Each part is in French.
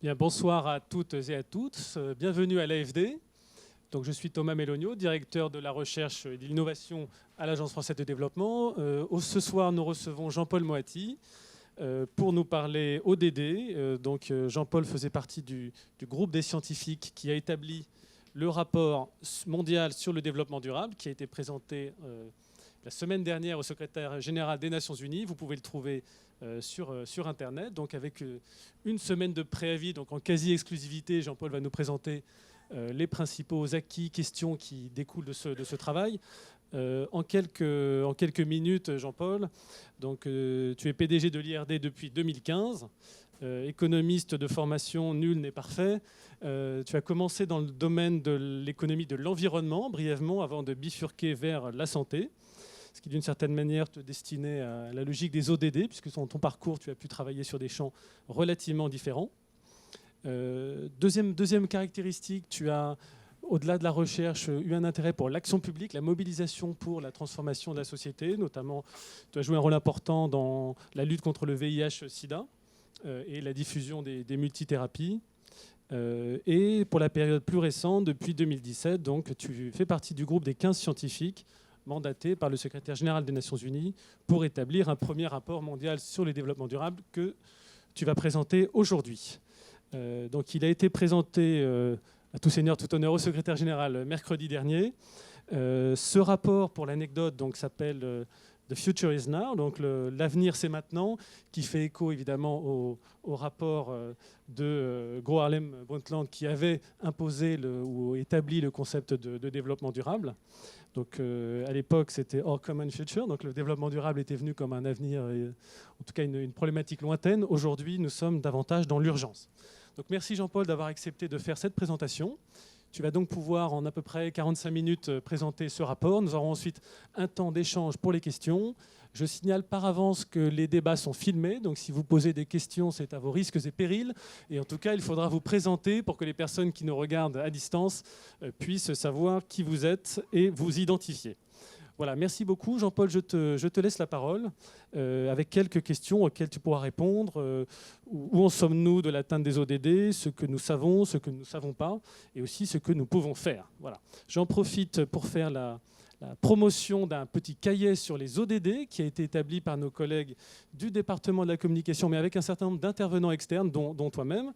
Bien, bonsoir à toutes et à tous. Bienvenue à l'AFD. Donc, je suis Thomas Mélonio, directeur de la recherche et de l'innovation à l'Agence française de développement. Ce soir, nous recevons Jean-Paul Moati pour nous parler ODD. Jean-Paul faisait partie du groupe des scientifiques qui a établi le rapport mondial sur le développement durable qui a été présenté la semaine dernière au secrétaire général des Nations Unies. Vous pouvez le trouver sur Internet. Donc avec une semaine de préavis, donc en quasi-exclusivité, Jean-Paul va nous présenter les principaux acquis, questions qui découlent de ce travail. En quelques minutes, Jean-Paul, donc, tu es PDG de l'IRD depuis 2015, économiste de formation, nul n'est parfait. Tu as commencé dans le domaine de l'économie de l'environnement, brièvement, avant de bifurquer vers la santé, ce qui d'une certaine manière te destinait à la logique des ODD, puisque dans ton parcours, tu as pu travailler sur des champs relativement différents. Deuxième caractéristique, tu as, au-delà de la recherche, eu un intérêt pour l'action publique, la mobilisation pour la transformation de la société. Notamment, tu as joué un rôle important dans la lutte contre le VIH-Sida et la diffusion des multithérapies. Et pour la période plus récente, depuis 2017, donc, tu fais partie du groupe des 15 scientifiques mandatés par le secrétaire général des Nations Unies pour établir un premier rapport mondial sur le développement durable que tu vas présenter aujourd'hui. Donc, il a été présenté à tout seigneur, tout honneur au secrétaire général mercredi dernier. Ce rapport, pour l'anecdote, s'appelle The Future is Now, donc l'avenir c'est maintenant, qui fait écho évidemment au rapport de Gro Harlem Brundtland qui avait imposé ou établi le concept de développement durable. Donc à l'époque c'était Our Common Future, donc le développement durable était venu comme un avenir, en tout cas une problématique lointaine. Aujourd'hui nous sommes davantage dans l'urgence. Donc merci Jean-Paul d'avoir accepté de faire cette présentation. Tu vas donc pouvoir, en à peu près 45 minutes, présenter ce rapport. Nous aurons ensuite un temps d'échange pour les questions. Je signale par avance que les débats sont filmés, donc si vous posez des questions, c'est à vos risques et périls. Et en tout cas, il faudra vous présenter pour que les personnes qui nous regardent à distance puissent savoir qui vous êtes et vous identifier. Voilà, merci beaucoup. Jean-Paul, je te laisse la parole avec quelques questions auxquelles tu pourras répondre. Où en sommes-nous de l'atteinte des ODD, ce que nous savons, ce que nous ne savons pas, et aussi ce que nous pouvons faire. Voilà. J'en profite pour faire la promotion d'un petit cahier sur les ODD qui a été établi par nos collègues du département de la communication, mais avec un certain nombre d'intervenants externes, dont toi-même.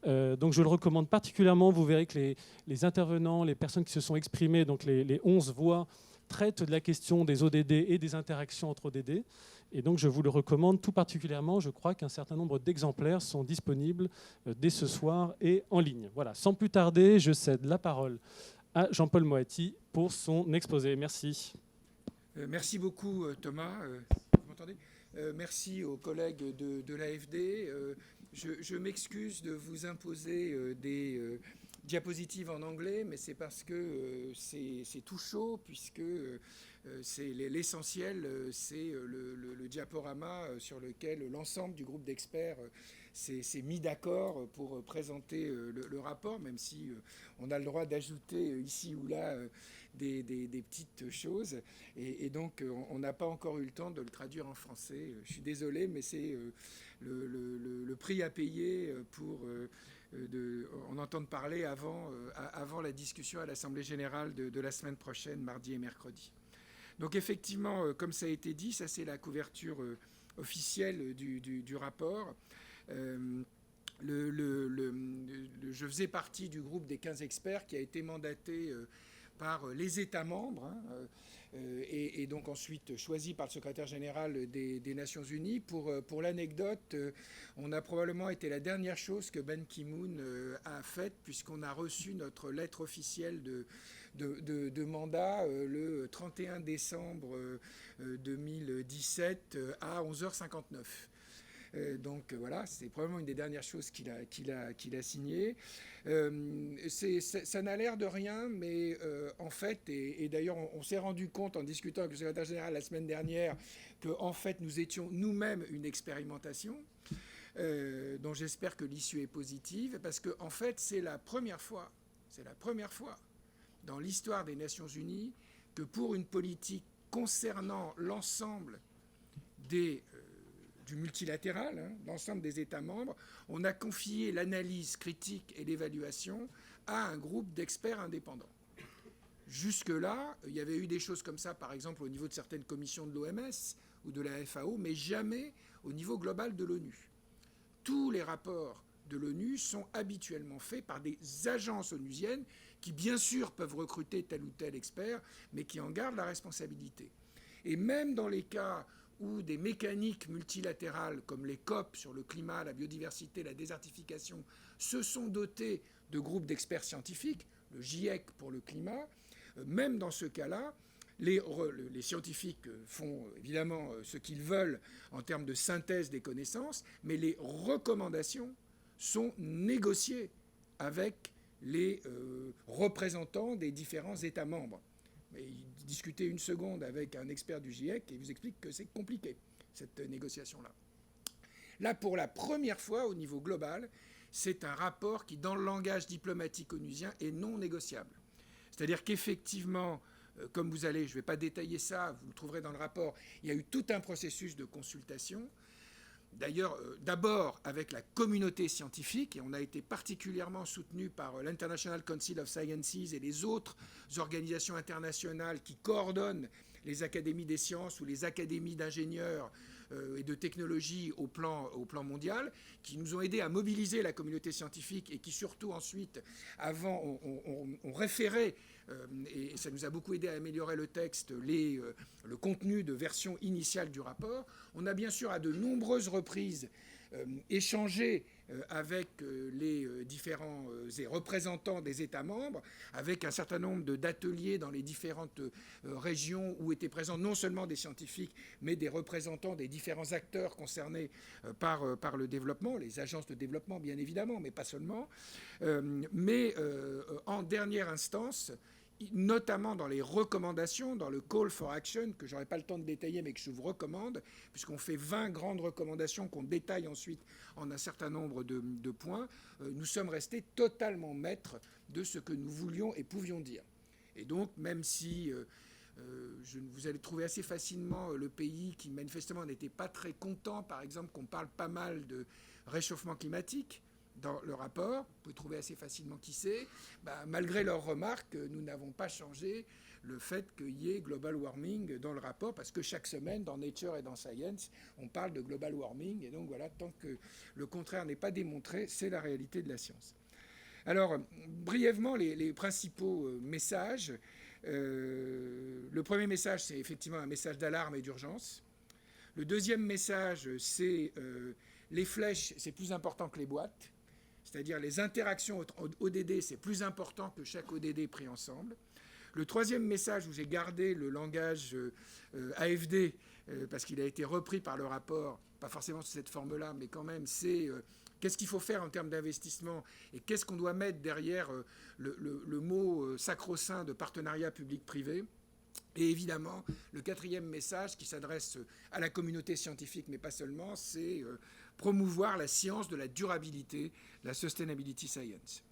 Donc je le recommande particulièrement. Vous verrez que les intervenants, les personnes qui se sont exprimées, donc les 11 voix, traitent de la question des ODD et des interactions entre ODD. Et donc, je vous le recommande tout particulièrement. Je crois qu'un certain nombre d'exemplaires sont disponibles dès ce soir et en ligne. Voilà, sans plus tarder, je cède la parole à Jean-Paul Moati pour son exposé. Merci. Merci beaucoup, Thomas. Vous m'entendez ? Merci aux collègues de l'AFD. Je m'excuse de vous imposer des diapositives en anglais, mais c'est parce que c'est tout chaud, puisque l'essentiel, c'est le diaporama sur lequel l'ensemble du groupe d'experts s'est mis d'accord pour présenter le rapport, même si on a le droit d'ajouter ici ou là des petites choses. Et donc, on n'a pas encore eu le temps de le traduire en français. Je suis désolé, mais c'est le prix à payer pour en entendre parler avant la discussion à l'Assemblée générale de la semaine prochaine, mardi et mercredi. Donc effectivement, comme ça a été dit, ça c'est la couverture officielle du rapport. Je faisais partie du groupe des 15 experts qui a été mandaté par les États membres, et donc ensuite choisi par le secrétaire général des Nations Unies. Pour l'anecdote, on a probablement été la dernière chose que Ban Ki-moon a faite, puisqu'on a reçu notre lettre officielle de mandat le 31 décembre 2017 à 11h59. Donc voilà, c'est probablement une des dernières choses qu'il a signées. Ça n'a l'air de rien, mais en fait, et d'ailleurs on s'est rendu compte en discutant avec le secrétaire général la semaine dernière qu'en fait nous étions nous-mêmes une expérimentation, dont j'espère que l'issue est positive, parce qu'en fait c'est la première fois dans l'histoire des Nations Unies que pour une politique concernant l'ensemble du multilatéral, hein, l'ensemble des États membres. On a confié l'analyse critique et l'évaluation à un groupe d'experts indépendants. Jusque-là, il y avait eu des choses comme ça, par exemple au niveau de certaines commissions de l'OMS ou de la FAO, mais jamais au niveau global de l'ONU. Tous les rapports de l'ONU sont habituellement faits par des agences onusiennes qui, bien sûr, peuvent recruter tel ou tel expert, mais qui en gardent la responsabilité. Et même dans les cas où des mécaniques multilatérales comme les COP sur le climat, la biodiversité, la désertification se sont dotés de groupes d'experts scientifiques, le GIEC pour le climat, même dans ce cas-là, les scientifiques font évidemment ce qu'ils veulent en termes de synthèse des connaissances, mais les recommandations sont négociées avec les représentants des différents États membres. Mais discuter une seconde avec un expert du GIEC et il vous explique que c'est compliqué, cette négociation-là. Là, pour la première fois au niveau global, c'est un rapport qui, dans le langage diplomatique onusien, est non négociable. C'est-à-dire qu'effectivement, comme vous allez, je ne vais pas détailler ça, vous le trouverez dans le rapport, il y a eu tout un processus de consultation. D'ailleurs, d'abord avec la communauté scientifique, et on a été particulièrement soutenu par l'International Council of Sciences et les autres organisations internationales qui coordonnent les académies des sciences ou les académies d'ingénieurs et de technologie au plan mondial, qui nous ont aidés à mobiliser la communauté scientifique et qui surtout ensuite ont référé, et ça nous a beaucoup aidé à améliorer le texte, le contenu de version initiale du rapport. On a bien sûr à de nombreuses reprises échangé avec les différents représentants des États membres, avec un certain nombre d'ateliers dans les différentes régions où étaient présents non seulement des scientifiques, mais des représentants des différents acteurs concernés par le développement, les agences de développement bien évidemment, mais pas seulement. Mais en dernière instance, notamment dans les recommandations, dans le call for action, que je n'aurai pas le temps de détailler, mais que je vous recommande, puisqu'on fait 20 grandes recommandations qu'on détaille ensuite en un certain nombre de points, nous sommes restés totalement maîtres de ce que nous voulions et pouvions dire. Et donc, même si vous allez trouver assez facilement le pays qui manifestement n'était pas très content, par exemple, qu'on parle pas mal de réchauffement climatique, dans le rapport, vous pouvez trouver assez facilement qui c'est, malgré leurs remarques, nous n'avons pas changé le fait qu'il y ait global warming dans le rapport, parce que chaque semaine, dans Nature et dans Science, on parle de global warming, et donc voilà, tant que le contraire n'est pas démontré, c'est la réalité de la science. Alors, brièvement, les principaux messages. Le premier message, c'est effectivement un message d'alarme et d'urgence. Le deuxième message, c'est les flèches, c'est plus important que les boîtes. C'est-à-dire les interactions ODD, c'est plus important que chaque ODD pris ensemble. Le troisième message, où j'ai gardé le langage AFD, parce qu'il a été repris par le rapport, pas forcément sous cette forme-là, mais quand même, c'est qu'est-ce qu'il faut faire en termes d'investissement et qu'est-ce qu'on doit mettre derrière le mot sacro-saint de partenariat public-privé. Et évidemment, le quatrième message qui s'adresse à la communauté scientifique, mais pas seulement, c'est promouvoir la science de la durabilité, la sustainability science.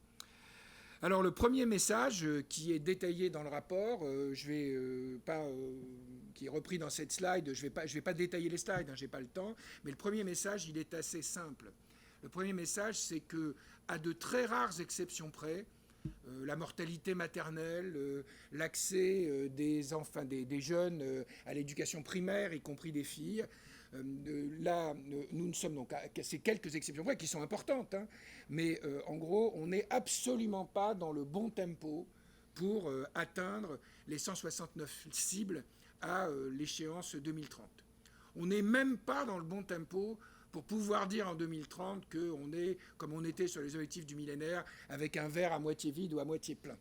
Alors le premier message qui est détaillé dans le rapport, qui est repris dans cette slide, je vais pas détailler les slides, je n'ai pas le temps, mais le premier message, il est assez simple. Le premier message, c'est qu'à de très rares exceptions près, la mortalité maternelle, l'accès des jeunes à l'éducation primaire, y compris des filles. Là, nous ne sommes donc à ces quelques exceptions près qui sont importantes, mais en gros, on n'est absolument pas dans le bon tempo pour atteindre les 169 cibles à l'échéance 2030. On n'est même pas dans le bon tempo pour pouvoir dire en 2030 qu'on est, comme on était sur les objectifs du millénaire, avec un verre à moitié vide ou à moitié plein.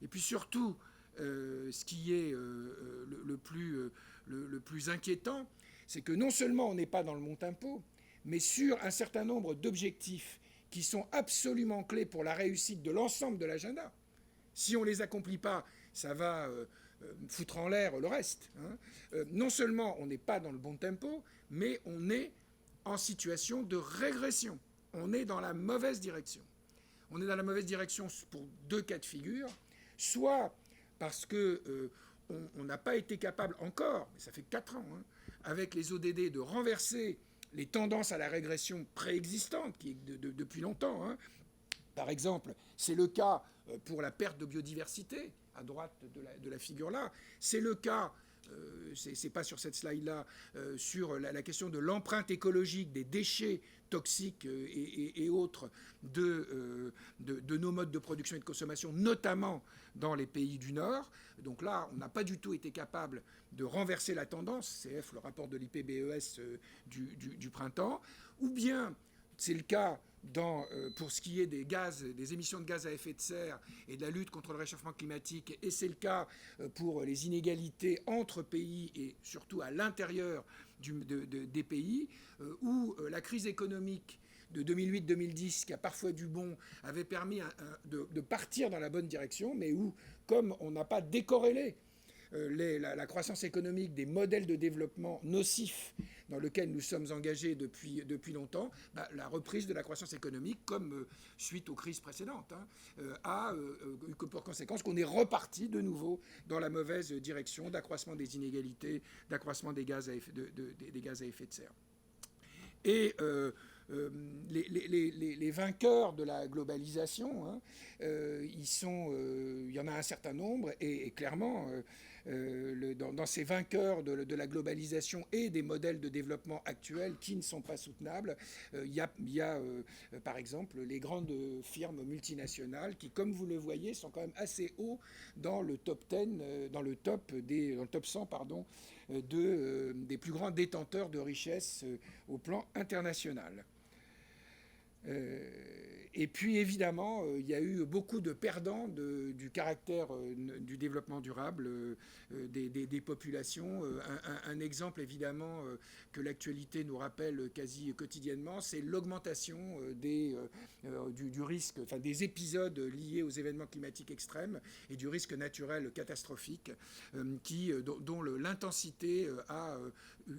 Et puis surtout, ce qui est le plus inquiétant, c'est que non seulement on n'est pas dans le bon tempo, mais sur un certain nombre d'objectifs qui sont absolument clés pour la réussite de l'ensemble de l'agenda. Si on ne les accomplit pas, ça va foutre en l'air le reste. Non seulement on n'est pas dans le bon tempo, mais on est en situation de régression. On est dans la mauvaise direction. On est dans la mauvaise direction pour deux cas de figure. Soit parce qu'on n'a pas été capable encore, mais ça fait 4 ans, avec les ODD, de renverser les tendances à la régression préexistantes, qui depuis longtemps. Hein. Par exemple, c'est le cas pour la perte de biodiversité, à droite de la figure là. C'est le cas, c'est pas sur cette slide-là, sur la question de l'empreinte écologique des déchets toxiques et autres de nos modes de production et de consommation, notamment dans les pays du Nord. Donc là, on n'a pas du tout été capable de renverser la tendance, CF, le rapport de l'IPBES du printemps, ou bien c'est le cas pour ce qui est des émissions de gaz à effet de serre et de la lutte contre le réchauffement climatique, et c'est le cas pour les inégalités entre pays et surtout à l'intérieur des pays, où la crise économique de 2008-2010, qui a parfois du bon, avait permis de partir dans la bonne direction, mais où, comme on n'a pas décorrélé la croissance économique des modèles de développement nocifs dans lesquels nous sommes engagés depuis longtemps, la reprise de la croissance économique, comme suite aux crises précédentes, a eu que pour conséquence qu'on est reparti de nouveau dans la mauvaise direction d'accroissement des inégalités, d'accroissement des gaz à effet de serre. Et les vainqueurs de la globalisation, hein, il y en a un certain nombre, et clairement, dans ces vainqueurs de la globalisation et des modèles de développement actuels qui ne sont pas soutenables, il y a par exemple les grandes firmes multinationales qui, comme vous le voyez, sont quand même assez hauts dans le top 10, dans le top 100, pardon, des plus grands détenteurs de richesses au plan international. Et puis évidemment, il y a eu beaucoup de perdants du caractère du développement durable des populations. Un exemple évidemment que l'actualité nous rappelle quasi quotidiennement, c'est l'augmentation du risque, enfin des épisodes liés aux événements climatiques extrêmes et du risque naturel catastrophique dont l'intensité a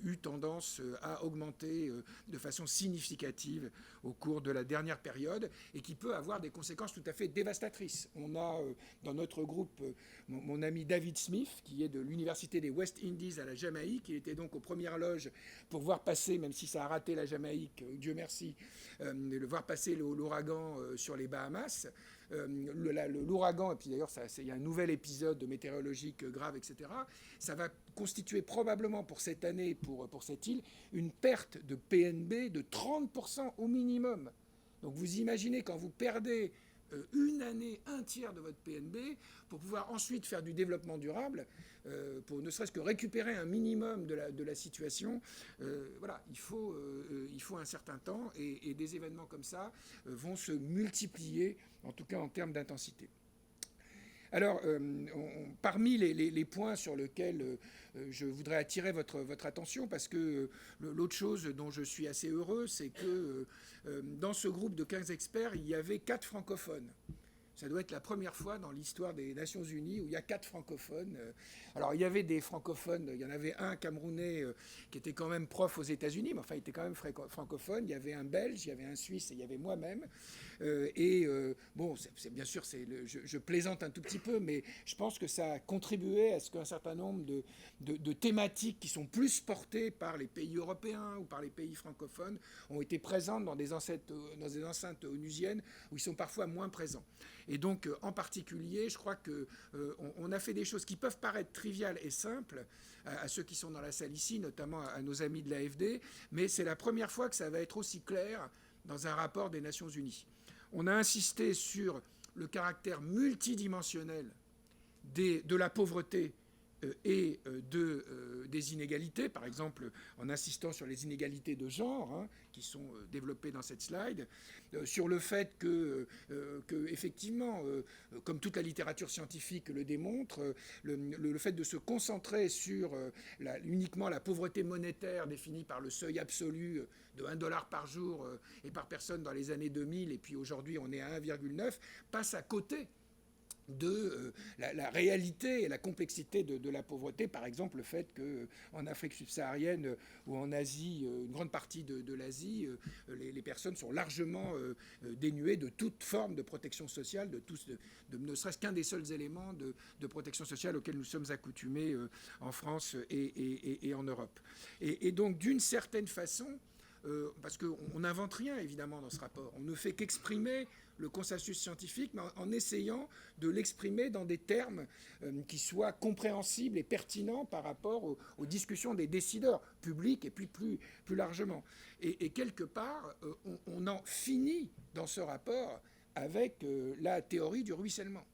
eu tendance à augmenter de façon significative au cours de la dernière période, et qui peut avoir des conséquences tout à fait dévastatrices. On a dans notre groupe mon ami David Smith, qui est de l'université des West Indies à la Jamaïque. Il était donc aux premières loges pour voir passer, même si ça a raté la Jamaïque, Dieu merci, le voir passer l'ouragan sur les Bahamas. L'ouragan, et puis d'ailleurs il y a un nouvel épisode météorologique grave, etc., ça va constituer probablement pour cette année, pour cette île, une perte de PNB de 30% au minimum. Donc vous imaginez, quand vous perdez une année, un tiers de votre PNB, pour pouvoir ensuite faire du développement durable, pour ne serait-ce que récupérer un minimum de la situation, voilà, il faut un certain temps, et des événements comme ça vont se multiplier, en tout cas en termes d'intensité. Alors, parmi les points sur lesquels je voudrais attirer votre attention, parce que l'autre chose dont je suis assez heureux, c'est que dans ce groupe de 15 experts, il y avait 4 francophones. Ça doit être la première fois dans l'histoire des Nations Unies où il y a 4 francophones. Alors, il y avait des francophones, il y en avait un Camerounais qui était quand même prof aux États-Unis, mais enfin, il était quand même francophone. Il y avait un Belge, il y avait un Suisse et il y avait moi-même. Bon, bien sûr, je plaisante un tout petit peu, mais je pense que ça a contribué à ce qu'un certain nombre de thématiques qui sont plus portées par les pays européens ou par les pays francophones ont été présentes dans des enceintes onusiennes où ils sont parfois moins présents. Et donc, en particulier, je crois qu'on a fait des choses qui peuvent paraître triviales et simples à ceux qui sont dans la salle ici, notamment à nos amis de l'AFD, mais c'est la première fois que ça va être aussi clair dans un rapport des Nations Unies. On a insisté sur le caractère multidimensionnel de la pauvreté et des inégalités, par exemple en insistant sur les inégalités de genre, hein, qui sont développées dans cette slide, sur le fait que effectivement, comme toute la littérature scientifique le démontre, le fait de se concentrer sur uniquement la pauvreté monétaire définie par le seuil absolu de $1 par jour et par personne dans les années 2000, et puis aujourd'hui on est à 1,9, passe à côté de la réalité et la complexité de la pauvreté. Par exemple, le fait qu'en Afrique subsaharienne ou en Asie, une grande partie de l'Asie, les personnes sont largement dénuées de toute forme de protection sociale, ne serait-ce qu'un des seuls éléments de protection sociale auxquels nous sommes accoutumés en France et en Europe. Et donc, d'une certaine façon, parce qu'on n'invente rien évidemment dans ce rapport, on ne fait qu'exprimer le consensus scientifique, mais en essayant de l'exprimer dans des termes qui soient compréhensibles et pertinents par rapport aux discussions des décideurs publics et puis plus largement. Et quelque part, on en finit dans ce rapport avec la théorie du ruissellement.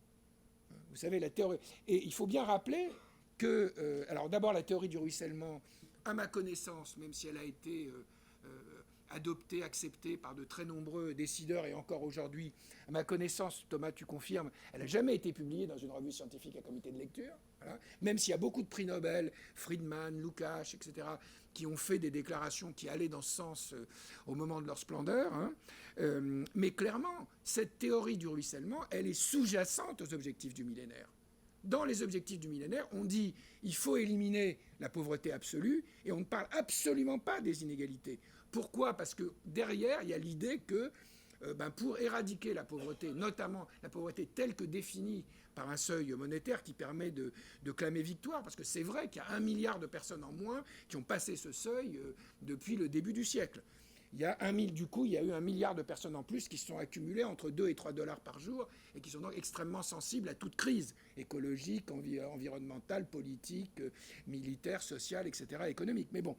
Vous savez, la théorie... Et il faut bien rappeler que... alors d'abord, la théorie du ruissellement, à ma connaissance, même si elle a été... adoptée, acceptée par de très nombreux décideurs, et encore aujourd'hui, à ma connaissance, Thomas, tu confirmes, elle n'a jamais été publiée dans une revue scientifique à comité de lecture, voilà. Même s'il y a beaucoup de prix Nobel, Friedman, Lukács, etc., qui ont fait des déclarations qui allaient dans ce sens au moment de leur splendeur. Hein. Mais clairement, cette théorie du ruissellement, elle est sous-jacente aux objectifs du millénaire. Dans les objectifs du millénaire, on dit il faut éliminer la pauvreté absolue, et on ne parle absolument pas des inégalités. Pourquoi ? Parce que derrière, il y a l'idée que pour éradiquer la pauvreté, notamment la pauvreté telle que définie par un seuil monétaire qui permet de clamer victoire, parce que c'est vrai qu'il y a 1 milliard de personnes en moins qui ont passé ce seuil depuis le début du siècle. Du coup, il y a eu 1 milliard de personnes en plus qui se sont accumulées entre 2 et 3 dollars par jour et qui sont donc extrêmement sensibles à toute crise écologique, environnementale, politique, militaire, sociale, etc., économique. Mais bon,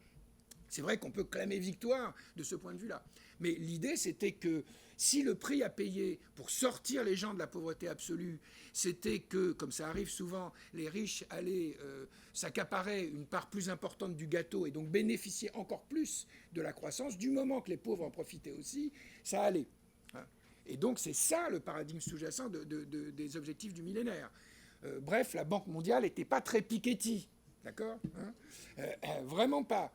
c'est vrai qu'on peut clamer victoire de ce point de vue-là. Mais l'idée, c'était que si le prix à payer pour sortir les gens de la pauvreté absolue, c'était que, comme ça arrive souvent, les riches allaient s'accaparer une part plus importante du gâteau et donc bénéficier encore plus de la croissance, du moment que les pauvres en profitaient aussi, ça allait. Et donc c'est ça le paradigme sous-jacent des objectifs du millénaire. Bref, la Banque mondiale n'était pas très Piketty, d'accord, vraiment pas.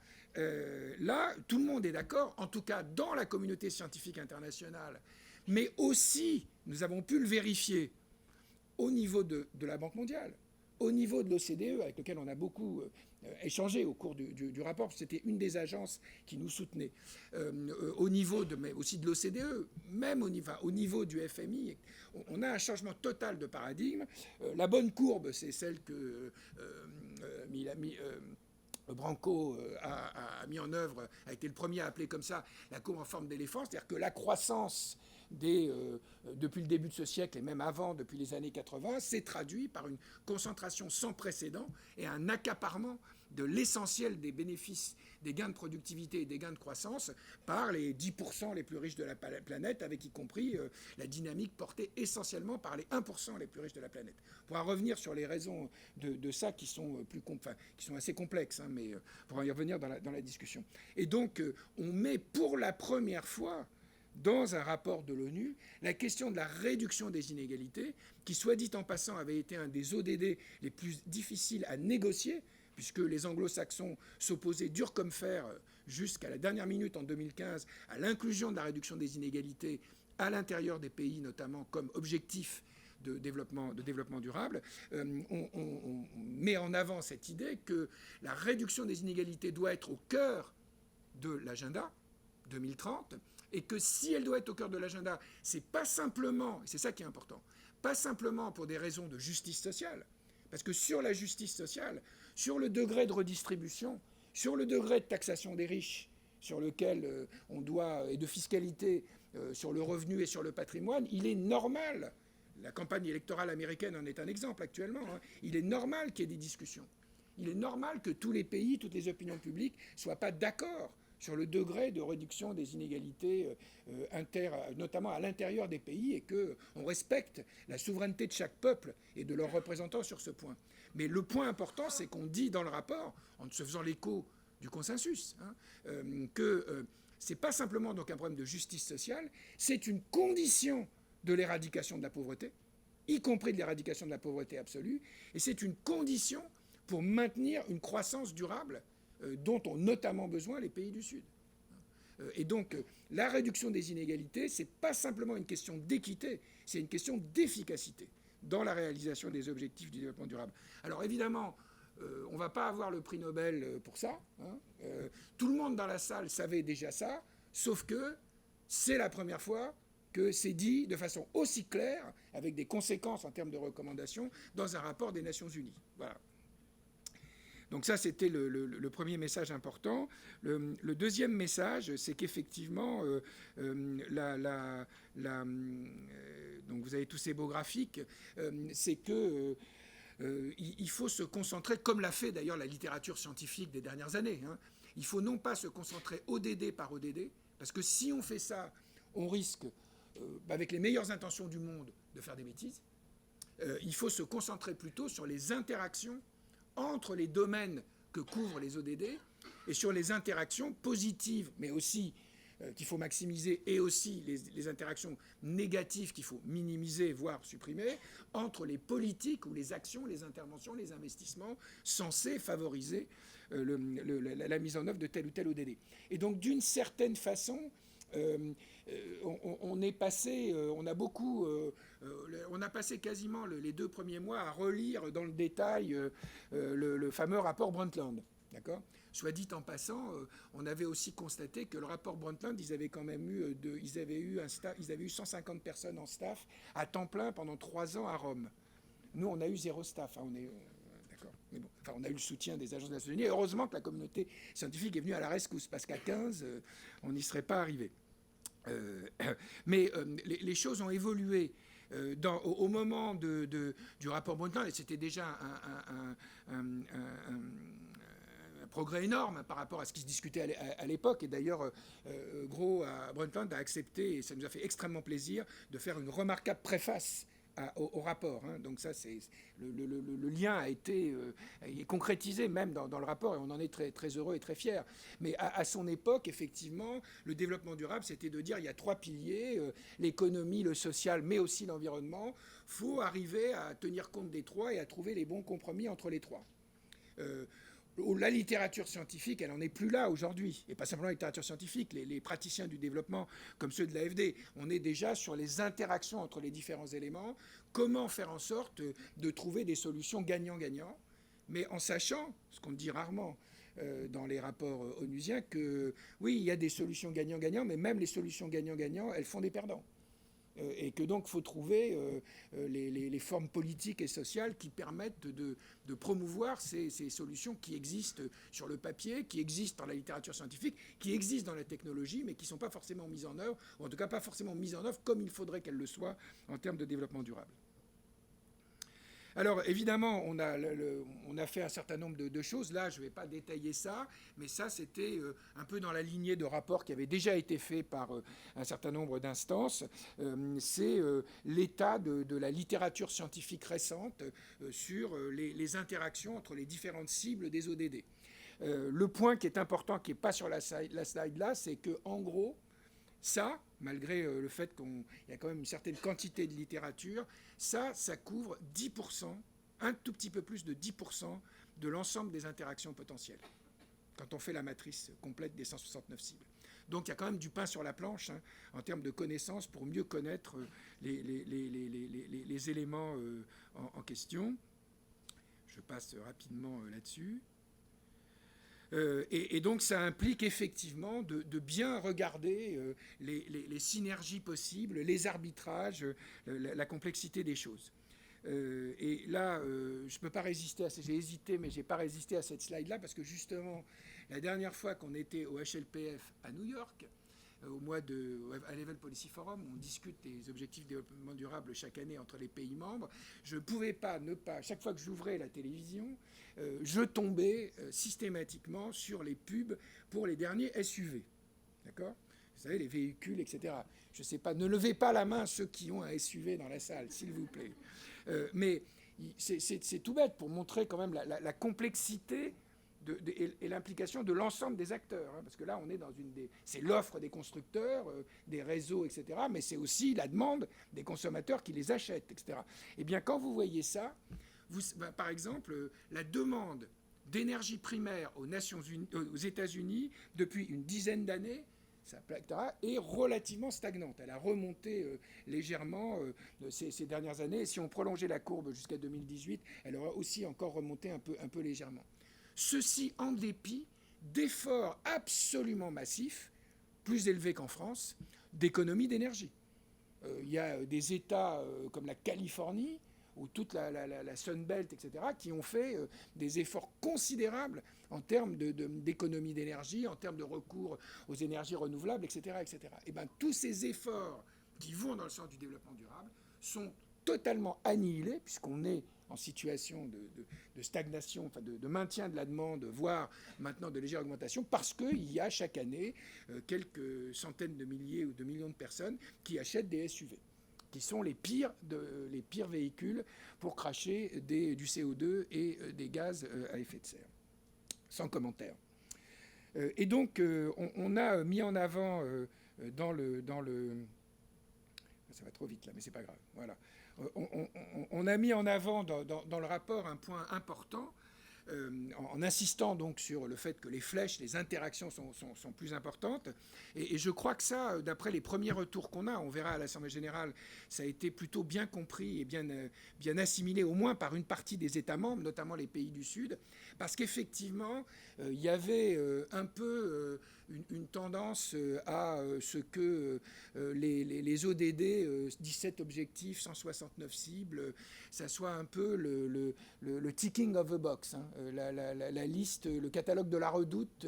Là, tout le monde est d'accord, en tout cas dans la communauté scientifique internationale, mais aussi, nous avons pu le vérifier, au niveau de la Banque mondiale, au niveau de l'OCDE, avec lequel on a beaucoup échangé au cours du rapport, c'était une des agences qui nous soutenait, au niveau mais aussi de l'OCDE, même au niveau du FMI, on a un changement total de paradigme. La bonne courbe, c'est celle que Branco a mis en œuvre, a été le premier à appeler comme ça la courbe en forme d'éléphant, c'est-à-dire que la croissance depuis le début de ce siècle et même avant, depuis les années 80, s'est traduit par une concentration sans précédent et un accaparement de l'essentiel des bénéfices, des gains de productivité et des gains de croissance par les 10% les plus riches de la planète, avec y compris la dynamique portée essentiellement par les 1% les plus riches de la planète. On pourra revenir sur les raisons de ça qui sont, qui sont assez complexes, hein, mais on pourra y revenir dans la discussion. Et donc, on met pour la première fois dans un rapport de l'ONU, la question de la réduction des inégalités, qui, soit dit en passant, avait été un des ODD les plus difficiles à négocier, puisque les anglo-saxons s'opposaient dur comme fer jusqu'à la dernière minute en 2015 à l'inclusion de la réduction des inégalités à l'intérieur des pays, notamment comme objectif de développement durable. On met en avant cette idée que la réduction des inégalités doit être au cœur de l'agenda 2030, et que si elle doit être au cœur de l'agenda, c'est pas simplement, et c'est ça qui est important, pas simplement pour des raisons de justice sociale, parce que sur la justice sociale, sur le degré de redistribution, sur le degré de taxation des riches, sur lequel on doit, et de fiscalité sur le revenu et sur le patrimoine, il est normal, la campagne électorale américaine en est un exemple actuellement, hein, il est normal qu'il y ait des discussions. Il est normal que tous les pays, toutes les opinions publiques ne soient pas d'accord sur le degré de réduction des inégalités notamment à l'intérieur des pays, et qu'on respecte la souveraineté de chaque peuple et de leurs représentants sur ce point. Mais le point important, c'est qu'on dit dans le rapport, en se faisant l'écho du consensus, hein, que ce n'est pas simplement donc un problème de justice sociale, c'est une condition de l'éradication de la pauvreté, y compris de l'éradication de la pauvreté absolue, et c'est une condition pour maintenir une croissance durable dont ont notamment besoin les pays du Sud. Et donc, la réduction des inégalités, ce n'est pas simplement une question d'équité, c'est une question d'efficacité dans la réalisation des objectifs du développement durable. Alors évidemment, on ne va pas avoir le prix Nobel pour ça. Hein. Tout le monde dans la salle savait déjà ça, sauf que c'est la première fois que c'est dit de façon aussi claire, avec des conséquences en termes de recommandations, dans un rapport des Nations Unies. Voilà. Donc ça, c'était le premier message important. Le deuxième message, c'est qu'effectivement, donc vous avez tous ces beaux graphiques, c'est que il faut se concentrer, comme l'a fait d'ailleurs la littérature scientifique des dernières années. Hein. Il faut non pas se concentrer ODD par ODD, parce que si on fait ça, on risque, avec les meilleures intentions du monde, de faire des bêtises. Il faut se concentrer plutôt sur les interactions entre les domaines que couvrent les ODD et sur les interactions positives, mais aussi qu'il faut maximiser, et aussi les interactions négatives qu'il faut minimiser, voire supprimer, entre les politiques ou les actions, les interventions, les investissements censés favoriser la mise en œuvre de tel ou tel ODD. Et donc, d'une certaine façon, on est passé, on a passé quasiment les 2 premiers mois à relire dans le détail le fameux rapport Brundtland. D'accord ? Soit dit en passant, on avait aussi constaté que le rapport Brundtland, ils avaient quand même ils avaient eu 150 personnes en staff à temps plein pendant 3 ans à Rome. Nous, on a eu 0 staff. Hein, d'accord. Mais bon, enfin, on a eu le soutien des agences des Nations Unies. Et heureusement que la communauté scientifique est venue à la rescousse, parce qu'à 15, on n'y serait pas arrivé. Mais les choses ont évolué. Au moment du rapport Brundtland, et c'était déjà un progrès énorme par rapport à ce qui se discutait à l'époque. Et d'ailleurs, Gros Brundtland a accepté, et ça nous a fait extrêmement plaisir, de faire une remarquable préface au rapport. Hein. Donc ça, le lien a été concrétisé même dans le rapport, et on en est très, très heureux et très fiers. Mais à son époque, effectivement, le développement durable, c'était de dire il y a 3 piliers, l'économie, le social, mais aussi l'environnement. Il faut arriver à tenir compte des 3 et à trouver les bons compromis entre les 3. La littérature scientifique, elle n'en est plus là aujourd'hui. Et pas simplement la littérature scientifique, les praticiens du développement, comme ceux de l'AFD, on est déjà sur les interactions entre les différents éléments, comment faire en sorte de trouver des solutions gagnant-gagnant, mais en sachant, ce qu'on dit rarement dans les rapports onusiens, que oui, il y a des solutions gagnant-gagnant, mais même les solutions gagnant-gagnant, elles font des perdants. Et que donc il faut trouver les formes politiques et sociales qui permettent de promouvoir ces solutions qui existent sur le papier, qui existent dans la littérature scientifique, qui existent dans la technologie, mais qui ne sont pas forcément mises en œuvre, ou en tout cas pas forcément mises en œuvre comme il faudrait qu'elles le soient en termes de développement durable. Alors, évidemment, on a fait un certain nombre de choses. Là, je ne vais pas détailler ça, mais ça, c'était un peu dans la lignée de rapports qui avaient déjà été faits par un certain nombre d'instances. C'est l'état de la littérature scientifique récente sur les interactions entre les différentes cibles des ODD. Le point qui est important, qui n'est pas sur la slide là, c'est qu'en gros, ça, malgré le fait qu'il y a quand même une certaine quantité de littérature, ça couvre 10%, un tout petit peu plus de 10% de l'ensemble des interactions potentielles, quand on fait la matrice complète des 169 cibles. Donc il y a quand même du pain sur la planche hein, en termes de connaissances pour mieux connaître les éléments en question. Je passe rapidement là-dessus. Et donc ça implique effectivement de bien regarder les synergies possibles, les arbitrages, la complexité des choses. Et là, je ne peux pas résister j'ai hésité, mais je n'ai pas résisté à cette slide-là, parce que justement, la dernière fois qu'on était au HLPF à New York, au mois de High Level Policy Forum, on discute des objectifs de développement durable chaque année entre les pays membres. Je ne pouvais pas chaque fois que j'ouvrais la télévision, je tombais systématiquement sur les pubs pour les derniers SUV. D'accord ? Vous savez, les véhicules, etc. Je ne sais pas, ne levez pas la main ceux qui ont un SUV dans la salle, s'il vous plaît. Mais c'est tout bête pour montrer quand même la complexité et l'implication de l'ensemble des acteurs. Hein, parce que là, on est c'est l'offre des constructeurs, des réseaux, etc. Mais c'est aussi la demande des consommateurs qui les achètent, etc. Eh bien, quand vous voyez ça, par exemple, la demande d'énergie primaire aux États-Unis depuis une dizaine d'années, est relativement stagnante. Elle a remonté légèrement ces dernières années. Et si on prolongeait la courbe jusqu'à 2018, elle aurait aussi encore remonté un peu légèrement. Ceci en dépit d'efforts absolument massifs, plus élevés qu'en France, d'économie d'énergie. Il y a des États comme la Californie ou toute la Sun Belt, etc., qui ont fait des efforts considérables en termes d'économie d'énergie, en termes de recours aux énergies renouvelables, etc., etc. Et bien, tous ces efforts qui vont dans le sens du développement durable sont totalement annihilés, puisqu'on est en situation de stagnation, enfin de maintien de la demande, voire maintenant de légère augmentation, parce qu'il y a chaque année quelques centaines de milliers ou de millions de personnes qui achètent des SUV, qui sont les pires véhicules pour cracher du CO2 et des gaz à effet de serre. Sans commentaire. Et donc, on a mis en avant dans le... Ça va trop vite là, mais c'est pas grave. Voilà. On a mis en avant dans le rapport un point important, en insistant donc sur le fait que les flèches, les interactions sont plus importantes. Et je crois que ça, d'après les premiers retours qu'on a, on verra à l'Assemblée générale, ça a été plutôt bien compris et bien assimilé, au moins par une partie des États membres, notamment les pays du Sud, parce qu'effectivement, il y avait un peu une tendance à ce que les ODD, 17 objectifs, 169 cibles, ça soit un peu le ticking of the box, hein, la liste, le catalogue de la redoute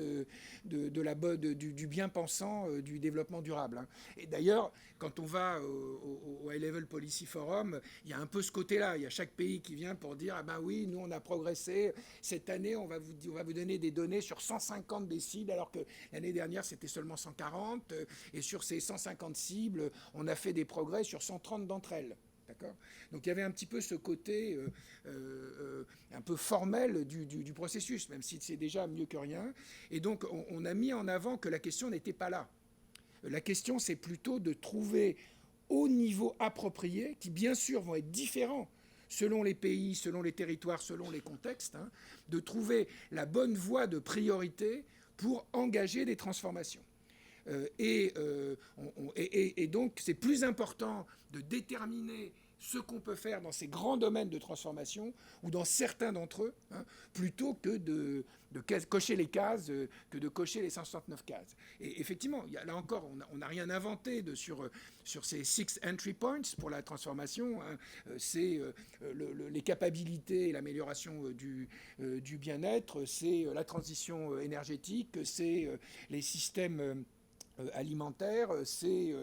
du bien-pensant du développement durable. Hein. Et d'ailleurs, quand on va au High Level Policy Forum, il y a un peu ce côté-là. Il y a chaque pays qui vient pour dire « Ah ben oui, nous on a progressé. Cette année, on va vous donner des données sur 150 des cibles, alors que l'année dernière, c'était seulement 140. Et sur ces 150 cibles, on a fait des progrès sur 130 d'entre elles. » D'accord ? Donc il y avait un petit peu ce côté un peu formel du processus, même si c'est déjà mieux que rien. Et donc on a mis en avant que la question n'était pas là. La question, c'est plutôt de trouver au niveau approprié, qui bien sûr vont être différents selon les pays, selon les territoires, selon les contextes, hein, de trouver la bonne voie de priorité pour engager des transformations. Et donc, c'est plus important de déterminer ce qu'on peut faire dans ces grands domaines de transformation, ou dans certains d'entre eux, hein, plutôt que de cocher les cases, que de cocher les 169 cases. Et effectivement, là encore, on n'a rien inventé sur ces 6 entry points pour la transformation. Hein. C'est les capacités et l'amélioration du bien-être, c'est la transition énergétique, c'est les systèmes alimentaires, c'est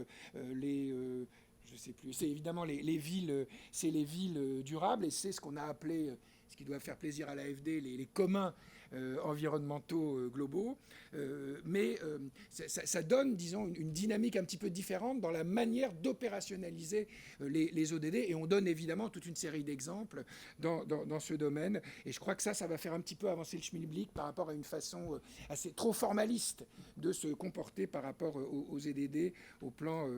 je sais plus, c'est évidemment les villes, c'est les villes durables, et c'est ce qu'on a appelé, ce qui doit faire plaisir à l'AFD, les communs environnementaux globaux. Mais ça donne, disons, une dynamique un petit peu différente dans la manière d'opérationnaliser les ODD, et on donne évidemment toute une série d'exemples dans ce domaine. Et je crois que ça va faire un petit peu avancer le schmilblick par rapport à une façon assez trop formaliste de se comporter par rapport aux EDD au plan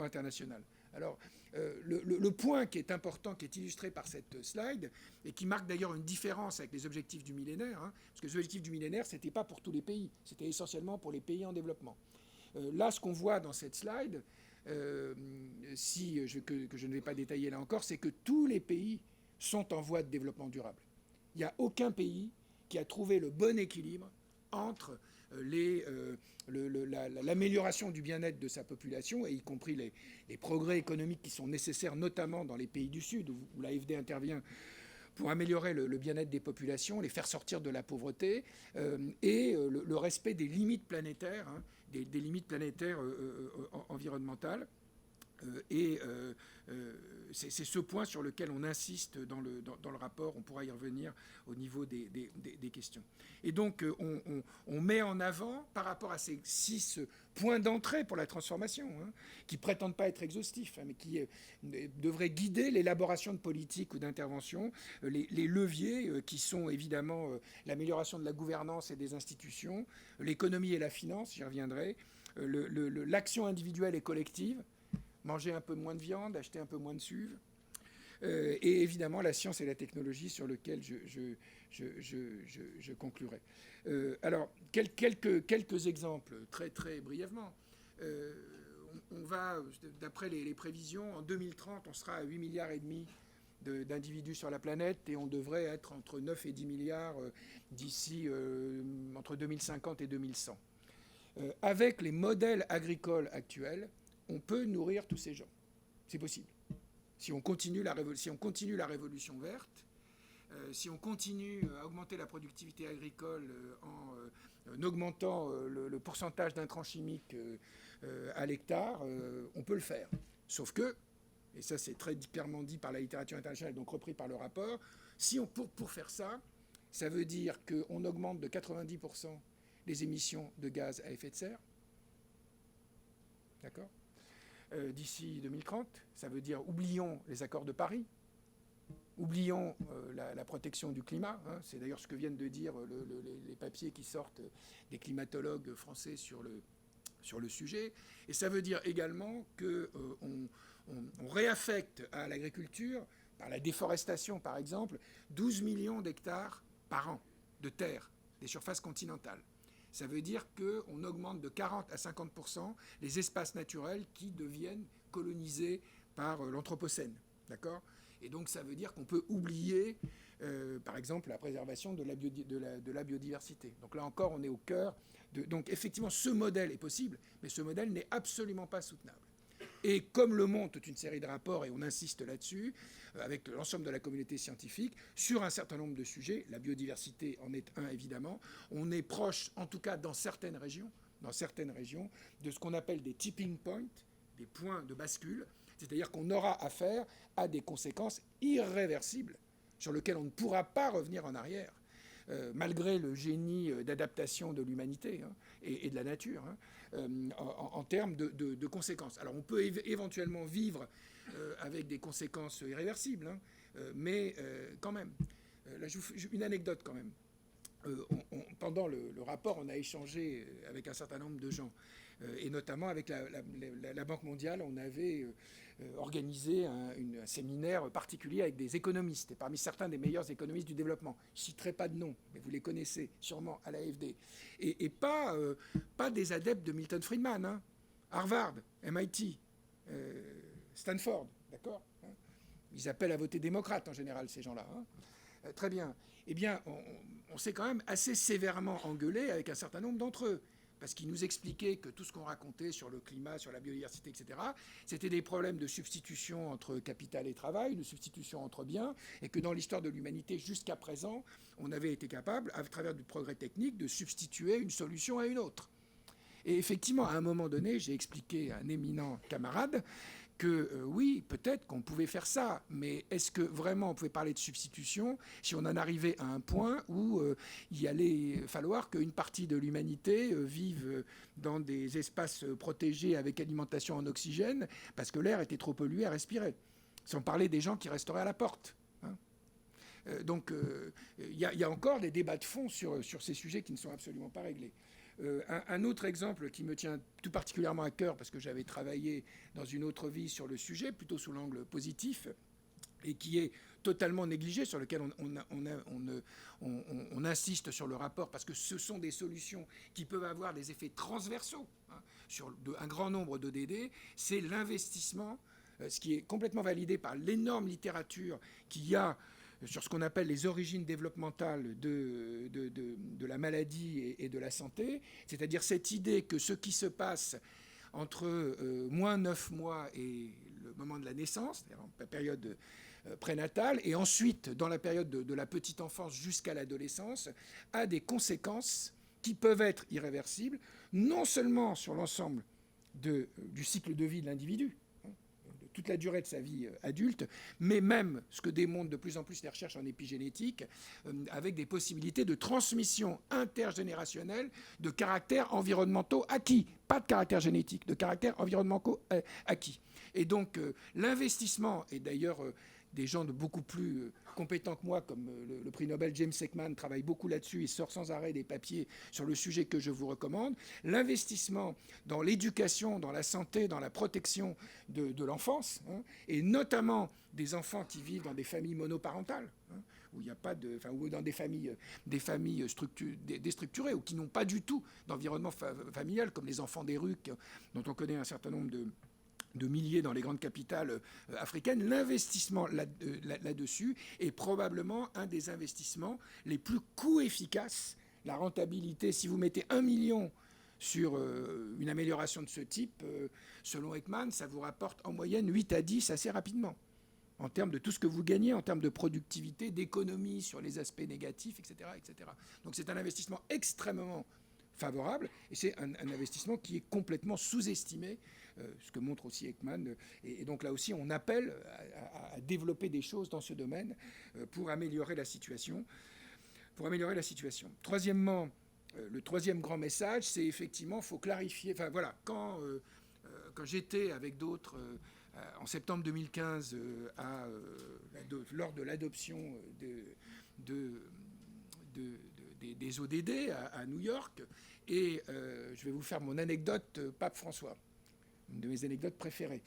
international. Alors, le point qui est important, qui est illustré par cette slide, et qui marque d'ailleurs une différence avec les objectifs du millénaire, hein, parce que les objectifs du millénaire, ce n'était pas pour tous les pays, c'était essentiellement pour les pays en développement. Là, ce qu'on voit dans cette slide, que je ne vais pas détailler là encore, c'est que tous les pays sont en voie de développement durable. Il n'y a aucun pays qui a trouvé le bon équilibre entre l'amélioration du bien-être de sa population, et y compris les progrès économiques qui sont nécessaires, notamment dans les pays du Sud, où l'AFD intervient pour améliorer le bien-être des populations, les faire sortir de la pauvreté, et le respect des limites planétaires, hein, des limites planétaires environnementales. C'est ce point sur lequel on insiste dans le rapport. On pourra y revenir au niveau des questions. Et donc, on met en avant, par rapport à ces 6 points d'entrée pour la transformation, hein, qui ne prétendent pas être exhaustifs, hein, mais qui devraient guider l'élaboration de politiques ou d'interventions, les leviers qui sont évidemment l'amélioration de la gouvernance et des institutions, l'économie et la finance, j'y reviendrai, l'action individuelle et collective, manger un peu moins de viande, acheter un peu moins de SUV, et évidemment la science et la technologie, sur lequel je conclurai. Alors, quelques exemples, très très brièvement. On va, d'après les prévisions, en 2030, on sera à 8,5 milliards d'individus sur la planète, et on devrait être entre 9 et 10 milliards d'ici entre 2050 et 2100. Avec les modèles agricoles actuels, on peut nourrir tous ces gens. C'est possible. Si on continue la révolution verte, si on continue à augmenter la productivité agricole en augmentant le pourcentage d'intrants chimiques à l'hectare, on peut le faire. Sauf que, et ça c'est très clairement dit par la littérature internationale, donc repris par le rapport, si on, pour faire ça, ça veut dire qu'on augmente de 90% les émissions de gaz à effet de serre, d'accord, d'ici 2030, ça veut dire oublions les accords de Paris, oublions la protection du climat. Hein. C'est d'ailleurs ce que viennent de dire les papiers qui sortent des climatologues français sur le sujet. Et ça veut dire également qu'on réaffecte à l'agriculture, par la déforestation par exemple, 12 millions d'hectares par an de terre, des surfaces continentales. Ça veut dire qu'on augmente de 40 à 50% les espaces naturels qui deviennent colonisés par l'Anthropocène. D'accord ? Et donc ça veut dire qu'on peut oublier, par exemple, la préservation de la biodiversité. Donc là encore, on est au cœur de... Donc effectivement, ce modèle est possible, mais ce modèle n'est absolument pas soutenable. Et comme le montre toute une série de rapports, et on insiste là-dessus, avec l'ensemble de la communauté scientifique, sur un certain nombre de sujets, la biodiversité en est un évidemment, on est proche, en tout cas dans certaines régions, de ce qu'on appelle des tipping points, des points de bascule, c'est-à-dire qu'on aura affaire à des conséquences irréversibles sur lesquelles on ne pourra pas revenir en arrière, malgré le génie d'adaptation de l'humanité et de la nature, en termes de conséquences. Alors on peut éventuellement vivre avec des conséquences irréversibles, mais quand même. Là, une anecdote quand même. Pendant le rapport, on a échangé avec un certain nombre de gens, et notamment avec la Banque mondiale, on avait organisé un séminaire particulier avec des économistes, et parmi certains des meilleurs économistes du développement. Je ne citerai pas de nom, mais vous les connaissez sûrement à l'AFD. Et pas des adeptes de Milton Friedman, hein. Harvard, MIT, Stanford, d'accord, hein. Ils appellent à voter démocrate en général, ces gens-là, hein. Très bien. Eh bien, on s'est quand même assez sévèrement engueulé avec un certain nombre d'entre eux, parce qu'ils nous expliquaient que tout ce qu'on racontait sur le climat, sur la biodiversité, etc., c'était des problèmes de substitution entre capital et travail, de substitution entre biens, et que dans l'histoire de l'humanité, jusqu'à présent, on avait été capable, à travers du progrès technique, de substituer une solution à une autre. Et effectivement, à un moment donné, j'ai expliqué à un éminent camarade que oui, peut-être qu'on pouvait faire ça, mais est-ce que vraiment on pouvait parler de substitution si on en arrivait à un point où il allait falloir qu'une partie de l'humanité vive dans des espaces protégés avec alimentation en oxygène parce que l'air était trop pollué à respirer, sans parler des gens qui resteraient à la porte, hein. Donc il y a encore des débats de fond sur ces sujets qui ne sont absolument pas réglés. Un autre exemple qui me tient tout particulièrement à cœur, parce que j'avais travaillé dans une autre vie sur le sujet, plutôt sous l'angle positif, et qui est totalement négligé, sur lequel on insiste sur le rapport, parce que ce sont des solutions qui peuvent avoir des effets transversaux, hein, sur un grand nombre d'ODD, c'est l'investissement, ce qui est complètement validé par l'énorme littérature qu'il y a sur ce qu'on appelle les origines développementales de la maladie et de la santé, c'est-à-dire cette idée que ce qui se passe entre moins 9 mois et le moment de la naissance, c'est-à-dire la période prénatale, et ensuite dans la période de la petite enfance jusqu'à l'adolescence, a des conséquences qui peuvent être irréversibles, non seulement sur l'ensemble du cycle de vie de l'individu, toute la durée de sa vie adulte, mais même ce que démontrent de plus en plus les recherches en épigénétique, avec des possibilités de transmission intergénérationnelle de caractères environnementaux acquis, pas de caractère génétique, de caractères environnementaux acquis. Et donc l'investissement, et d'ailleurs des gens de beaucoup plus compétents que moi, comme le prix Nobel James Heckman, travaille beaucoup là-dessus et sort sans arrêt des papiers sur le sujet que je vous recommande. L'investissement dans l'éducation, dans la santé, dans la protection de l'enfance, hein, et notamment des enfants qui vivent dans des familles monoparentales, hein, où il n'y a pas de, enfin, ou dans des familles déstructurées, ou qui n'ont pas du tout d'environnement familial, comme les enfants des rues, dont on connaît un certain nombre de milliers dans les grandes capitales africaines. L'investissement là-dessus est probablement un des investissements les plus coût-efficaces. La rentabilité, si vous mettez 1 million sur une amélioration de ce type, selon Heckman, ça vous rapporte en moyenne 8 à 10 assez rapidement. en termes de tout ce que vous gagnez, en termes de productivité, d'économie sur les aspects négatifs, etc., etc. Donc c'est un investissement extrêmement favorable, et c'est un investissement qui est complètement sous-estimé, ce que montre aussi Ekman. Et donc là aussi, on appelle à développer des choses dans ce domaine pour améliorer la situation. Troisièmement, le troisième grand message, c'est effectivement, il faut clarifier. Enfin voilà, quand j'étais avec d'autres en septembre 2015 lors de l'adoption des ODD à New York, et je vais vous faire mon anecdote Pape François, une de mes anecdotes préférées.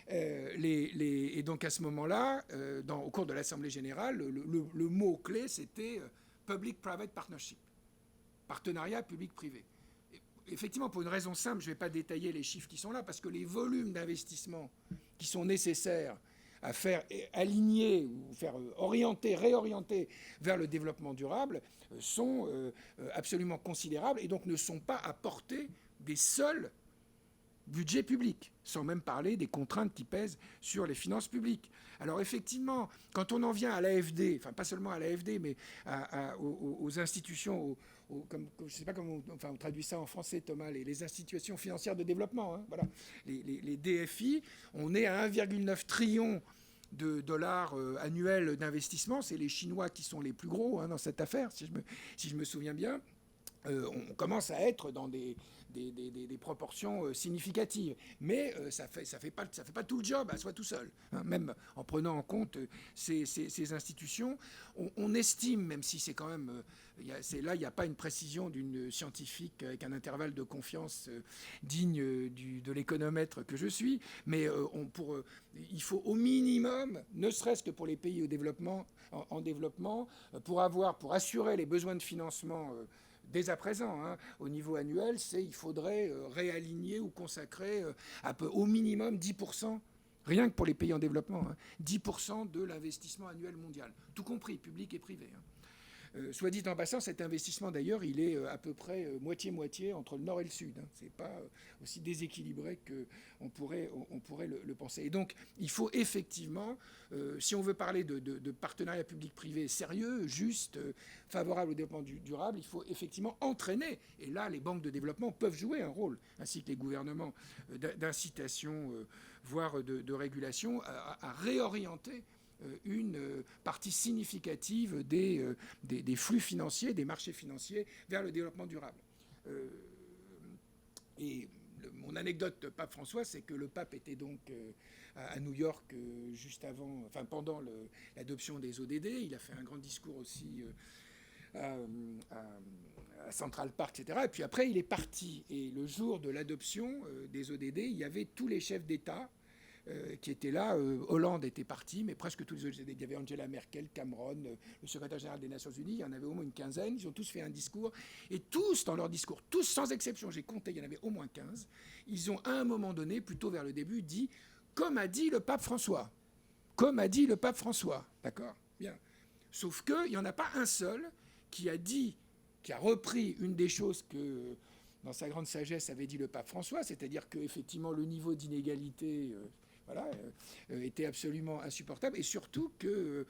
Et donc à ce moment-là, au cours de l'Assemblée générale, le mot-clé, c'était Public-Private Partnership, partenariat public-privé. Effectivement, pour une raison simple, je ne vais pas détailler les chiffres qui sont là, parce que les volumes d'investissement qui sont nécessaires à faire aligner ou faire réorienter vers le développement durable sont absolument considérables et donc ne sont pas à portée des seuls budget public, sans même parler des contraintes qui pèsent sur les finances publiques. Alors effectivement, quand on en vient à l'AFD, enfin pas seulement à l'AFD, mais aux institutions, je ne sais pas comment on traduit ça en français, Thomas, les institutions financières de développement, hein, voilà, les DFI, on est à 1,9 trillion de dollars annuels d'investissement. C'est les Chinois qui sont les plus gros dans cette affaire, si je me souviens bien. On commence à être dans des proportions significatives. Mais ça fait pas tout le job à soi tout seul, hein, même en prenant en compte ces institutions. On estime, même si c'est quand même... il n'y a pas une précision d'une scientifique avec un intervalle de confiance digne de l'économètre que je suis, mais il faut au minimum, ne serait-ce que pour les pays en développement, pour assurer les besoins de financement dès à présent, hein, au niveau annuel, il faudrait réaligner ou consacrer au minimum 10%, rien que pour les pays en développement, hein, 10% de l'investissement annuel mondial, tout compris, public et privé. Hein. Soit dit en passant, cet investissement d'ailleurs, il est à peu près moitié-moitié entre le nord et le sud. Hein. C'est pas aussi déséquilibré qu'on pourrait le penser. Et donc, il faut effectivement, si on veut parler de partenariat public-privé sérieux, juste, favorable au développement durable, il faut effectivement entraîner. Et là, les banques de développement peuvent jouer un rôle, ainsi que les gouvernements d'incitation, voire de régulation, à réorienter une partie significative des flux financiers, des marchés financiers vers le développement durable. Mon anecdote Pape François, c'est que le pape était donc à New York pendant l'adoption des ODD. Il a fait un grand discours aussi à Central Park, etc. Et puis après, il est parti. Et le jour de l'adoption des ODD, il y avait tous les chefs d'État qui étaient là. Hollande était parti, mais presque tous les autres. Il y avait Angela Merkel, Cameron, le secrétaire général des Nations Unies. Il y en avait au moins une quinzaine. Ils ont tous fait un discours. Et tous, dans leur discours, tous sans exception, j'ai compté, il y en avait au moins 15, ils ont à un moment donné, plutôt vers le début, dit « comme a dit le pape François ». Comme a dit le pape François. D'accord ? Bien. Sauf qu'il n'y en a pas un seul qui a repris une des choses que, dans sa grande sagesse, avait dit le pape François, c'est-à-dire qu'effectivement, le niveau d'inégalité... était absolument insupportable, et surtout que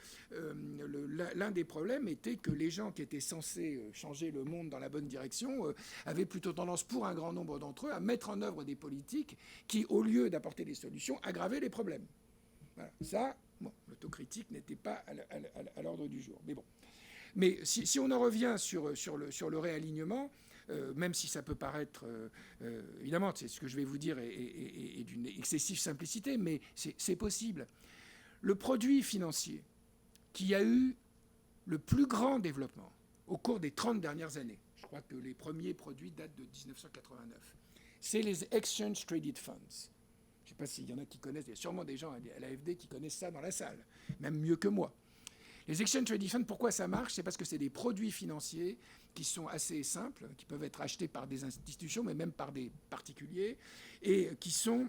l'un des problèmes était que les gens qui étaient censés changer le monde dans la bonne direction avaient plutôt tendance, pour un grand nombre d'entre eux, à mettre en œuvre des politiques qui, au lieu d'apporter des solutions, aggravaient les problèmes. Voilà. Ça, l'autocritique n'était pas à l'ordre du jour. Mais si on en revient sur le réalignement, même si ça peut paraître, évidemment, c'est ce que je vais vous dire est d'une excessive simplicité, mais c'est possible. Le produit financier qui a eu le plus grand développement au cours des 30 dernières années, je crois que les premiers produits datent de 1989, c'est les Exchange Traded Funds. Je ne sais pas s'il y en a qui connaissent, il y a sûrement des gens à l'AFD qui connaissent ça dans la salle, même mieux que moi. Les Exchange Traded Funds, pourquoi ça marche ? C'est parce que c'est des produits financiers qui sont assez simples, qui peuvent être achetés par des institutions, mais même par des particuliers, et qui sont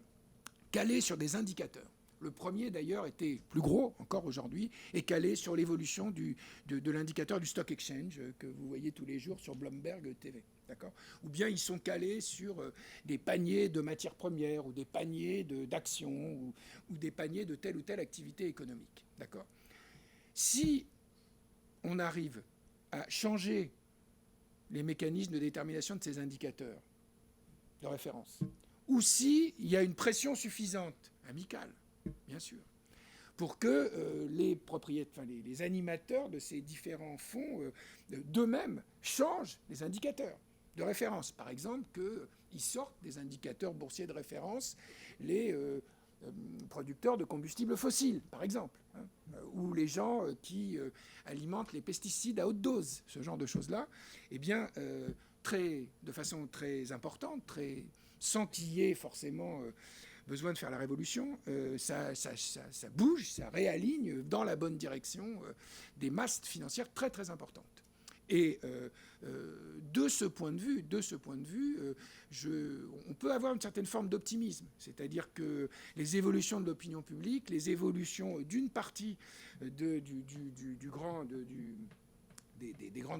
calés sur des indicateurs. Le premier, d'ailleurs, était plus gros encore aujourd'hui et calé sur l'évolution de l'indicateur du Stock Exchange que vous voyez tous les jours sur Bloomberg TV. D'accord ? Ou bien ils sont calés sur des paniers de matières premières ou des paniers d'actions ou des paniers de telle ou telle activité économique. D'accord ? Si on arrive à changer les mécanismes de détermination de ces indicateurs de référence, ou s'il y a une pression suffisante, amicale, bien sûr, pour que les propriétaires, enfin, les animateurs de ces différents fonds d'eux-mêmes changent les indicateurs de référence. Par exemple, qu'ils sortent des indicateurs boursiers de référence les producteurs de combustibles fossiles, par exemple, hein, ou les gens qui alimentent les pesticides à haute dose, ce genre de choses-là, eh bien, de façon très importante, sans qu'il y ait forcément besoin de faire la révolution, ça bouge, ça réaligne dans la bonne direction des masses financières très très importantes. Et de ce point de vue, on peut avoir une certaine forme d'optimisme. C'est-à-dire que les évolutions de l'opinion publique, les évolutions d'une partie des grandes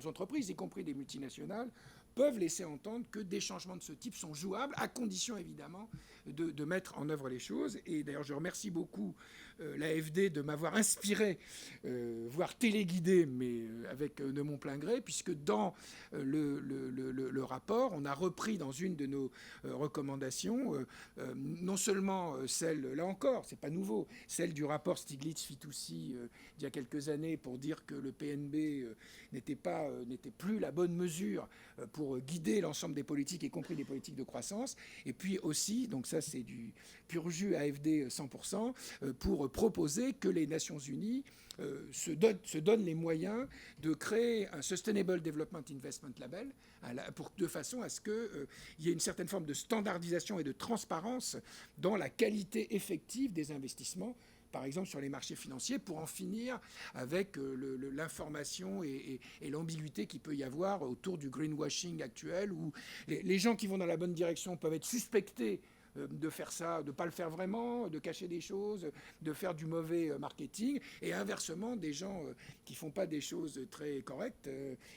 entreprises, y compris des multinationales, peuvent laisser entendre que des changements de ce type sont jouables, à condition évidemment de mettre en œuvre les choses. Et d'ailleurs, je remercie beaucoup l'AFD de m'avoir inspiré, voire téléguidé, mais avec de mon plein gré, puisque dans le rapport, on a repris dans une de nos recommandations, non seulement celle, là encore, c'est pas nouveau, celle du rapport Stiglitz-Fitoussi d'il y a quelques années pour dire que le PNB n'était plus la bonne mesure pour guider l'ensemble des politiques, y compris des politiques de croissance, et puis aussi, donc ça c'est du pur jus AFD 100%, pour proposer que les Nations Unies se donnent les moyens de créer un Sustainable Development Investment Label, de façon à ce qu'il y ait une certaine forme de standardisation et de transparence dans la qualité effective des investissements, par exemple sur les marchés financiers, pour en finir avec l'information et l'ambiguïté qu'il peut y avoir autour du greenwashing actuel, où les gens qui vont dans la bonne direction peuvent être suspectés de faire ça, de ne pas le faire vraiment, de cacher des choses, de faire du mauvais marketing, et inversement, des gens qui ne font pas des choses très correctes,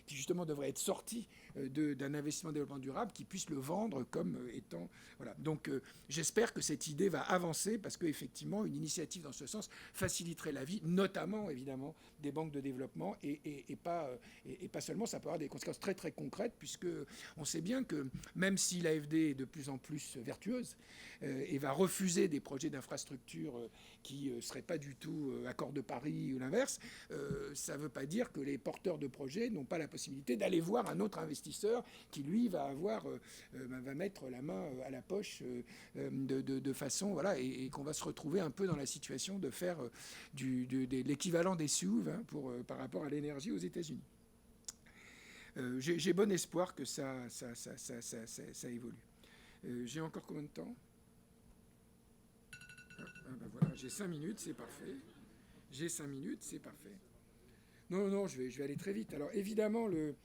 qui justement devraient être sortis d'un investissement en développement durable, qui puissent le vendre comme étant... Voilà. Donc j'espère que cette idée va avancer, parce qu'effectivement, une initiative dans ce sens faciliterait la vie, notamment, évidemment, des banques de développement, et pas seulement, ça peut avoir des conséquences très, très concrètes, puisque on sait bien que même si l'AFD est de plus en plus vertueuse, et va refuser des projets d'infrastructure qui ne seraient pas du tout accord de Paris ou l'inverse, ça ne veut pas dire que les porteurs de projets n'ont pas la possibilité d'aller voir un autre investisseur qui, lui, va mettre la main à la poche de façon... Voilà, et qu'on va se retrouver un peu dans la situation de faire l'équivalent des SUV par rapport à l'énergie aux États-Unis. J'ai bon espoir que ça évolue. J'ai encore combien de temps ? Voilà, j'ai 5 minutes, c'est parfait. Non, je vais aller très vite. Alors évidemment, le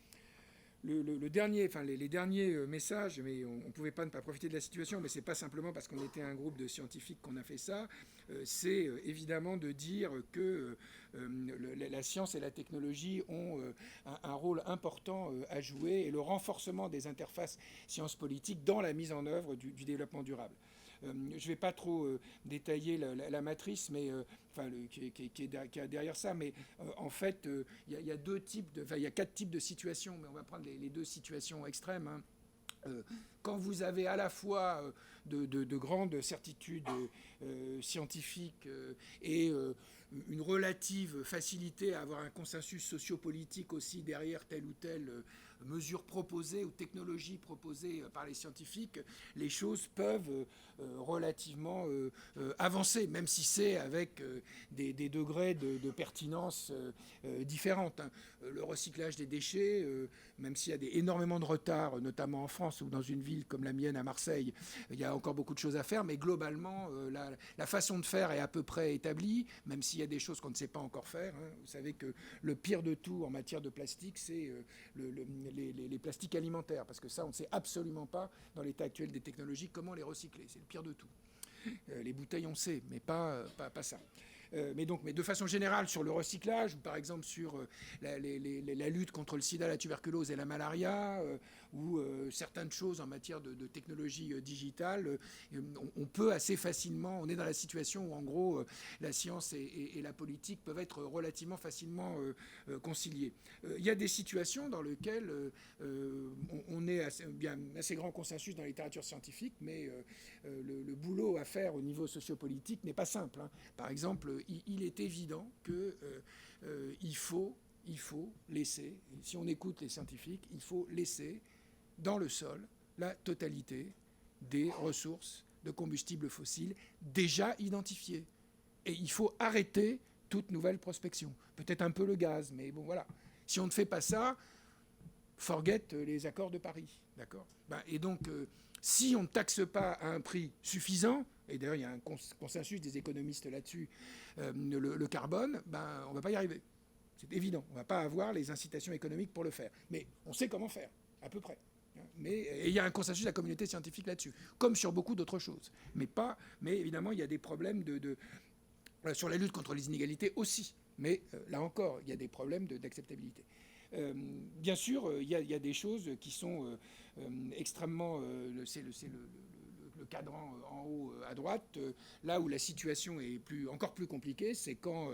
dernier, enfin les derniers messages, mais on ne pouvait pas ne pas profiter de la situation, mais ce n'est pas simplement parce qu'on était un groupe de scientifiques qu'on a fait ça, c'est évidemment de dire que la science et la technologie ont un rôle important à jouer, et le renforcement des interfaces sciences-politiques dans la mise en œuvre du développement durable. Je ne vais pas trop détailler la matrice, mais qui est derrière ça, mais en fait, il y a il y a 4 types de situations, mais on va prendre les 2 situations extrêmes. Quand vous avez à la fois de grandes certitudes scientifiques et une relative facilité à avoir un consensus sociopolitique aussi derrière telle ou telle mesure proposée ou technologie proposée par les scientifiques, les choses peuvent relativement avancer, même si c'est avec des degrés de pertinence différentes. Le recyclage des déchets, même s'il y a énormément de retard, notamment en France ou dans une ville comme la mienne à Marseille, il y a encore beaucoup de choses à faire, mais globalement, la façon de faire est à peu près établie, même s'il y a des choses qu'on ne sait pas encore faire. Vous savez que le pire de tout en matière de plastique, c'est les plastiques alimentaires, parce que ça, on ne sait absolument pas, dans l'état actuel des technologies, comment les recycler. C'est le pire de tout. Les bouteilles, on sait, mais pas ça. Mais de façon générale, sur le recyclage, ou par exemple sur la lutte contre le sida, la tuberculose et la malaria, ou certaines choses en matière de technologie digitale, on peut assez facilement, on est dans la situation où en gros la science et la politique peuvent être relativement facilement conciliées. Il y a des situations dans lesquelles on est assez grand consensus dans la littérature scientifique, mais le boulot à faire au niveau sociopolitique n'est pas simple. Par exemple, il est évident qu'il faut laisser, si on écoute les scientifiques, il faut laisser dans le sol la totalité des ressources de combustibles fossiles déjà identifiées. Et il faut arrêter toute nouvelle prospection. Peut-être un peu le gaz, mais bon, voilà. Si on ne fait pas ça, forget les accords de Paris. D'accord ? Et donc, si on ne taxe pas à un prix suffisant, et d'ailleurs il y a un consensus des économistes là-dessus, le carbone, on ne va pas y arriver. C'est évident. On ne va pas avoir les incitations économiques pour le faire. Mais on sait comment faire, à peu près. Et il y a un consensus de la communauté scientifique là-dessus, comme sur beaucoup d'autres choses. Mais évidemment, il y a des problèmes sur la lutte contre les inégalités aussi. Mais là encore, il y a des problèmes d'acceptabilité. Bien sûr, il y a des choses qui sont extrêmement... c'est le cadran en haut à droite. Là où la situation est encore plus compliquée, c'est quand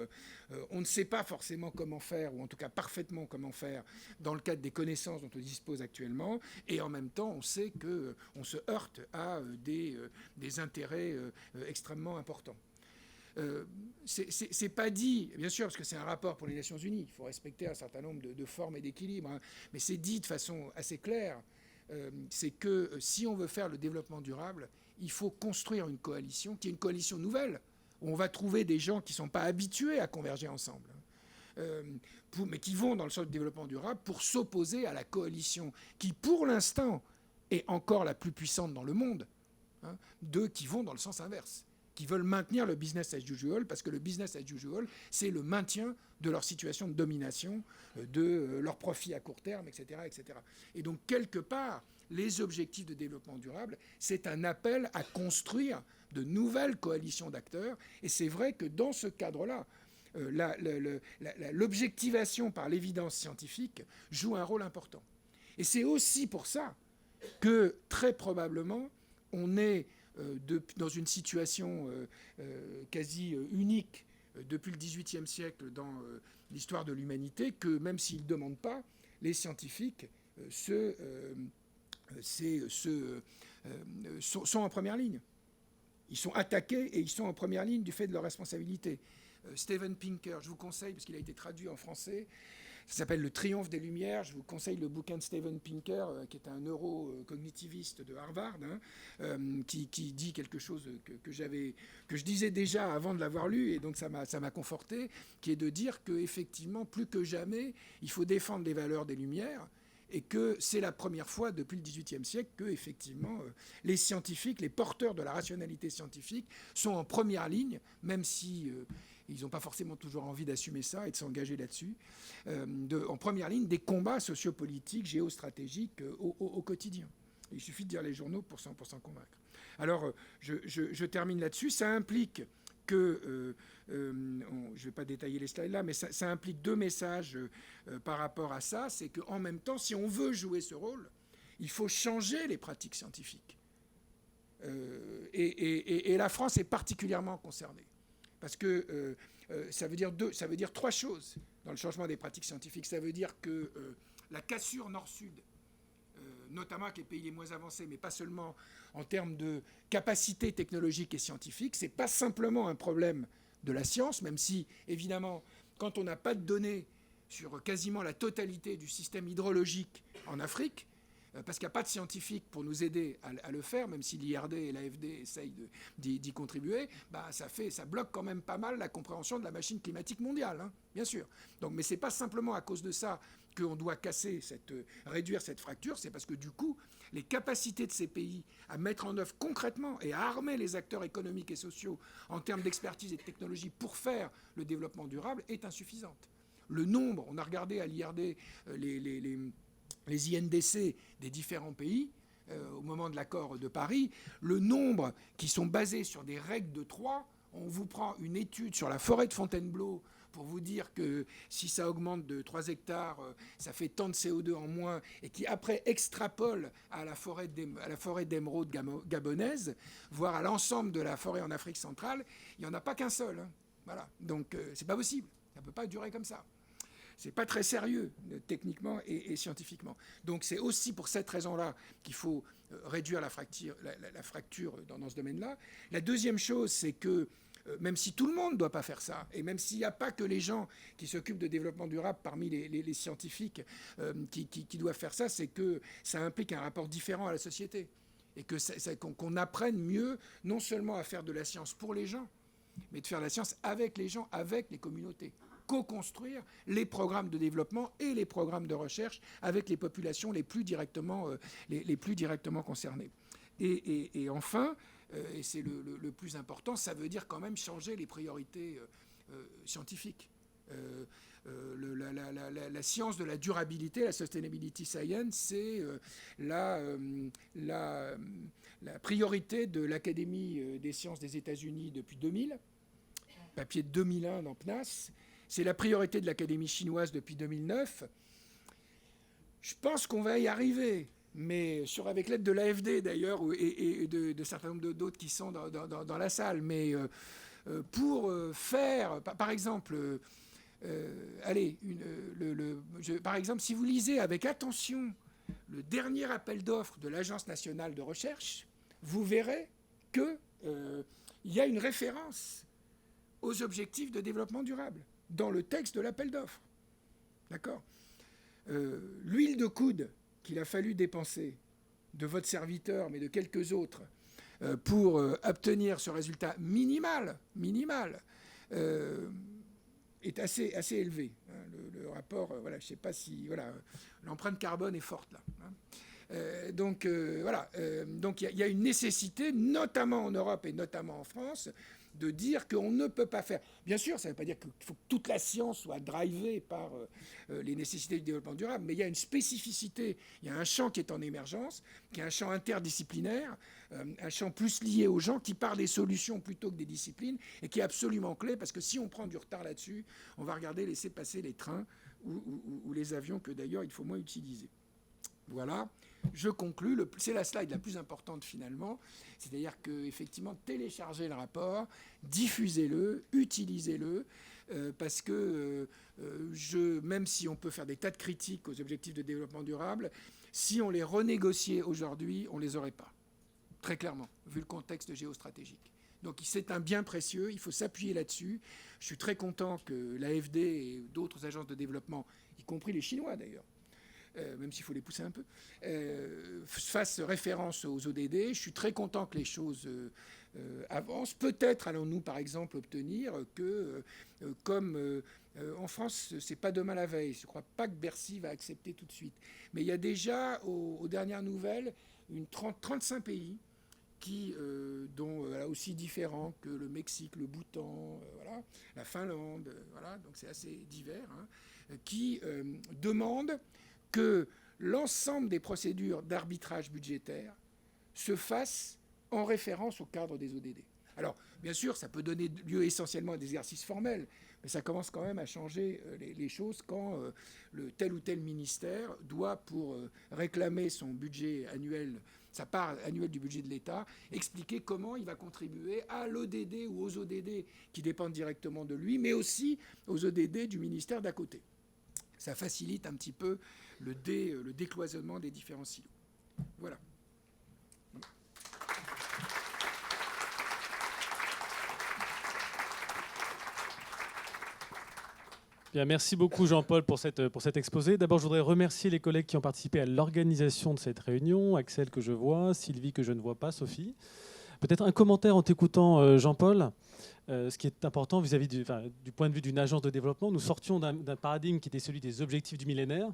on ne sait pas forcément comment faire, ou en tout cas parfaitement comment faire, dans le cadre des connaissances dont on dispose actuellement, et en même temps, on sait qu'on se heurte à des intérêts extrêmement importants. C'est pas dit, bien sûr, parce que c'est un rapport pour les Nations Unies, il faut respecter un certain nombre de formes et d'équilibres, mais c'est dit de façon assez claire, c'est que si on veut faire le développement durable, il faut construire une coalition, qui est une coalition nouvelle, où on va trouver des gens qui ne sont pas habitués à converger ensemble, mais qui vont dans le sens du développement durable pour s'opposer à la coalition qui, pour l'instant, est encore la plus puissante dans le monde, qui vont dans le sens inverse, qui veulent maintenir le business as usual, parce que le business as usual, c'est le maintien de leur situation de domination, de leurs profits à court terme, etc., etc. Et donc, quelque part, les objectifs de développement durable, c'est un appel à construire de nouvelles coalitions d'acteurs. Et c'est vrai que dans ce cadre-là, l'objectivation par l'évidence scientifique joue un rôle important. Et c'est aussi pour ça que, très probablement, on est dans une situation quasi unique depuis le XVIIIe siècle dans l'histoire de l'humanité, que même s'ils ne demandent pas, les scientifiques sont en première ligne. Ils sont attaqués et ils sont en première ligne du fait de leur responsabilité. Steven Pinker, je vous conseille, parce qu'il a été traduit en français, ça s'appelle Le Triomphe des Lumières. Je vous conseille le bouquin de Steven Pinker, qui est un neurocognitiviste de Harvard, qui dit quelque chose que je disais déjà avant de l'avoir lu, et donc ça m'a conforté, qui est de dire qu'effectivement, plus que jamais, il faut défendre les valeurs des Lumières, et que c'est la première fois depuis le XVIIIe siècle que, effectivement, les scientifiques, les porteurs de la rationalité scientifique, sont en première ligne, même si... ils n'ont pas forcément toujours envie d'assumer ça et de s'engager là-dessus, en première ligne des combats sociopolitiques, géostratégiques au quotidien. Il suffit de lire les journaux pour s'en convaincre. Alors, je termine là-dessus. Ça implique que, je ne vais pas détailler les slides là, mais ça implique deux messages par rapport à ça. C'est qu'en même temps, si on veut jouer ce rôle, il faut changer les pratiques scientifiques. Et la France est particulièrement concernée. Parce que ça veut dire trois choses dans le changement des pratiques scientifiques. Ça veut dire que la cassure nord-sud, notamment avec les pays les moins avancés, mais pas seulement en termes de capacité technologique et scientifique, ce n'est pas simplement un problème de la science, même si, évidemment, quand on n'a pas de données sur quasiment la totalité du système hydrologique en Afrique, parce qu'il n'y a pas de scientifiques pour nous aider à le faire, même si l'IRD et l'AFD essayent d'y contribuer, ça bloque quand même pas mal la compréhension de la machine climatique mondiale, bien sûr. Donc, mais ce n'est pas simplement à cause de ça qu'on doit réduire cette fracture, c'est parce que du coup, les capacités de ces pays à mettre en œuvre concrètement et à armer les acteurs économiques et sociaux en termes d'expertise et de technologie pour faire le développement durable est insuffisante. Le nombre, on a regardé à l'IRD les INDC des différents pays, au moment de l'accord de Paris, le nombre qui sont basés sur des règles de 3, on vous prend une étude sur la forêt de Fontainebleau pour vous dire que si ça augmente de 3 hectares, ça fait tant de CO2 en moins, et qui après extrapole à la forêt d'émeraude gabonaise, voire à l'ensemble de la forêt en Afrique centrale, il n'y en a pas qu'un seul. Hein. Voilà. Donc c'est pas possible. Ça ne peut pas durer comme ça. C'est pas très sérieux, techniquement et scientifiquement. Donc c'est aussi pour cette raison-là qu'il faut réduire la fracture dans ce domaine-là. La deuxième chose, c'est que même si tout le monde ne doit pas faire ça, et même s'il n'y a pas que les gens qui s'occupent de développement durable parmi les scientifiques qui doivent faire ça, c'est que ça implique un rapport différent à la société. Et qu'on apprenne mieux, non seulement à faire de la science pour les gens, mais de faire de la science avec les gens, avec les communautés. Co-construire les programmes de développement et les programmes de recherche avec les populations les plus directement concernées. Et enfin, et c'est le plus important, ça veut dire quand même changer les priorités scientifiques. La science de la durabilité, la sustainability science, c'est la priorité de l'Académie des sciences des États-Unis depuis 2000, papier de 2001 dans PNAS. C'est la priorité de l'Académie chinoise depuis 2009. Je pense qu'on va y arriver, mais avec l'aide de l'AFD d'ailleurs, et de certains nombres d'autres qui sont dans la salle. Mais pour faire, par exemple, par exemple, si vous lisez avec attention le dernier appel d'offres de l'Agence nationale de recherche, vous verrez qu'il y a une référence aux objectifs de développement durable dans le texte de l'appel d'offres. D'accord ? L'huile de coude qu'il a fallu dépenser de votre serviteur, mais de quelques autres, pour obtenir ce résultat minimal, est assez élevé. Le rapport, je ne sais pas si... l'empreinte carbone est forte, là. Donc il y a une nécessité, notamment en Europe et notamment en France, de dire qu'on ne peut pas faire. Bien sûr, ça ne veut pas dire qu'il faut que toute la science soit drivée par les nécessités du développement durable, mais il y a une spécificité, il y a un champ qui est en émergence, qui est un champ interdisciplinaire, un champ plus lié aux gens qui parlent des solutions plutôt que des disciplines, et qui est absolument clé, parce que si on prend du retard là-dessus, on va regarder laisser passer les trains ou les avions que d'ailleurs il faut moins utiliser. Voilà. Je conclus, c'est la slide la plus importante finalement, c'est-à-dire qu'effectivement, téléchargez le rapport, diffusez-le, utilisez-le, parce que même si on peut faire des tas de critiques aux objectifs de développement durable, si on les renégociait aujourd'hui, on ne les aurait pas, très clairement, vu le contexte géostratégique. Donc c'est un bien précieux, il faut s'appuyer là-dessus. Je suis très content que l'AFD et d'autres agences de développement, y compris les Chinois d'ailleurs, même s'il faut les pousser un peu, fassent référence aux ODD. Je suis très content que les choses avancent. Peut-être allons-nous, par exemple, obtenir que, comme en France, c'est pas demain la veille. Je ne crois pas que Bercy va accepter tout de suite. Mais il y a déjà, aux dernières nouvelles, 35 pays dont aussi différents que le Mexique, le Bhoutan, la Finlande, donc c'est assez divers, qui demandent que l'ensemble des procédures d'arbitrage budgétaire se fassent en référence au cadre des ODD. Alors, bien sûr, ça peut donner lieu essentiellement à des exercices formels, mais ça commence quand même à changer les choses quand tel ou tel ministère doit, pour réclamer son budget annuel, sa part annuelle du budget de l'État, expliquer comment il va contribuer à l'ODD ou aux ODD qui dépendent directement de lui, mais aussi aux ODD du ministère d'à côté. Ça facilite un petit peu le décloisonnement des différents silos. Voilà. Bien, merci beaucoup Jean-Paul pour cet exposé. D'abord, je voudrais remercier les collègues qui ont participé à l'organisation de cette réunion, Axel que je vois, Sylvie que je ne vois pas, Sophie. Peut-être un commentaire en t'écoutant, Jean-Paul. Ce qui est important vis-à-vis du point de vue d'une agence de développement, nous sortions d'un paradigme qui était celui des objectifs du millénaire.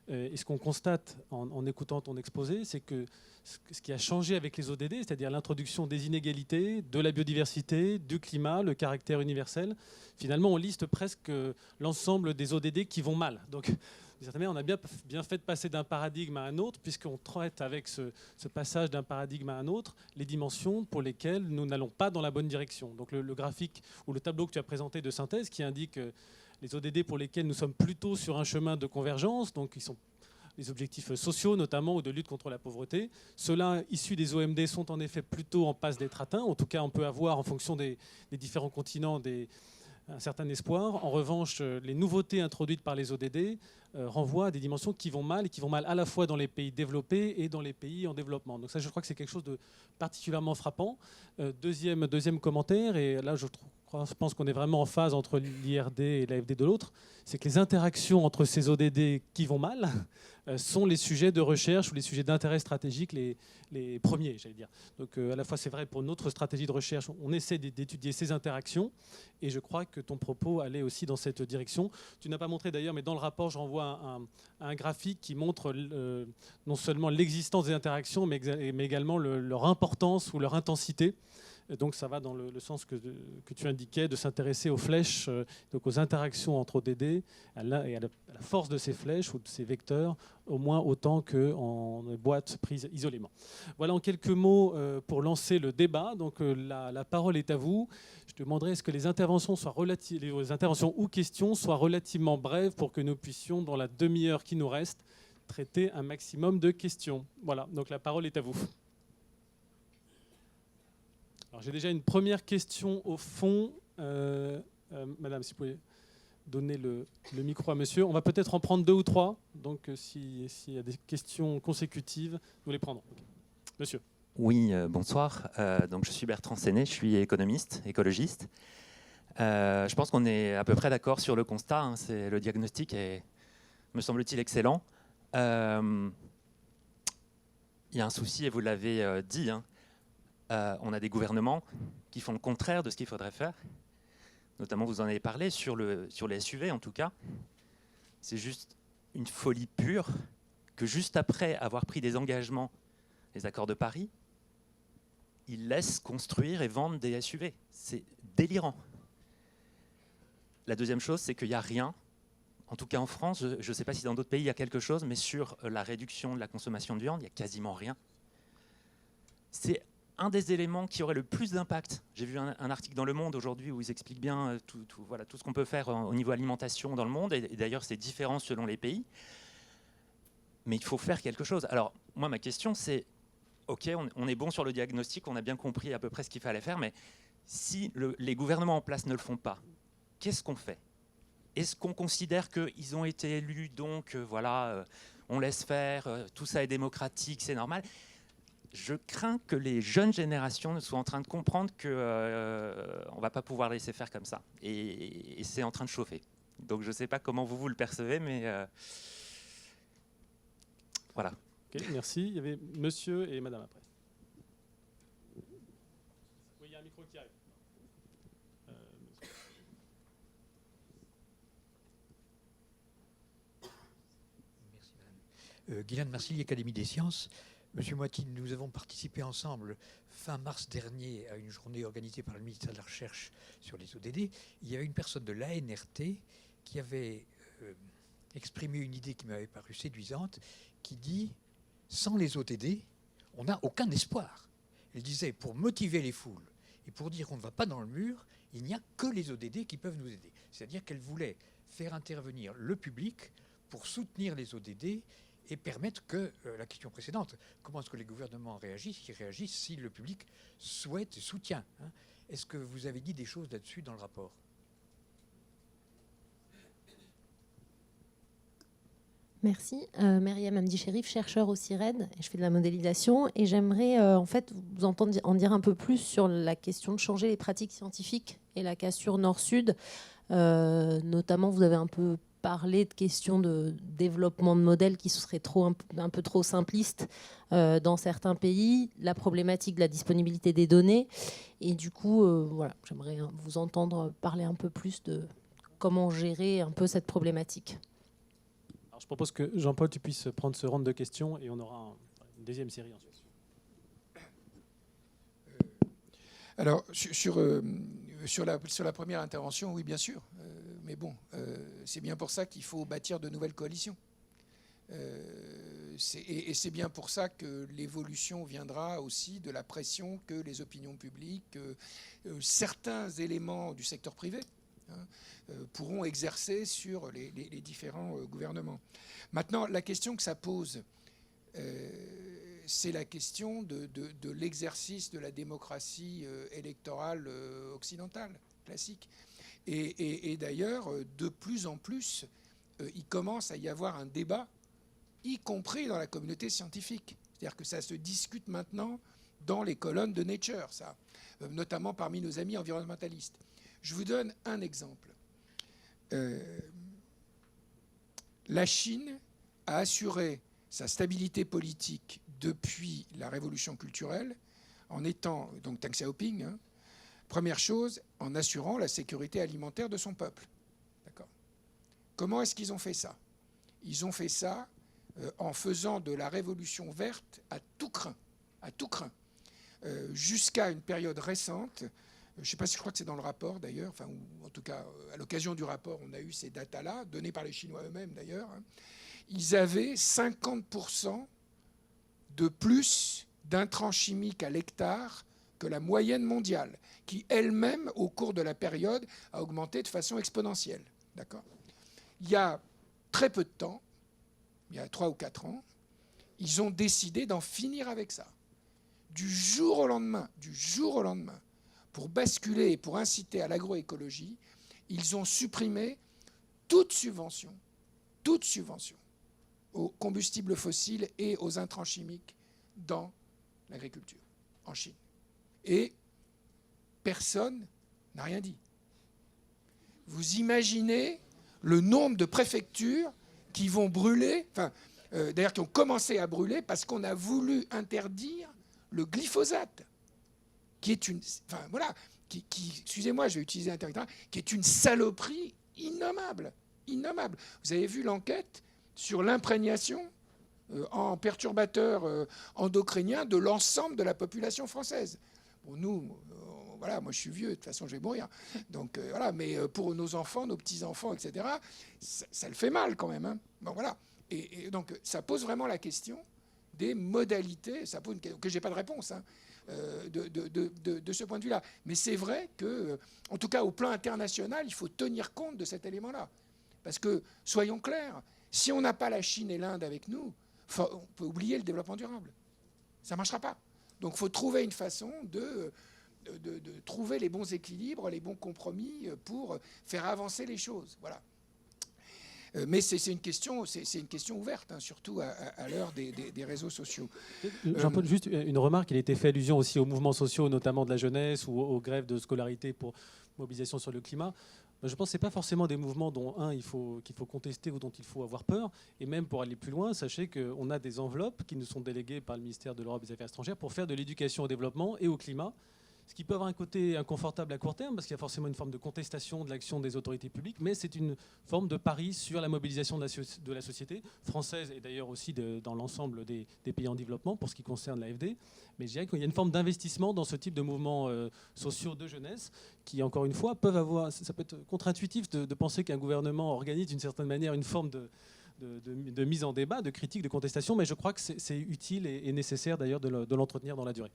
Et ce qu'on constate en écoutant ton exposé, c'est que ce qui a changé avec les ODD, c'est-à-dire l'introduction des inégalités, de la biodiversité, du climat, le caractère universel, finalement on liste presque l'ensemble des ODD qui vont mal. Donc d'une certaine manière, on a bien fait de passer d'un paradigme à un autre, puisqu'on traite avec ce passage d'un paradigme à un autre les dimensions pour lesquelles nous n'allons pas dans la bonne direction. Donc le graphique ou le tableau que tu as présenté de synthèse qui indique les ODD pour lesquels nous sommes plutôt sur un chemin de convergence, donc ils sont les objectifs sociaux notamment ou de lutte contre la pauvreté. Ceux-là, issus des OMD, sont en effet plutôt en passe d'être atteints. En tout cas, on peut avoir, en fonction des différents continents, un certain espoir. En revanche, les nouveautés introduites par les ODD renvoient à des dimensions qui vont mal, et qui vont mal à la fois dans les pays développés et dans les pays en développement. Donc ça, je crois que c'est quelque chose de particulièrement frappant. Deuxième commentaire, et là, je pense qu'on est vraiment en phase entre l'IRD et l'AFD de l'autre, c'est que les interactions entre ces ODD qui vont mal sont les sujets de recherche ou les sujets d'intérêt stratégique les premiers, j'allais dire. Donc à la fois, c'est vrai pour notre stratégie de recherche, on essaie d'étudier ces interactions, et je crois que ton propos allait aussi dans cette direction. Tu n'as pas montré d'ailleurs, mais dans le rapport, je renvoie à un graphique qui montre non seulement l'existence des interactions, mais également leur importance ou leur intensité. Donc ça va dans le sens que tu indiquais, de s'intéresser aux flèches, donc aux interactions entre ODD et à la force de ces flèches ou de ces vecteurs, au moins autant qu'en boîte prise isolément. Voilà en quelques mots pour lancer le débat. Donc la parole est à vous. Je te demanderai est-ce que les interventions ou questions soient relativement brèves pour que nous puissions, dans la demi-heure qui nous reste, traiter un maximum de questions. Voilà, donc la parole est à vous. Alors, j'ai déjà une première question au fond. Madame, si vous pouvez donner le micro à monsieur. On va peut-être en prendre 2 ou 3. Donc, s'il y a des questions consécutives, nous les prendrons. Monsieur. Oui, bonsoir. Donc, je suis Bertrand Séné, je suis économiste, écologiste. Je pense qu'on est à peu près d'accord sur le constat. Hein, le diagnostic est, me semble-t-il, excellent. Il y a un souci, et vous l'avez dit, hein. On a des gouvernements qui font le contraire de ce qu'il faudrait faire. Notamment, vous en avez parlé, sur les SUV en tout cas. C'est juste une folie pure que juste après avoir pris des engagements, les accords de Paris, ils laissent construire et vendre des SUV. C'est délirant. La deuxième chose, c'est qu'il n'y a rien, en tout cas en France, je ne sais pas si dans d'autres pays il y a quelque chose, mais sur la réduction de la consommation de viande, il n'y a quasiment rien. C'est un des éléments qui aurait le plus d'impact. J'ai vu un article dans Le Monde aujourd'hui où ils expliquent bien tout ce qu'on peut faire au niveau alimentation dans le monde, et d'ailleurs c'est différent selon les pays. Mais il faut faire quelque chose. Alors moi ma question c'est, ok, on est bon sur le diagnostic, on a bien compris à peu près ce qu'il fallait faire, mais si les gouvernements en place ne le font pas, qu'est-ce qu'on fait? Est-ce qu'on considère qu'ils ont été élus, donc on laisse faire, tout ça est démocratique, c'est normal? Je crains que les jeunes générations ne soient en train de comprendre qu'on ne va pas pouvoir laisser faire comme ça. Et c'est en train de chauffer. Donc je ne sais pas comment vous le percevez, mais voilà. Okay, merci. Il y avait monsieur et madame après. Oui, il y a un micro qui arrive. Merci madame. Guylaine Marcilly, Académie des sciences. Monsieur Moitine, nous avons participé ensemble fin mars dernier à une journée organisée par le ministère de la Recherche sur les ODD. Il y avait une personne de l'ANRT qui avait exprimé une idée qui m'avait paru séduisante, qui dit « Sans les ODD, on n'a aucun espoir ». Elle disait « Pour motiver les foules et pour dire qu'on ne va pas dans le mur, il n'y a que les ODD qui peuvent nous aider ». C'est-à-dire qu'elle voulait faire intervenir le public pour soutenir les ODD et permettre que, la question précédente, comment est-ce que les gouvernements réagissent? Ils réagissent si le public souhaite et soutient. Hein. Est-ce que vous avez dit des choses là-dessus dans le rapport? Merci. Myriam Hamdi Cherif, chercheur au CIRED, et je fais de la modélisation. Et j'aimerais en fait vous entendre en dire un peu plus sur la question de changer les pratiques scientifiques et la cassure nord-sud. Notamment, vous avez un peu parlé de questions de développement de modèles qui seraient un peu trop simplistes dans certains pays, la problématique de la disponibilité des données. Et du coup, voilà, j'aimerais vous entendre parler un peu plus de comment gérer un peu cette problématique. Alors, je propose que Jean-Paul, tu puisses prendre ce round de questions et on aura une deuxième série ensuite. Alors, sur la première intervention, oui, bien sûr. Mais bon, c'est bien pour ça qu'il faut bâtir de nouvelles coalitions. Et c'est bien pour ça que l'évolution viendra aussi de la pression que les opinions publiques, certains éléments du secteur privé, pourront exercer sur les différents gouvernements. Maintenant, la question que ça pose, c'est la question de l'exercice de la démocratie électorale occidentale, classique. Et d'ailleurs, de plus en plus, il commence à y avoir un débat, y compris dans la communauté scientifique. C'est-à-dire que ça se discute maintenant dans les colonnes de Nature, ça, notamment parmi nos amis environnementalistes. Je vous donne un exemple. La Chine a assuré sa stabilité politique depuis la révolution culturelle en étant, donc Deng Xiaoping, première chose, en assurant la sécurité alimentaire de son peuple. D'accord. Comment est-ce qu'ils ont fait ça? Ils ont fait ça en faisant de la révolution verte à tout crin, jusqu'à une période récente. Je ne sais pas si je crois que c'est dans le rapport d'ailleurs, enfin, ou en tout cas à l'occasion du rapport, on a eu ces datas-là, données par les Chinois eux-mêmes d'ailleurs. Ils avaient 50% de plus d'intrants chimiques à l'hectare que la moyenne mondiale, qui elle-même, au cours de la période, a augmenté de façon exponentielle. D'accord ? Il y a très peu de temps, il y a 3 ou 4 ans, ils ont décidé d'en finir avec ça. Du jour au lendemain, pour basculer et pour inciter à l'agroécologie, ils ont supprimé toute subvention aux combustibles fossiles et aux intrants chimiques dans l'agriculture, en Chine. Et personne n'a rien dit. Vous imaginez le nombre de préfectures qui vont brûler, d'ailleurs qui ont commencé à brûler parce qu'on a voulu interdire le glyphosate, qui est une, excusez-moi, je vais utiliser un terme, qui est une saloperie innommable. Vous avez vu l'enquête sur l'imprégnation en perturbateurs endocriniens de l'ensemble de la population française. Bon, nous, voilà, moi je suis vieux, de toute façon je vais mourir. Donc voilà, mais pour nos enfants, nos petits-enfants, etc., ça le fait mal quand même. Hein. Bon, voilà. Et donc ça pose vraiment la question des modalités, ça pose une question que je n'ai pas de réponse, hein, de ce point de vue-là. Mais c'est vrai que, en tout cas au plan international, il faut tenir compte de cet élément-là. Parce que, soyons clairs, si on n'a pas la Chine et l'Inde avec nous, on peut oublier le développement durable. Ça ne marchera pas. Donc il faut trouver une façon de trouver les bons équilibres, les bons compromis pour faire avancer les choses. Voilà. Mais c'est une question ouverte, hein, surtout à l'heure des réseaux sociaux. Jean-Paul, juste une remarque, il a été fait allusion aussi aux mouvements sociaux, notamment de la jeunesse ou aux grèves de scolarité pour mobilisation sur le climat. Je pense que ce n'est pas forcément des mouvements dont, qu'il faut contester ou dont il faut avoir peur. Et même pour aller plus loin, sachez qu'on a des enveloppes qui nous sont déléguées par le ministère de l'Europe et des Affaires étrangères pour faire de l'éducation au développement et au climat. Ce qui peut avoir un côté inconfortable à court terme, parce qu'il y a forcément une forme de contestation de l'action des autorités publiques, mais c'est une forme de pari sur la mobilisation de la société française et d'ailleurs aussi dans l'ensemble des pays en développement pour ce qui concerne l'AFD. Mais je dirais qu'il y a une forme d'investissement dans ce type de mouvements sociaux de jeunesse qui, encore une fois, peuvent avoir... Ça peut être contre-intuitif de penser qu'un gouvernement organise d'une certaine manière une forme de mise en débat, de critique, de contestation, mais je crois que c'est utile et nécessaire d'ailleurs de l'entretenir dans la durée.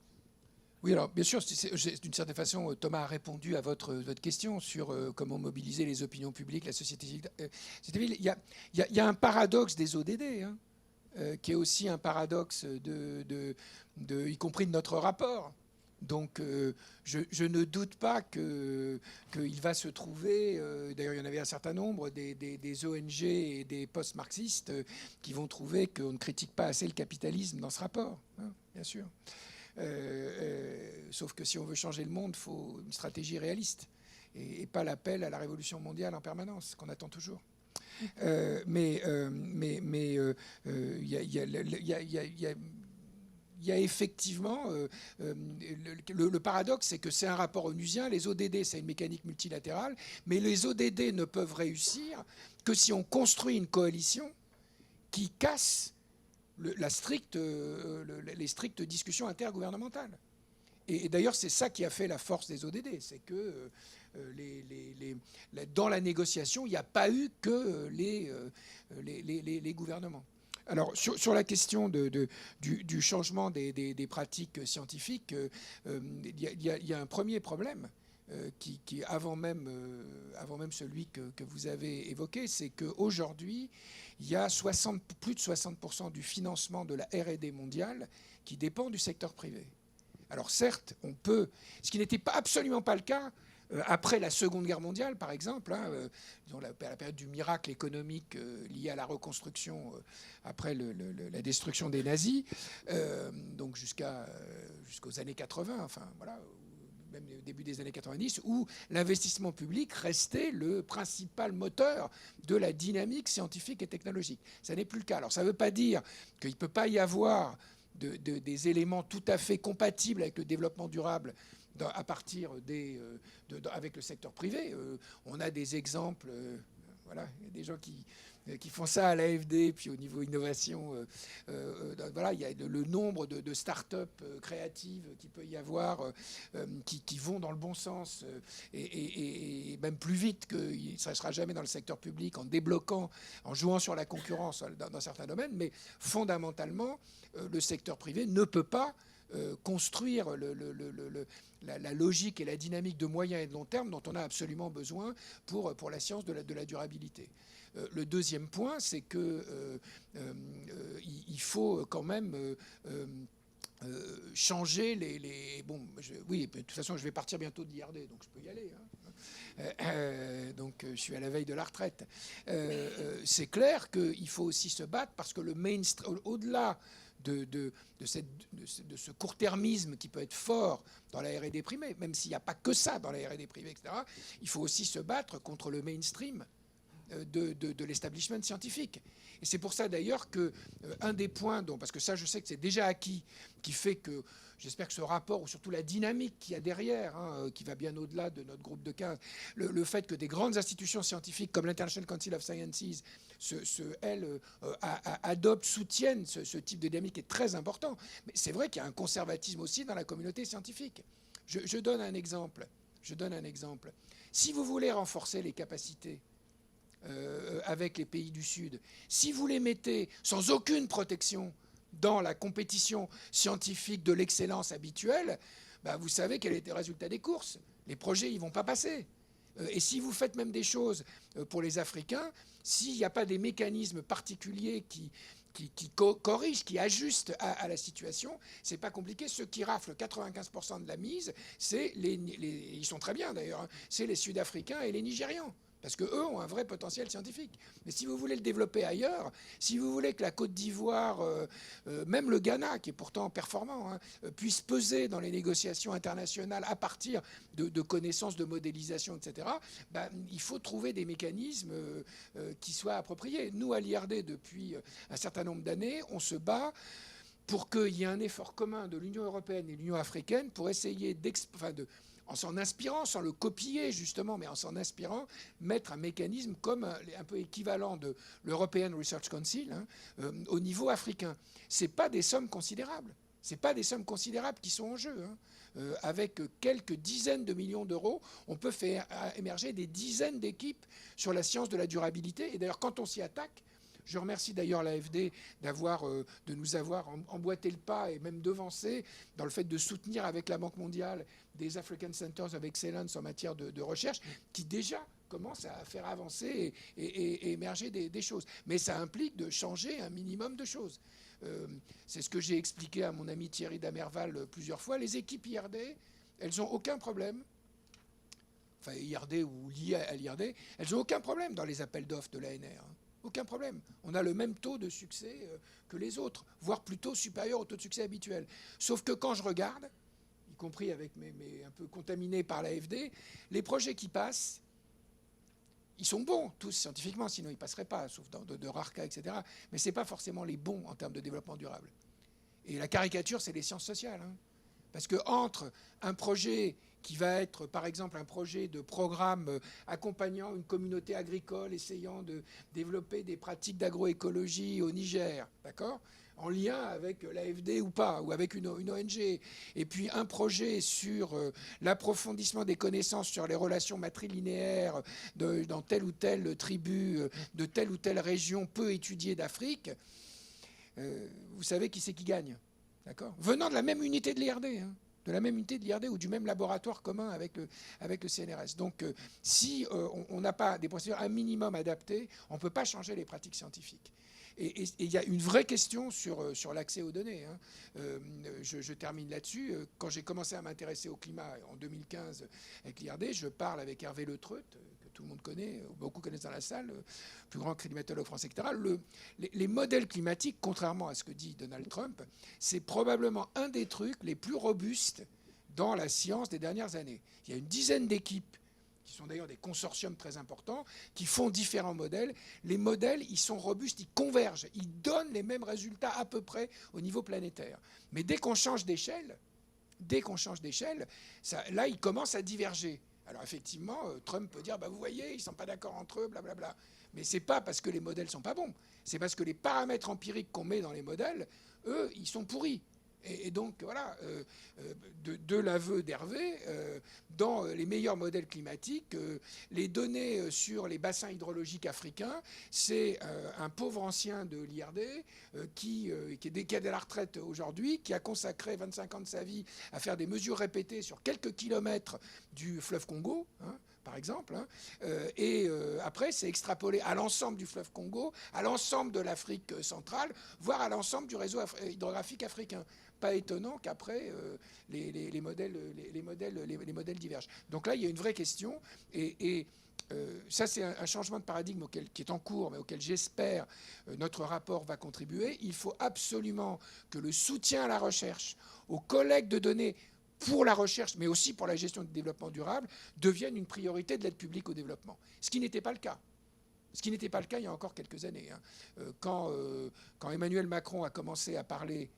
Oui, alors bien sûr, d'une certaine façon, Thomas a répondu à votre question sur comment mobiliser les opinions publiques, la société civile. Il y a un paradoxe des ODD, hein, qui est aussi un paradoxe y compris de notre rapport. Donc je ne doute pas qu'il va se trouver, d'ailleurs il y en avait un certain nombre, des ONG et des post-marxistes qui vont trouver qu'on ne critique pas assez le capitalisme dans ce rapport, hein, bien sûr. Sauf que si on veut changer le monde, il faut une stratégie réaliste et pas l'appel à la révolution mondiale en permanence, qu'on attend toujours. Mais il y a effectivement... le paradoxe, c'est que c'est un rapport onusien. Les ODD, c'est une mécanique multilatérale, mais les ODD ne peuvent réussir que si on construit une coalition qui casse les strictes discussions intergouvernementales. Et d'ailleurs, c'est ça qui a fait la force des ODD, c'est que dans la négociation, il n'y a pas eu que les gouvernements. Alors, sur la question du changement des pratiques scientifiques, il y a un premier problème qui avant même celui que vous avez évoqué, c'est qu'aujourd'hui, il y a plus de 60% du financement de la R&D mondiale qui dépend du secteur privé. Alors certes, on peut, ce qui n'était absolument pas le cas après la Seconde Guerre mondiale, par exemple, disons la période du miracle économique lié à la reconstruction après la destruction des nazis, donc jusqu'aux années 80, enfin voilà, même au début des années 90, où l'investissement public restait le principal moteur de la dynamique scientifique et technologique. Ça n'est plus le cas. Alors ça ne veut pas dire qu'il ne peut pas y avoir des éléments tout à fait compatibles avec le développement durable à partir avec le secteur privé. On a des exemples, voilà, il y a des gens qui font ça à l'AFD, puis au niveau innovation, voilà, il y a le nombre de start-up créatives qu'il peut y avoir qui vont dans le bon sens et même plus vite que ça ne sera jamais dans le secteur public en débloquant, en jouant sur la concurrence dans certains domaines, mais fondamentalement, le secteur privé ne peut pas construire la logique et la dynamique de moyen et de long terme dont on a absolument besoin pour la science de la durabilité. Le deuxième point, c'est que il faut quand même changer bon, oui, de toute façon, je vais partir bientôt de l'IRD, donc je peux y aller. Donc, je suis à la veille de la retraite. C'est clair qu'il faut aussi se battre parce que le mainstream, au-delà de ce court-termisme qui peut être fort dans la R&D privée, même s'il n'y a pas que ça dans la R&D privée, etc., il faut aussi se battre contre le mainstream de l'establishment scientifique. Et c'est pour ça d'ailleurs qu'un des points parce que ça je sais que c'est déjà acquis, qui fait que j'espère que ce rapport, ou surtout la dynamique qu'il y a derrière, qui va bien au-delà de notre groupe de 15, le fait que des grandes institutions scientifiques comme l'International Council of Sciences, elles, adoptent, soutiennent ce type de dynamique est très important. Mais c'est vrai qu'il y a un conservatisme aussi dans la communauté scientifique. Je donne un exemple. Si vous voulez renforcer les capacités avec les pays du Sud, si vous les mettez sans aucune protection dans la compétition scientifique de l'excellence habituelle, vous savez quel est le résultat des courses. Les projets, ils ne vont pas passer. Et si vous faites même des choses pour les Africains, s'il n'y a pas des mécanismes particuliers qui corrigent, qui ajustent à la situation, c'est pas compliqué. Ceux qui raflent 95% de la mise, ils sont très bien d'ailleurs, c'est les Sud-Africains et les Nigérians. Parce qu'eux ont un vrai potentiel scientifique. Mais si vous voulez le développer ailleurs, si vous voulez que la Côte d'Ivoire, même le Ghana, qui est pourtant performant, puisse peser dans les négociations internationales à partir de connaissances, de modélisation, etc., il faut trouver des mécanismes qui soient appropriés. Nous, à l'IRD, depuis un certain nombre d'années, on se bat pour qu'il y ait un effort commun de l'Union européenne et de l'Union africaine pour essayer en s'en inspirant, sans le copier justement, mais en s'en inspirant, mettre un mécanisme comme un peu équivalent de l'European Research Council au niveau africain. Ce n'est pas des sommes considérables. Ce n'est pas des sommes considérables qui sont en jeu. Avec quelques dizaines de millions d'euros, on peut faire émerger des dizaines d'équipes sur la science de la durabilité. Et d'ailleurs, quand on s'y attaque, je remercie d'ailleurs l'AFD de nous avoir emboîté le pas et même devancé dans le fait de soutenir avec la Banque mondiale des African Centers of Excellence en matière de recherche qui déjà commencent à faire avancer et émerger des choses. Mais ça implique de changer un minimum de choses. C'est ce que j'ai expliqué à mon ami Thierry Damerval plusieurs fois. Les équipes IRD, elles n'ont aucun problème. Enfin, IRD ou liées à l'IRD, elles n'ont aucun problème dans les appels d'offres de l'ANR. Aucun problème. On a le même taux de succès que les autres, voire plutôt supérieur au taux de succès habituel. Sauf que quand je regarde, y compris avec mes un peu contaminés par l'AFD, les projets qui passent, ils sont bons, tous scientifiquement, sinon ils ne passeraient pas, sauf dans de rares cas, etc. Mais ce n'est pas forcément les bons en termes de développement durable. Et la caricature, c'est les sciences sociales. Parce qu'entre un projet qui va être, par exemple, un projet de programme accompagnant une communauté agricole, essayant de développer des pratiques d'agroécologie au Niger, d'accord, en lien avec l'AFD ou pas, ou avec une ONG, et puis un projet sur l'approfondissement des connaissances sur les relations matrilinéaires dans telle ou telle tribu, de telle ou telle région peu étudiée d'Afrique, vous savez qui c'est qui gagne, d'accord ? Venant de la même unité de l'IRD, hein, de la même unité de l'IRD ou du même laboratoire commun avec le CNRS. Donc, si on n'a pas des procédures un minimum adaptées, on ne peut pas changer les pratiques scientifiques. Et il y a une vraie question sur l'accès aux données. Hein. Je termine là-dessus. Quand j'ai commencé à m'intéresser au climat en 2015 avec l'IRD, je parle avec Hervé Letreut, que tout le monde connaît, beaucoup connaissent dans la salle, plus grand climatologue français, etc. Les modèles climatiques, contrairement à ce que dit Donald Trump, c'est probablement un des trucs les plus robustes dans la science des dernières années. Il y a une dizaine d'équipes qui sont d'ailleurs des consortiums très importants, qui font différents modèles. Les modèles, ils sont robustes, ils convergent, ils donnent les mêmes résultats à peu près au niveau planétaire. Mais dès qu'on change d'échelle, là, ils commencent à diverger. Alors effectivement, Trump peut dire, vous voyez, ils ne sont pas d'accord entre eux, blablabla. Mais ce n'est pas parce que les modèles ne sont pas bons, c'est parce que les paramètres empiriques qu'on met dans les modèles, eux, ils sont pourris. Et donc, voilà, de l'aveu d'Hervé, dans les meilleurs modèles climatiques, les données sur les bassins hydrologiques africains, c'est un pauvre ancien de l'IRD qui est à la retraite aujourd'hui, qui a consacré 25 ans de sa vie à faire des mesures répétées sur quelques kilomètres du fleuve Congo, hein, par exemple, hein, et après, c'est extrapolé à l'ensemble du fleuve Congo, à l'ensemble de l'Afrique centrale, voire à l'ensemble du réseau hydrographique africain. Pas étonnant qu'après, les modèles divergent. Donc là, il y a une vraie question. Et ça, c'est un changement de paradigme qui est en cours, mais auquel j'espère notre rapport va contribuer. Il faut absolument que le soutien à la recherche, aux collectes de données pour la recherche, mais aussi pour la gestion du développement durable, devienne une priorité de l'aide publique au développement. Ce qui n'était pas le cas. Ce qui n'était pas le cas il y a encore quelques années. Hein. Quand Emmanuel Macron a commencé à parler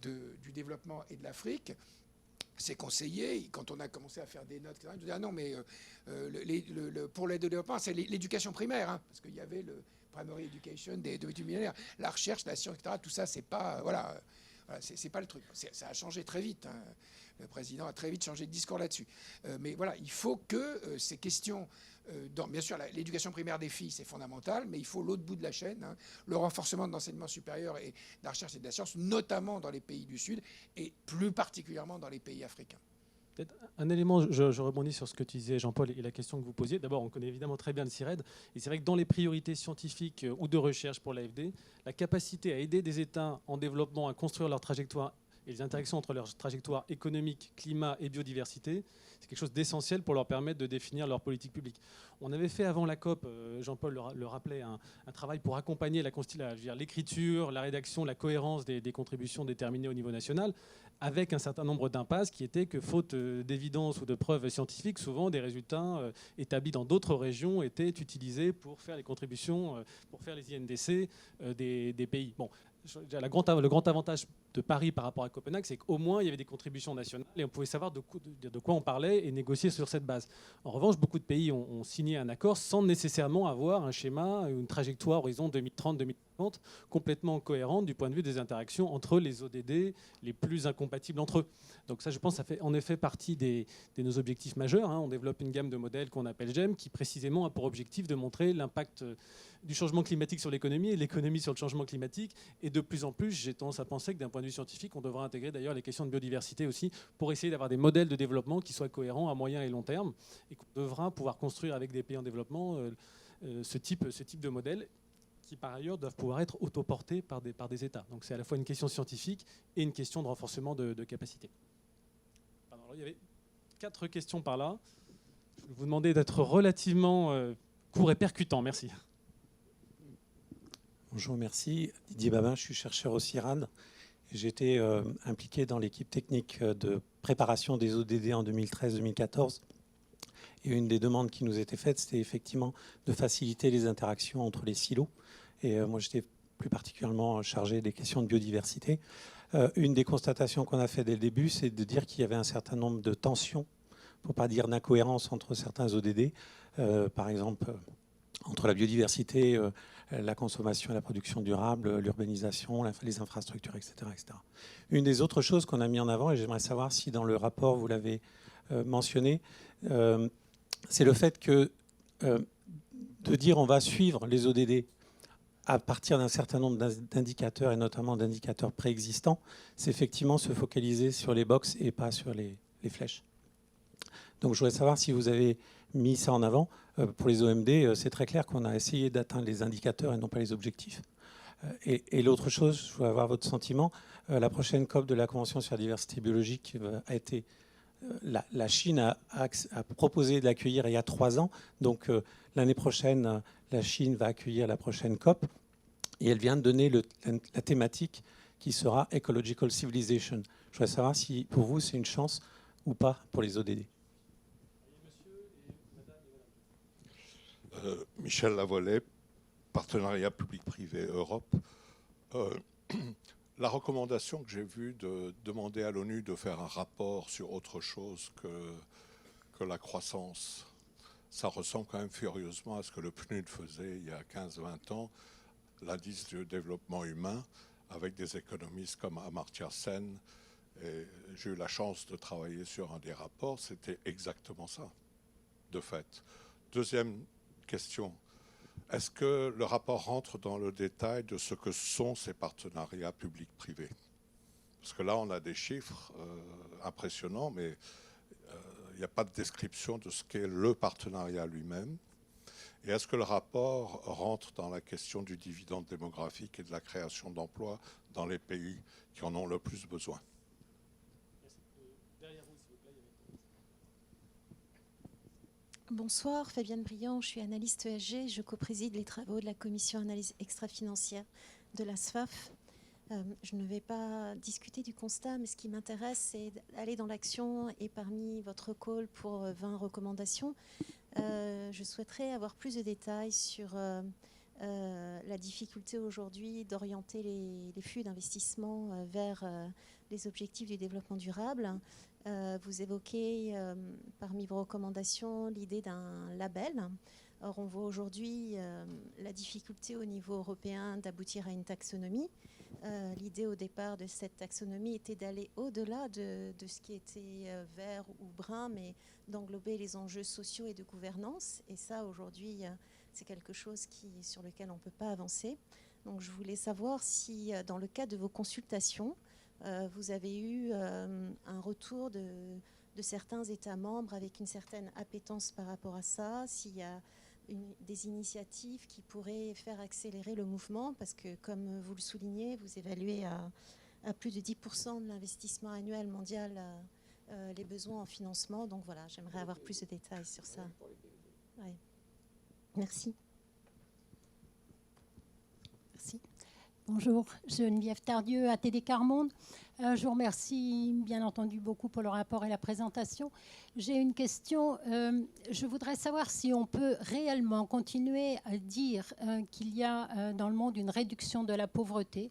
du développement et de l'Afrique, ses conseillers, quand on a commencé à faire des notes, etc., ils disaient, ah non, mais pour l'aide au développement, c'est l'éducation primaire, hein, parce qu'il y avait le primary education des multimillionnaires, la recherche, la science, etc., tout ça, c'est pas, voilà, c'est pas le truc. Ça a changé très vite. Hein. Le président a très vite changé de discours là-dessus. Mais voilà, il faut que ces questions... bien sûr, l'éducation primaire des filles, c'est fondamental, mais il faut l'autre bout de la chaîne, hein, le renforcement de l'enseignement supérieur et de la recherche et de la science, notamment dans les pays du Sud et plus particulièrement dans les pays africains. Peut-être un élément, je rebondis sur ce que tu disais, Jean-Paul, et la question que vous posiez. D'abord, on connaît évidemment très bien le CIRED, et c'est vrai que dans les priorités scientifiques ou de recherche pour l'AFD, la capacité à aider des États en développement à construire leur trajectoire et les interactions entre leurs trajectoires économiques, climat et biodiversité, c'est quelque chose d'essentiel pour leur permettre de définir leur politique publique. On avait fait avant la COP, Jean-Paul le rappelait, un travail pour accompagner l'écriture, la rédaction, la cohérence des contributions déterminées au niveau national, avec un certain nombre d'impasses qui étaient que, faute d'évidence ou de preuves scientifiques, souvent des résultats établis dans d'autres régions étaient utilisés pour faire les contributions, pour faire les INDC des pays. Bon, le grand avantage de Paris par rapport à Copenhague, c'est qu'au moins il y avait des contributions nationales et on pouvait savoir de quoi on parlait et négocier sur cette base. En revanche, beaucoup de pays ont signé un accord sans nécessairement avoir un schéma, une trajectoire horizon 2030-2050 complètement cohérente du point de vue des interactions entre les ODD les plus incompatibles entre eux. Donc ça, je pense, ça fait en effet partie de nos objectifs majeurs. Hein. On développe une gamme de modèles qu'on appelle GEM, qui précisément a pour objectif de montrer l'impact du changement climatique sur l'économie et l'économie sur le changement climatique. Et de plus en plus, j'ai tendance à penser que d'un point de vue scientifique, on devra intégrer d'ailleurs les questions de biodiversité aussi pour essayer d'avoir des modèles de développement qui soient cohérents à moyen et long terme et qu'on devra pouvoir construire avec des pays en développement ce type de modèle qui par ailleurs doivent pouvoir être autoportés par des États. Donc c'est à la fois une question scientifique et une question de renforcement de capacité. Alors, il y avait 4 questions par là. Je vais vous demander d'être relativement court et percutant. Merci. Bonjour, merci. Didier Babin, je suis chercheur au CIRAD. J'étais impliqué dans l'équipe technique de préparation des ODD en 2013-2014. Et une des demandes qui nous était faite, c'était effectivement de faciliter les interactions entre les silos. Et moi, j'étais plus particulièrement chargé des questions de biodiversité. Une des constatations qu'on a fait dès le début, c'est de dire qu'il y avait un certain nombre de tensions, pour ne pas dire d'incohérences entre certains ODD. Par exemple, entre la biodiversité, la consommation et la production durable, l'urbanisation, les infrastructures, etc., etc. Une des autres choses qu'on a mis en avant, et j'aimerais savoir si dans le rapport vous l'avez mentionné, c'est le fait que de dire on va suivre les ODD à partir d'un certain nombre d'indicateurs, et notamment d'indicateurs préexistants, c'est effectivement se focaliser sur les box et pas sur les flèches. Donc je voudrais savoir si vous avez mis ça en avant. Pour les OMD, c'est très clair qu'on a essayé d'atteindre les indicateurs et non pas les objectifs. Et l'autre chose, je voudrais avoir votre sentiment, la prochaine COP de la Convention sur la diversité biologique a été... La Chine a proposé de l'accueillir il y a 3 ans. Donc l'année prochaine, la Chine va accueillir la prochaine COP. Et elle vient de donner la thématique qui sera Ecological Civilization. Je voudrais savoir si pour vous c'est une chance ou pas pour les ODD. Michel Lavolée, partenariat public-privé Europe. La recommandation que j'ai vue de demander à l'ONU de faire un rapport sur autre chose que la croissance, ça ressemble quand même furieusement à ce que le PNUD faisait il y a 15-20 ans, l'indice du développement humain, avec des économistes comme Amartya Sen. Et j'ai eu la chance de travailler sur un des rapports, c'était exactement ça, de fait. Deuxième question. Est-ce que le rapport rentre dans le détail de ce que sont ces partenariats publics-privés? Parce que là, on a des chiffres impressionnants, mais il n'y a pas de description de ce qu'est le partenariat lui-même. Et est-ce que le rapport rentre dans la question du dividende démographique et de la création d'emplois dans les pays qui en ont le plus besoin? Bonsoir, Fabienne Briand, je suis analyste ESG, je co-préside les travaux de la commission analyse extra-financière de la SFAF. Je ne vais pas discuter du constat, mais ce qui m'intéresse, c'est d'aller dans l'action. Et parmi votre call pour 20 recommandations, je souhaiterais avoir plus de détails sur la difficulté aujourd'hui d'orienter les flux d'investissement vers les objectifs du développement durable. Vous évoquez parmi vos recommandations l'idée d'un label. Or, on voit aujourd'hui la difficulté au niveau européen d'aboutir à une taxonomie. L'idée au départ de cette taxonomie était d'aller au-delà de ce qui était vert ou brun, mais d'englober les enjeux sociaux et de gouvernance. Et ça, aujourd'hui, c'est quelque chose sur lequel on ne peut pas avancer. Donc, je voulais savoir si, dans le cadre de vos consultations, vous avez eu un retour de certains États membres avec une certaine appétence par rapport à ça, s'il y a des initiatives qui pourraient faire accélérer le mouvement, parce que, comme vous le soulignez, vous évaluez à plus de 10% de l'investissement annuel mondial les besoins en financement. Donc voilà, j'aimerais avoir plus de détails sur ça. Ouais. Merci. Merci. Bonjour, Geneviève Tardieu, ATD Quart Monde. Je vous remercie bien entendu beaucoup pour le rapport et la présentation. J'ai une question. Je voudrais savoir si on peut réellement continuer à dire qu'il y a dans le monde une réduction de la pauvreté,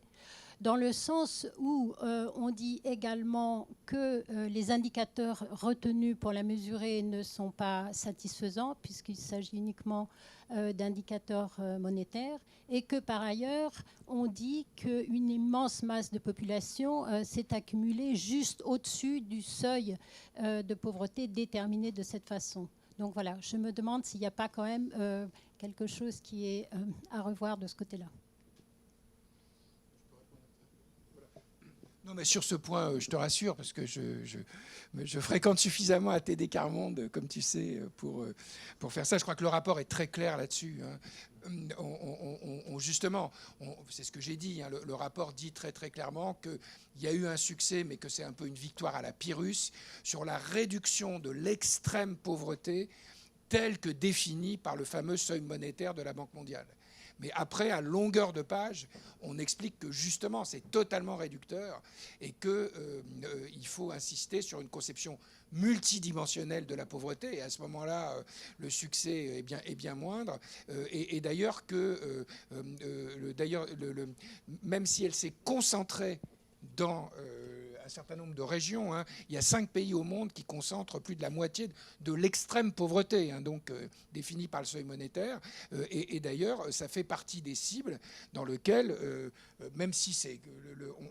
dans le sens où on dit également que les indicateurs retenus pour la mesurer ne sont pas satisfaisants, puisqu'il s'agit uniquement d'indicateurs monétaires, et que par ailleurs, on dit qu'une immense masse de population s'est accumulée juste au-dessus du seuil de pauvreté déterminé de cette façon. Donc voilà, je me demande s'il n'y a pas quand même quelque chose qui est à revoir de ce côté-là. Non, mais sur ce point, je te rassure, parce que je fréquente suffisamment ATD Quart Monde, comme tu sais, pour faire ça. Je crois que le rapport est très clair là-dessus. Justement, c'est ce que j'ai dit, le rapport dit très très clairement qu'il y a eu un succès, mais que c'est un peu une victoire à la Pyrrhus, sur la réduction de l'extrême pauvreté telle que définie par le fameux seuil monétaire de la Banque mondiale. Mais après, à longueur de page, on explique que justement, c'est totalement réducteur et qu'il faut insister sur une conception multidimensionnelle de la pauvreté. Et à ce moment-là, le succès est bien moindre. Et d'ailleurs, même si elle s'est concentrée un certain nombre de régions. Hein. Il y a 5 pays au monde qui concentrent plus de la moitié de l'extrême pauvreté, hein, donc définie par le seuil monétaire. Et d'ailleurs, ça fait partie des cibles dans lesquelles, même si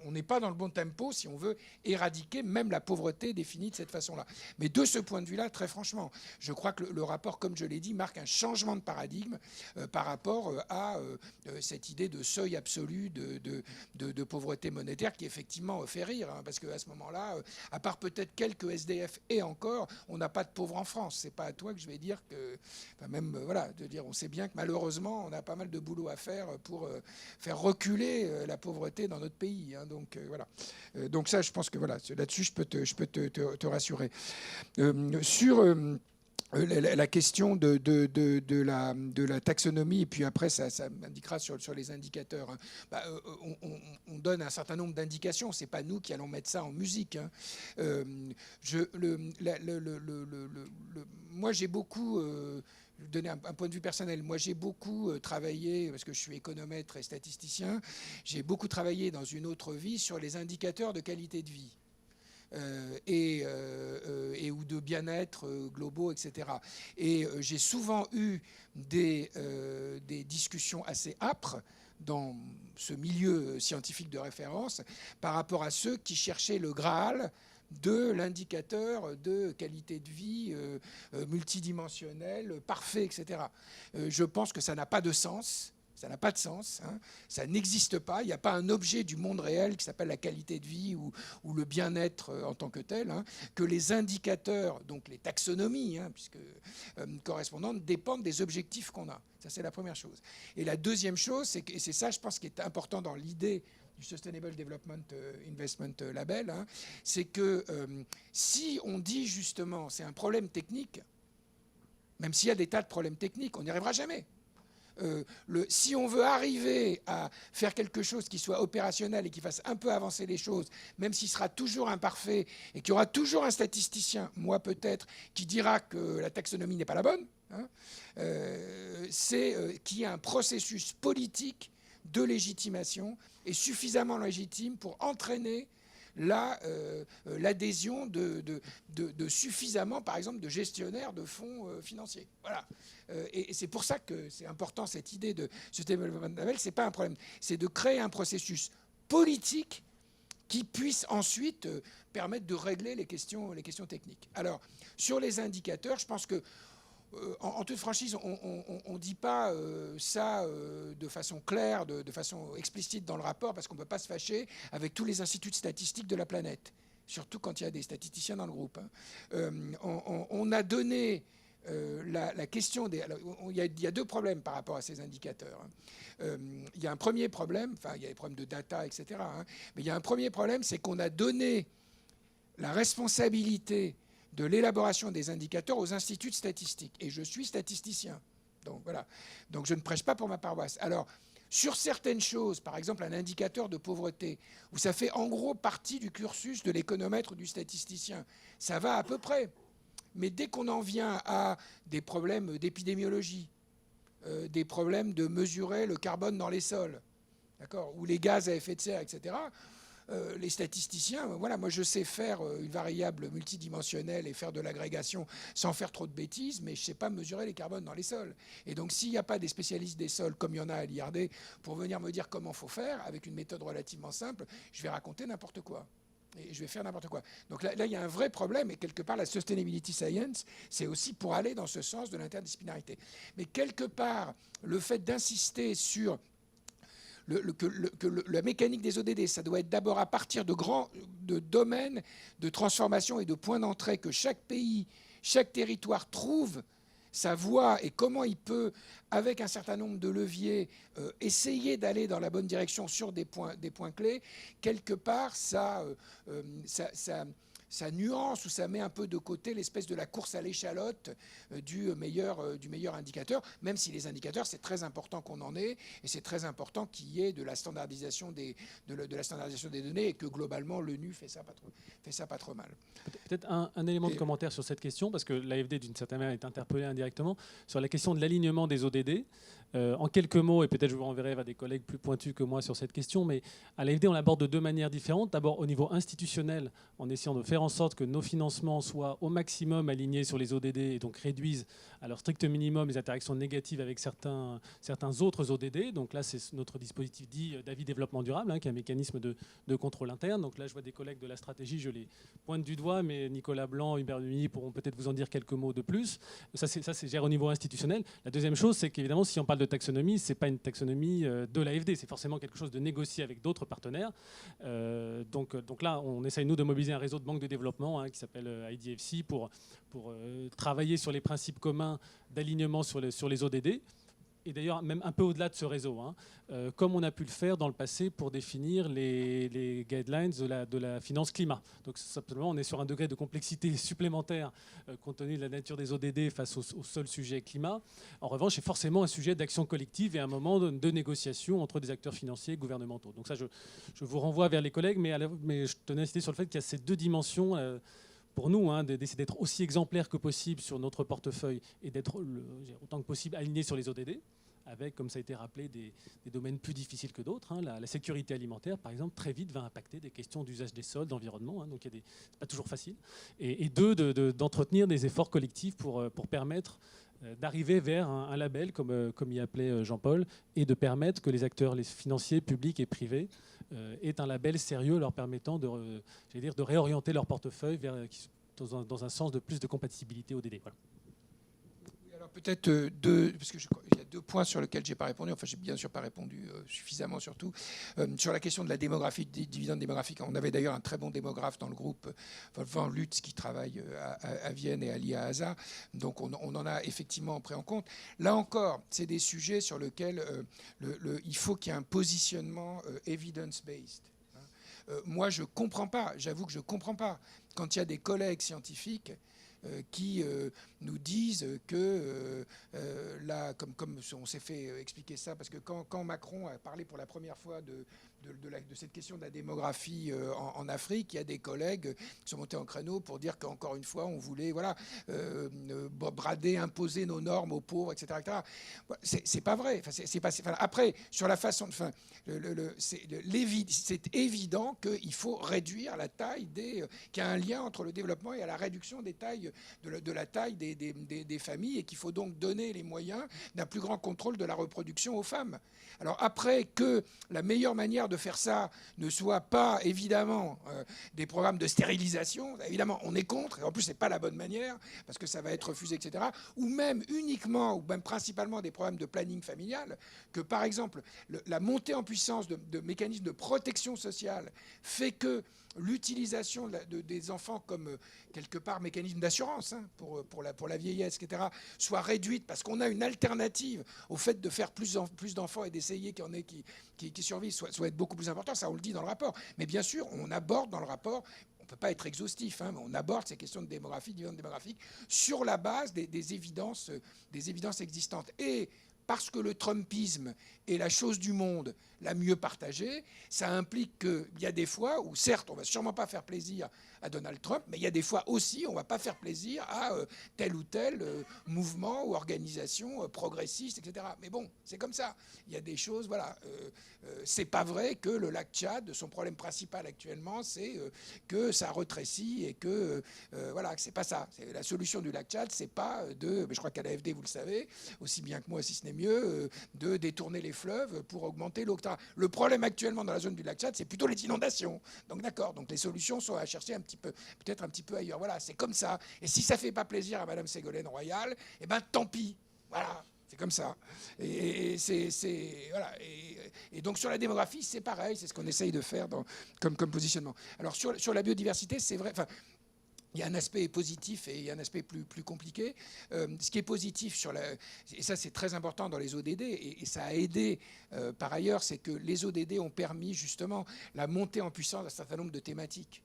on n'est pas dans le bon tempo, si on veut éradiquer même la pauvreté définie de cette façon-là. Mais de ce point de vue-là, très franchement, je crois que le rapport, comme je l'ai dit, marque un changement de paradigme par rapport à cette idée de seuil absolu de pauvreté monétaire qui effectivement fait rire, hein, parce qu'à ce moment-là, à part peut-être quelques SDF et encore, on n'a pas de pauvres en France. C'est pas à toi que je vais dire que, enfin même voilà, de dire, on sait bien que malheureusement, on a pas mal de boulot à faire pour faire reculer la pauvreté dans notre pays. Hein, donc voilà. Donc ça, je pense que voilà, là-dessus, je peux te rassurer. Sur la question de la taxonomie, et puis après, ça m'indiquera sur les indicateurs. Hein. On donne un certain nombre d'indications. Ce n'est pas nous qui allons mettre ça en musique. Hein. Moi, j'ai beaucoup... donner un point de vue personnel. Moi, j'ai beaucoup travaillé, parce que je suis économètre et statisticien, j'ai beaucoup travaillé dans une autre vie sur les indicateurs de qualité de vie. Ou de bien-être globaux, etc. Et j'ai souvent eu des discussions assez âpres dans ce milieu scientifique de référence par rapport à ceux qui cherchaient le Graal de l'indicateur de qualité de vie multidimensionnel, parfait, etc. Je pense que ça n'a pas de sens. Ça n'a pas de sens, hein. Ça n'existe pas. Il n'y a pas un objet du monde réel qui s'appelle la qualité de vie ou le bien-être en tant que tel, hein, que les indicateurs, donc les taxonomies, hein, puisque correspondantes, dépendent des objectifs qu'on a. Ça, c'est la première chose. Et la deuxième chose, et c'est ça, je pense, qui est important dans l'idée du Sustainable Development Investment Label, hein, c'est que si on dit justement c'est un problème technique, même s'il y a des tas de problèmes techniques, on n'y arrivera jamais. Si on veut arriver à faire quelque chose qui soit opérationnel et qui fasse un peu avancer les choses, même s'il sera toujours imparfait et qu'il y aura toujours un statisticien, moi peut-être, qui dira que la taxonomie n'est pas la bonne, hein, c'est qu'il y a un processus politique de légitimation et suffisamment légitime pour entraîner l'adhésion de suffisamment, par exemple, de gestionnaires de fonds financiers. Voilà. Et c'est pour ça que c'est important, cette idée de Sustainable Development Label. Ce n'est pas un problème. C'est de créer un processus politique qui puisse ensuite permettre de régler les questions techniques. Alors, sur les indicateurs, je pense que en toute franchise, on ne dit pas ça de façon claire, de façon explicite dans le rapport, parce qu'on ne peut pas se fâcher avec tous les instituts de statistiques de la planète, surtout quand il y a des statisticiens dans le groupe. Hein. On a donné la question des... Il y a deux problèmes par rapport à ces indicateurs. Hein. Il y a un premier problème, enfin il y a des problèmes de data, etc. Hein, mais il y a un premier problème, c'est qu'on a donné la responsabilité de l'élaboration des indicateurs aux instituts de statistiques. Et je suis statisticien. Donc voilà. Donc je ne prêche pas pour ma paroisse. Alors, sur certaines choses, par exemple un indicateur de pauvreté, où ça fait en gros partie du cursus de l'économètre ou du statisticien, ça va à peu près. Mais dès qu'on en vient à des problèmes d'épidémiologie, des problèmes de mesurer le carbone dans les sols, d'accord, ou les gaz à effet de serre, etc., les statisticiens, voilà, moi je sais faire une variable multidimensionnelle et faire de l'agrégation sans faire trop de bêtises, mais je ne sais pas mesurer les carbones dans les sols. Et donc s'il n'y a pas des spécialistes des sols, comme il y en a à l'IRD, pour venir me dire comment il faut faire, avec une méthode relativement simple, je vais raconter n'importe quoi. Et je vais faire n'importe quoi. Donc là, il y a un vrai problème, et quelque part, la sustainability science, c'est aussi pour aller dans ce sens de l'interdisciplinarité. Mais quelque part, le fait d'insister sur la mécanique des ODD, ça doit être d'abord à partir de domaines de transformation et de points d'entrée que chaque pays, chaque territoire trouve sa voie et comment il peut, avec un certain nombre de leviers, essayer d'aller dans la bonne direction sur des points clés. Quelque part, ça ça nuance ou ça met un peu de côté l'espèce de la course à l'échalote du meilleur indicateur, même si les indicateurs, c'est très important qu'on en ait, et c'est très important qu'il y ait de la standardisation des données, et que globalement, l'ONU fait ça pas trop mal. Peut-être un élément de commentaire sur cette question, parce que l'AFD, d'une certaine manière, est interpellée indirectement, sur la question de l'alignement des ODD. En quelques mots, et peut-être je vous renverrai vers des collègues plus pointus que moi sur cette question, mais à l'AFD, on l'aborde de deux manières différentes. D'abord, au niveau institutionnel, en essayant de faire en sorte que nos financements soient au maximum alignés sur les ODD et donc réduisent à leur strict minimum les interactions négatives avec certains autres ODD. Donc là, c'est notre dispositif dit d'avis développement durable, qui est un mécanisme de contrôle interne. Donc là, je vois des collègues de la stratégie, je les pointe du doigt, mais Nicolas Blanc, Hubert Lumilly pourront peut-être vous en dire quelques mots de plus. Ça, c'est géré au niveau institutionnel. La deuxième chose, c'est qu'évidemment, si on parle de taxonomie, ce n'est pas une taxonomie de l'AFD, c'est forcément quelque chose de négocié avec d'autres partenaires. Donc là, on essaye, nous, de mobiliser un réseau de banques de développement qui s'appelle IDFC pour travailler sur les principes communs d'alignement sur les ODD. Et d'ailleurs, même un peu au-delà de ce réseau, comme on a pu le faire dans le passé pour définir les guidelines de la finance climat. Donc simplement, on est sur un degré de complexité supplémentaire compte tenu de la nature des ODD face au seul sujet climat. En revanche, c'est forcément un sujet d'action collective et un moment de négociation entre des acteurs financiers et gouvernementaux. Donc ça, je vous renvoie vers les collègues, mais je tenais à insister sur le fait qu'il y a ces deux dimensions pour nous, d'essayer d'être aussi exemplaire que possible sur notre portefeuille et d'être autant que possible aligné sur les ODD, avec, comme ça a été rappelé, des domaines plus difficiles que d'autres. La sécurité alimentaire, par exemple, très vite va impacter des questions d'usage des sols, d'environnement, donc c'est pas toujours facile. Et deux, d'entretenir des efforts collectifs pour permettre d'arriver vers un label, comme y appelait Jean-Paul, et de permettre que les acteurs, les financiers, publics et privés, aient un label sérieux leur permettant de réorienter leur portefeuille dans un sens de plus de compatibilité ODD. Voilà. Alors peut-être parce qu'il y a deux points sur lesquels j'ai pas répondu. Enfin, j'ai bien sûr pas répondu suffisamment, surtout sur la question de la démographie, des dividendes démographiques. On avait d'ailleurs un très bon démographe dans le groupe, Wolfgang Lutz, qui travaille à Vienne et à l'IASA. Donc on en a effectivement pris en compte. Là encore, c'est des sujets sur lesquels il faut qu'il y ait un positionnement evidence-based. Moi, je comprends pas. J'avoue que je comprends pas quand il y a des collègues scientifiques qui nous disent que, là, comme on s'est fait expliquer ça, parce que quand Macron a parlé pour la première fois de cette question de la démographie en Afrique, il y a des collègues qui sont montés en créneau pour dire qu'encore une fois, on voulait brader, imposer nos normes aux pauvres, etc. C'est pas vrai. Après, sur la façon de... c'est évident qu'il faut réduire la taille qu'il y a un lien entre le développement et la réduction des tailles, de la taille des familles, et qu'il faut donc donner les moyens d'un plus grand contrôle de la reproduction aux femmes. Alors après, que la meilleure manière de faire ça ne soit pas évidemment des programmes de stérilisation, évidemment on est contre, et en plus c'est pas la bonne manière parce que ça va être refusé, etc. Ou même uniquement, ou même principalement des programmes de planning familial, que par exemple la montée en puissance de mécanismes de protection sociale fait que l'utilisation des enfants comme quelque part mécanisme d'assurance pour la vieillesse, etc., soit réduite parce qu'on a une alternative au fait de faire plus d'enfants et d'essayer qu'il y en ait qui survivent, soit être beaucoup plus important. Ça, on le dit dans le rapport. Mais bien sûr, on aborde dans le rapport, on ne peut pas être exhaustif, mais on aborde ces questions de démographie, dividende démographique, sur la base des évidences existantes. Et parce que le trumpisme est la chose du monde la mieux partagée, ça implique qu'il y a des fois où, certes, on ne va sûrement pas faire plaisir à Donald Trump, mais il y a des fois aussi, on ne va pas faire plaisir à tel ou tel mouvement ou organisation progressiste, etc. Mais bon, c'est comme ça. Il y a des choses, voilà. C'est pas vrai que le lac Tchad, son problème principal actuellement, c'est que ça rétrécit et que, voilà, que c'est pas ça. La solution du lac Tchad, c'est pas mais je crois qu'à l'AFD, vous le savez, aussi bien que moi, si ce n'est mieux, de détourner les fleuves pour augmenter l'eau. Le problème actuellement dans la zone du lac Tchad, c'est plutôt les inondations. Donc d'accord, donc les solutions sont à chercher peut-être un petit peu ailleurs. Voilà, c'est comme ça. Et si ça fait pas plaisir à Madame Ségolène Royal, eh ben tant pis. Voilà. C'est comme ça. Voilà. Et donc sur la démographie, c'est pareil, c'est ce qu'on essaye de faire comme positionnement. Alors sur la biodiversité, c'est vrai. Il y a un aspect positif et il y a un aspect plus compliqué. Ce qui est positif et ça c'est très important dans les ODD, et ça a aidé par ailleurs, c'est que les ODD ont permis justement la montée en puissance d'un certain nombre de thématiques.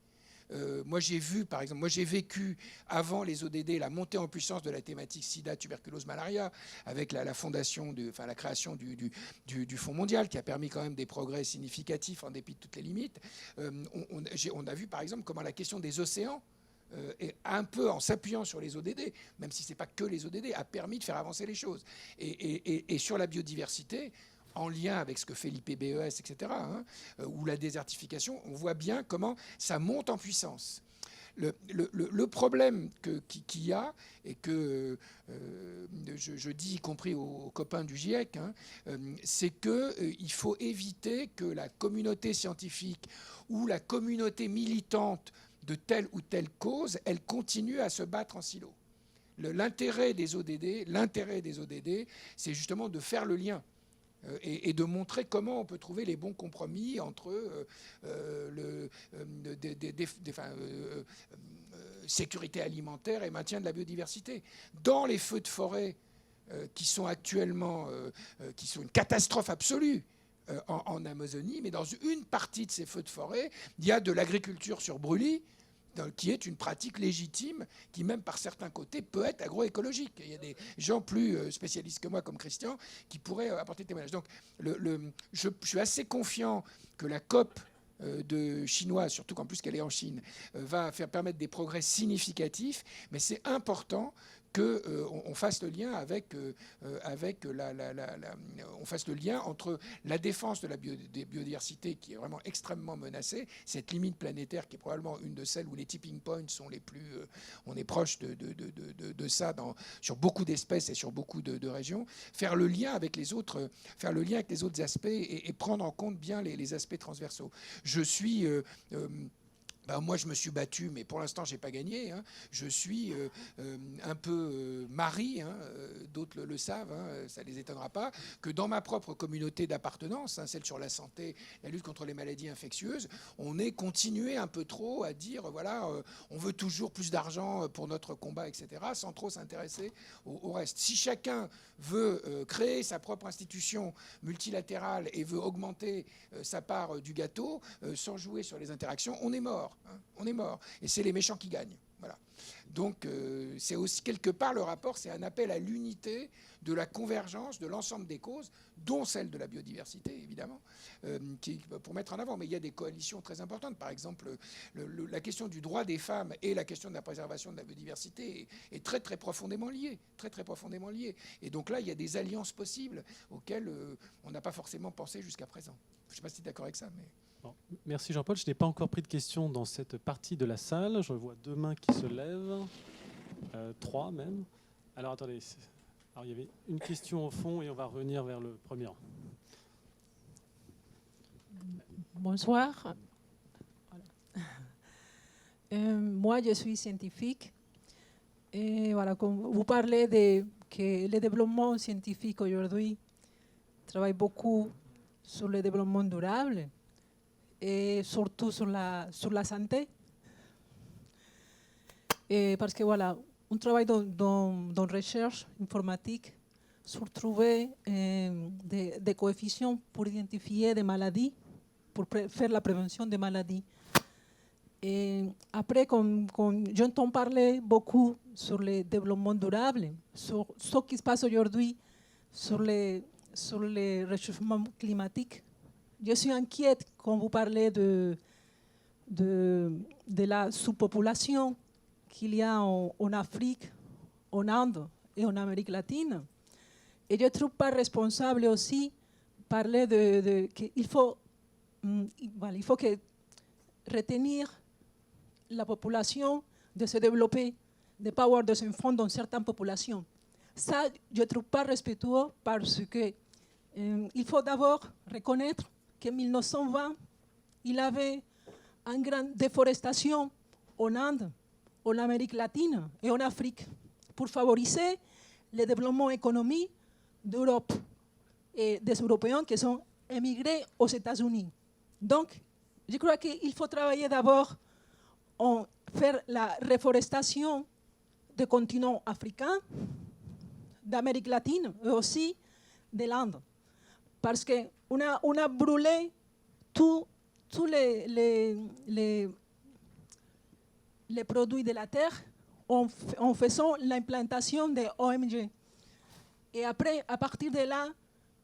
moi j'ai vu, par exemple, moi j'ai vécu avant les ODD la montée en puissance de la thématique sida, tuberculose, malaria, avec la fondation, la création du Fonds mondial, qui a permis quand même des progrès significatifs en dépit de toutes les limites. On a vu par exemple comment la question des océans, et un peu en s'appuyant sur les ODD, même si ce n'est pas que les ODD, a permis de faire avancer les choses. Et sur la biodiversité, en lien avec ce que fait l'IPBES, etc., ou la désertification, on voit bien comment ça monte en puissance. Le problème qu'il y a, et que je dis y compris aux copains du GIEC, c'est qu'il faut éviter que la communauté scientifique ou la communauté militante de telle ou telle cause, elle continue à se battre en silo. L'intérêt des ODD, c'est justement de faire le lien et de montrer comment on peut trouver les bons compromis entre sécurité alimentaire et maintien de la biodiversité. Dans les feux de forêt qui sont actuellement qui sont une catastrophe absolue en Amazonie, mais dans une partie de ces feux de forêt, il y a de l'agriculture sur brûlis, qui est une pratique légitime, qui même par certains côtés peut être agroécologique. Il y a des gens plus spécialistes que moi, comme Christian, qui pourraient apporter témoignage. Donc je suis assez confiant que la COP chinoise, surtout qu'en plus qu'elle est en Chine, va permettre des progrès significatifs, mais c'est important qu'on fasse le lien on fasse le lien entre la défense de la biodiversité, qui est vraiment extrêmement menacée, cette limite planétaire qui est probablement une de celles où les tipping points sont les plus... on est proche de ça sur beaucoup d'espèces et sur beaucoup de régions, faire le lien avec les autres aspects et prendre en compte bien les aspects transversaux. Je suis... moi, je me suis battu, mais pour l'instant, je n'ai pas gagné. Je suis un peu mari, d'autres le savent, ça ne les étonnera pas, que dans ma propre communauté d'appartenance, celle sur la santé, la lutte contre les maladies infectieuses, on ait continué un peu trop à dire, voilà, on veut toujours plus d'argent pour notre combat, etc., sans trop s'intéresser au reste. Si chacun veut créer sa propre institution multilatérale et veut augmenter sa part du gâteau, sans jouer sur les interactions, on est mort. On est mort. Et c'est les méchants qui gagnent. Voilà. Donc, c'est aussi quelque part le rapport, c'est un appel à l'unité de la convergence de l'ensemble des causes, dont celle de la biodiversité, évidemment, pour mettre en avant. Mais il y a des coalitions très importantes. Par exemple, la question du droit des femmes et la question de la préservation de la biodiversité est très, très profondément liée. Très, très profondément liée. Et donc là, il y a des alliances possibles auxquelles on n'a pas forcément pensé jusqu'à présent. Je ne sais pas si tu es d'accord avec ça, mais... Bon, merci Jean-Paul. Je n'ai pas encore pris de questions dans cette partie de la salle. Je vois 2 mains qui se lèvent, 3 même. Alors attendez, alors, il y avait une question au fond et on va revenir vers le premier rang. Bonsoir. Moi, je suis scientifique. Et voilà, comme vous parlez de que le développement scientifique aujourd'hui travaille beaucoup sur le développement durable et surtout sur la santé. Et parce que voilà, on travaille dans recherche informatique sur trouver des coefficients pour identifier des maladies, pour faire la prévention des maladies. Et après, quand j'entends parler beaucoup sur le développement durable, sur ce qui se passe aujourd'hui, sur le réchauffement climatique, je suis inquiète quand vous parlez de la sous-population qu'il y a en Afrique, en Inde et en Amérique latine. Et je ne trouve pas responsable aussi parler qu'il faut que retenir la population de se développer, de ne pas avoir des enfants dans certaines populations. Ça, je ne trouve pas respectueux parce que il faut d'abord reconnaître qu'en 1920, il y avait une grande déforestation en Inde, en Amérique latine et en Afrique pour favoriser le développement économique d'Europe et des Européens qui sont émigrés aux États-Unis. Donc, je crois qu'il faut travailler d'abord en faire la reforestation du continent africain, d'Amérique latine et aussi de l'Inde. Parce qu'on a brûlé tous les produits de la terre en faisant l'implantation des OMG. Et après, à partir de là,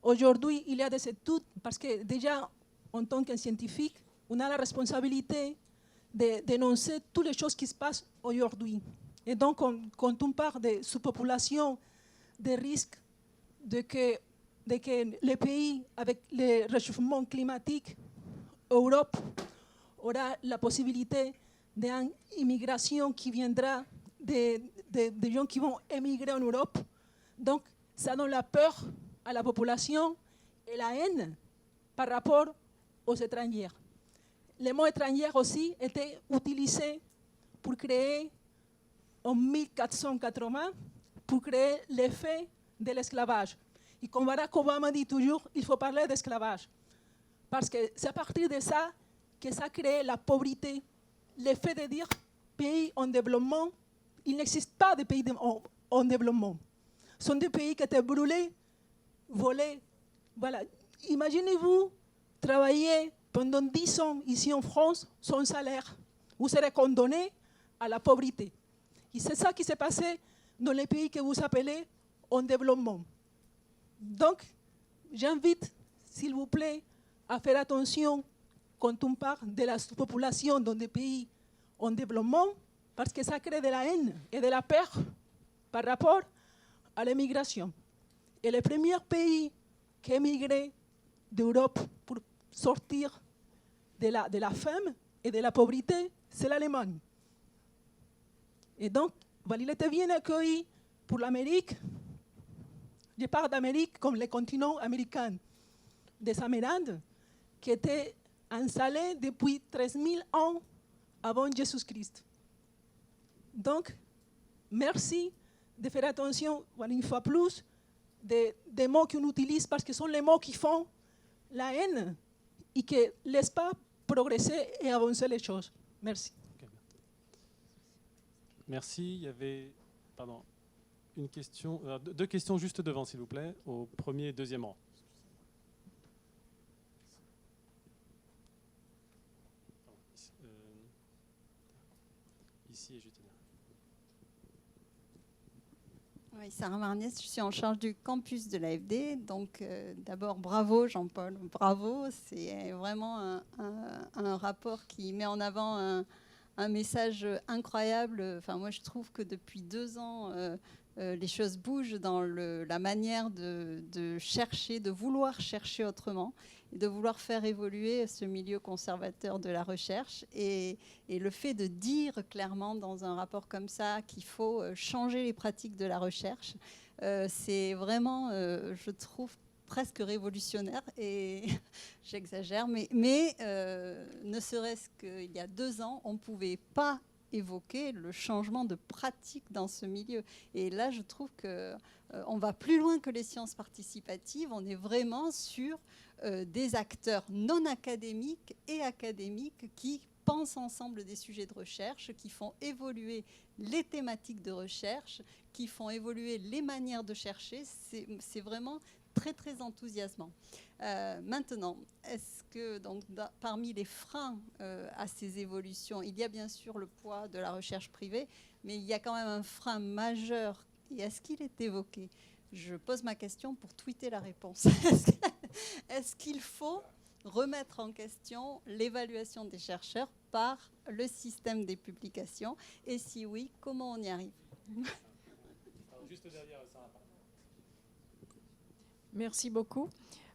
aujourd'hui, il y a des études, parce que déjà, en tant que scientifique, on a la responsabilité de dénoncer toutes les choses qui se passent aujourd'hui. Et donc, quand on parle de sous-population, des risques de que les pays avec le réchauffement climatique, Europe aura la possibilité d'une immigration qui viendra des gens qui vont émigrer en Europe. Donc, ça donne la peur à la population et la haine par rapport aux étrangers. Le mot étranger aussi était utilisé pour créer, en 1480, pour créer l'effet de l'esclavage. Et comme Barack Obama dit toujours, il faut parler d'esclavage. Parce que c'est à partir de ça que ça crée la pauvreté. Le fait de dire pays en développement, il n'existe pas de pays en développement. Ce sont des pays qui étaient brûlés, volés. Voilà. Imaginez-vous travailler pendant 10 ans ici en France sans salaire. Vous serez condamné à la pauvreté. Et c'est ça qui s'est passé dans les pays que vous appelez en développement. Donc, j'invite, s'il vous plaît, à faire attention quand on parle de la population dans des pays en développement, parce que ça crée de la haine et de la peur par rapport à l'immigration. Et le premier pays qui a émigré d'Europe pour sortir de la faim et de la pauvreté, c'est l'Allemagne. Et donc, il était bien accueilli pour l'Amérique. Je parle d'Amérique comme le continent américain, des Amérindes, qui étaient installés depuis 13 000 ans avant Jésus-Christ. Donc, merci de faire attention, une fois plus, des mots qu'on utilise parce que ce sont les mots qui font la haine et qui ne laissent pas progresser et avancer les choses. Merci. Okay. Merci. Il y avait une question, deux questions juste devant, s'il vous plaît, au premier et deuxième rang. Ici et juste là. Oui, Sarah Marniès, je suis en charge du campus de l'AFD. Donc, d'abord, bravo Jean-Paul, bravo. C'est vraiment un rapport qui met en avant un message incroyable. Enfin, moi, je trouve que depuis 2 ans, les choses bougent dans la manière de chercher, de vouloir chercher autrement et de vouloir faire évoluer ce milieu conservateur de la recherche. Et le fait de dire clairement dans un rapport comme ça qu'il faut changer les pratiques de la recherche, c'est vraiment, je trouve, presque révolutionnaire, et j'exagère, mais ne serait-ce qu'il y a 2 ans, on ne pouvait pas évoquer le changement de pratique dans ce milieu. Et là, je trouve qu'on va plus loin que les sciences participatives. On est vraiment sur des acteurs non académiques et académiques qui pensent ensemble des sujets de recherche, qui font évoluer les thématiques de recherche, qui font évoluer les manières de chercher. C'est vraiment très, très enthousiasmant. Maintenant, est-ce que parmi les freins à ces évolutions, il y a bien sûr le poids de la recherche privée, mais il y a quand même un frein majeur. Et est-ce qu'il est évoqué? Je pose ma question pour tweeter la réponse. Est-ce qu'il faut remettre en question l'évaluation des chercheurs par le système des publications? Et si oui, comment on y arrive? Juste derrière ça. Merci beaucoup.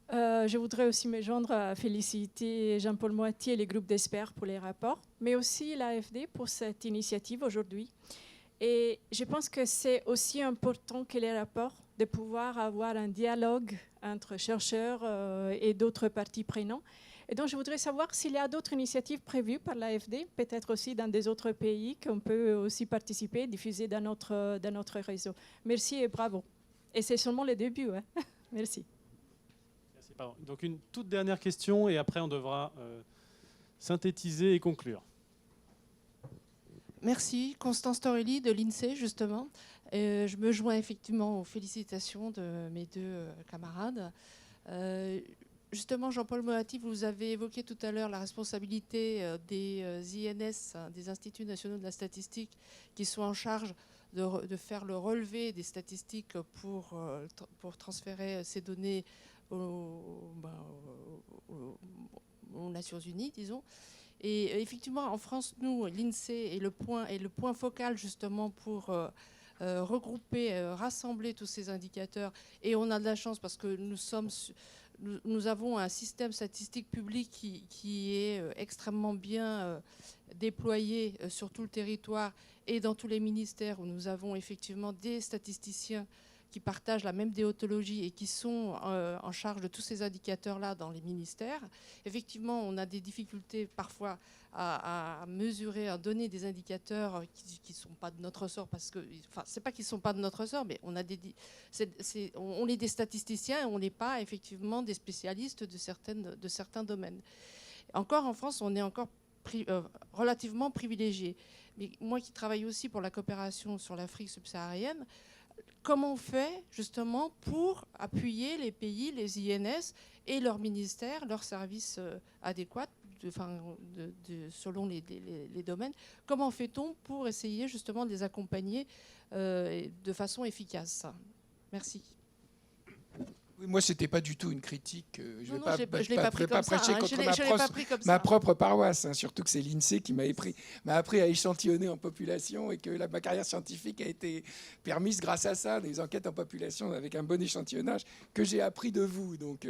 Je voudrais aussi me joindre à féliciter Jean-Paul Moatier et les groupes d'experts pour les rapports, mais aussi l'AFD pour cette initiative aujourd'hui. Et je pense que c'est aussi important que les rapports, de pouvoir avoir un dialogue entre chercheurs et d'autres parties prenantes. Et donc, je voudrais savoir s'il y a d'autres initiatives prévues par l'AFD, peut-être aussi dans des autres pays qu'on peut aussi participer, diffuser dans notre réseau. Merci et bravo. Et c'est seulement le début. Hein. Merci. Merci, pardon. Donc, une toute dernière question et après, on devra synthétiser et conclure. Merci. Constance Torelli de l'INSEE, justement. Je me joins effectivement aux félicitations de mes 2 camarades. justement, Jean-Paul Moati, vous avez évoqué tout à l'heure la responsabilité des INS, des Instituts nationaux de la statistique, qui sont en charge de faire le relevé des statistiques pour transférer ces données aux Nations Unies, disons. Et effectivement, en France, nous, l'INSEE est le point focal justement pour regrouper, rassembler tous ces indicateurs. Et on a de la chance parce que nous avons un système statistique public qui est extrêmement bien déployé sur tout le territoire et dans tous les ministères où nous avons effectivement des statisticiens qui partagent la même déontologie et qui sont en charge de tous ces indicateurs-là dans les ministères. Effectivement, on a des difficultés parfois à mesurer, à donner des indicateurs qui ne sont pas de notre ressort, parce que, enfin, c'est pas qu'ils ne sont pas de notre ressort, mais on est des statisticiens et on n'est pas effectivement des spécialistes de certains domaines. Encore en France, on est encore relativement privilégiés. Mais moi qui travaille aussi pour la coopération sur l'Afrique subsaharienne, comment on fait justement pour appuyer les pays, les INS et leurs ministères, leurs services adéquats selon les domaines? Comment fait-on pour essayer justement de les accompagner de façon efficace? Merci. Oui, moi, ce n'était pas du tout une critique. Je ne vais pas prêcher contre ma propre paroisse, hein, surtout que c'est l'INSEE qui m'a appris à échantillonner en population et que ma carrière scientifique a été permise grâce à ça, des enquêtes en population avec un bon échantillonnage que j'ai appris de vous. Donc,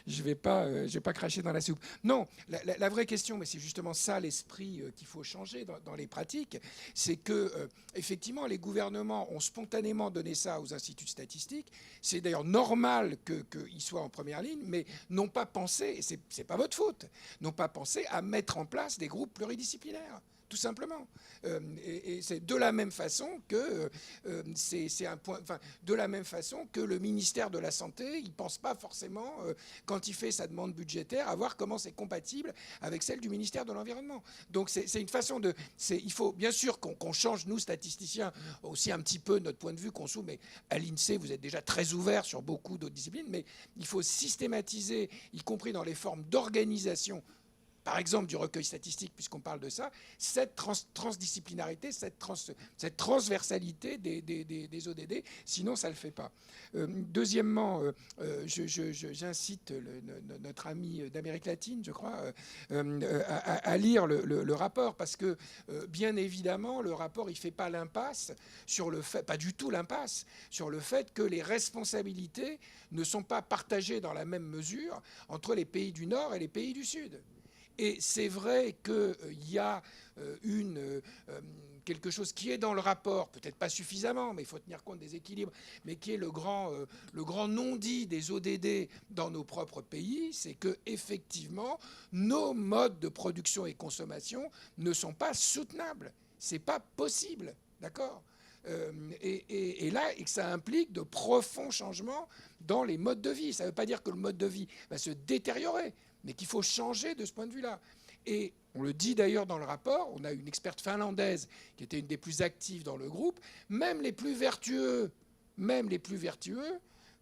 je ne vais pas cracher dans la soupe. Non, la vraie question, mais c'est justement ça l'esprit qu'il faut changer dans les pratiques, c'est que effectivement, les gouvernements ont spontanément donné ça aux instituts statistiques. C'est d'ailleurs normal qu'ils soient en première ligne, mais n'ont pas pensé, et ce n'est pas votre faute, n'ont pas pensé à mettre en place des groupes pluridisciplinaires, tout simplement. Et c'est de la même façon que de la même façon que le ministère de la Santé, il ne pense pas forcément, quand il fait sa demande budgétaire, à voir comment c'est compatible avec celle du ministère de l'Environnement. Donc c'est une façon de... Il faut bien sûr qu'on change, nous, statisticiens, aussi un petit peu notre point de vue qu'on soumet à l'INSEE. Vous êtes déjà très ouverts sur beaucoup d'autres disciplines, mais il faut systématiser, y compris dans les formes d'organisation, par exemple du recueil statistique, puisqu'on parle de ça, cette transdisciplinarité, cette transversalité des ODD, sinon ça ne le fait pas. Deuxièmement, j'incite notre ami d'Amérique latine, je crois, à lire le rapport, parce que bien évidemment, le rapport, il ne fait pas l'impasse sur le fait, pas du tout l'impasse, sur le fait que les responsabilités ne sont pas partagées dans la même mesure entre les pays du Nord et les pays du Sud. Et c'est vrai qu'il y a quelque chose qui est dans le rapport, peut-être pas suffisamment, mais il faut tenir compte des équilibres, mais qui est le grand non-dit des ODD dans nos propres pays, c'est que effectivement nos modes de production et consommation ne sont pas soutenables. C'est pas possible, d'accord ? Et là, et que ça implique de profonds changements dans les modes de vie. Ça ne veut pas dire que le mode de vie va se détériorer, mais qu'il faut changer de ce point de vue-là. Et on le dit d'ailleurs dans le rapport, on a une experte finlandaise qui était une des plus actives dans le groupe, même les plus vertueux,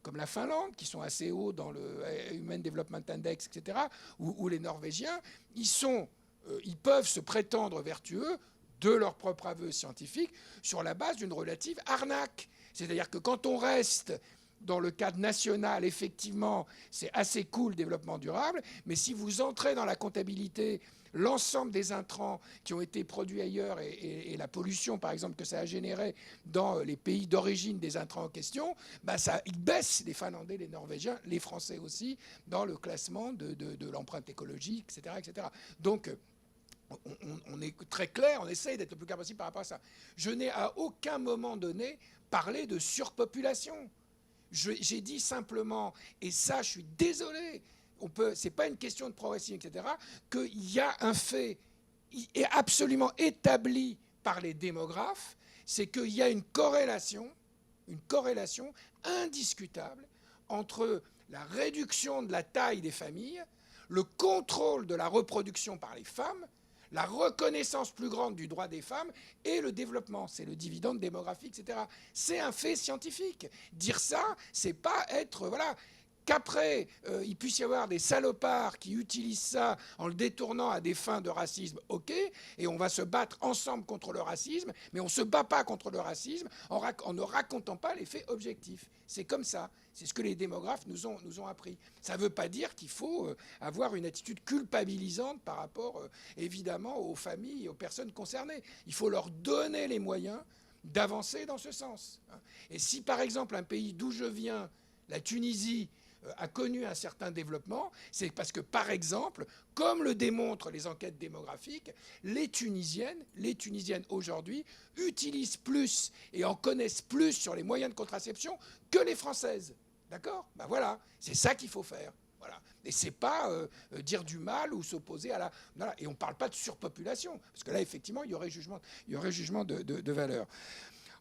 comme la Finlande, qui sont assez hauts dans le Human Development Index, etc., ou les Norvégiens, ils peuvent se prétendre vertueux de leur propre aveu scientifique sur la base d'une relative arnaque. C'est-à-dire que quand on reste dans le cadre national, effectivement, c'est assez cool le développement durable, mais si vous entrez dans la comptabilité, l'ensemble des intrants qui ont été produits ailleurs et la pollution, par exemple, que ça a généré dans les pays d'origine des intrants en question, ils baissent, les Finlandais, les Norvégiens, les Français aussi, dans le classement de l'empreinte écologique, etc., etc. Donc, on est très clair, on essaye d'être le plus clair possible par rapport à ça. Je n'ai à aucun moment donné parlé de surpopulation. J'ai dit simplement, et ça, je suis désolé, c'est pas une question de progressisme, etc., qu'il y a un fait absolument établi par les démographes, c'est qu'il y a une corrélation indiscutable entre la réduction de la taille des familles, le contrôle de la reproduction par les femmes, la reconnaissance plus grande du droit des femmes et le développement. C'est le dividende démographique, etc. C'est un fait scientifique. Dire ça, c'est pas être... Voilà. Qu'après, il puisse y avoir des salopards qui utilisent ça en le détournant à des fins de racisme, ok, et on va se battre ensemble contre le racisme, mais on ne se bat pas contre le racisme en ne racontant pas les faits objectifs. C'est comme ça. C'est ce que les démographes nous ont appris. Ça ne veut pas dire qu'il faut avoir une attitude culpabilisante par rapport, évidemment, aux familles et aux personnes concernées. Il faut leur donner les moyens d'avancer dans ce sens. Et si, par exemple, un pays d'où je viens, la Tunisie, a connu un certain développement, c'est parce que, par exemple, comme le démontrent les enquêtes démographiques, les Tunisiennes aujourd'hui utilisent plus et en connaissent plus sur les moyens de contraception que les Françaises. D'accord ? Ben voilà, c'est ça qu'il faut faire. Voilà. Et c'est pas dire du mal ou s'opposer à la... Voilà. Et on ne parle pas de surpopulation, parce que là, effectivement, il y aurait jugement de valeur.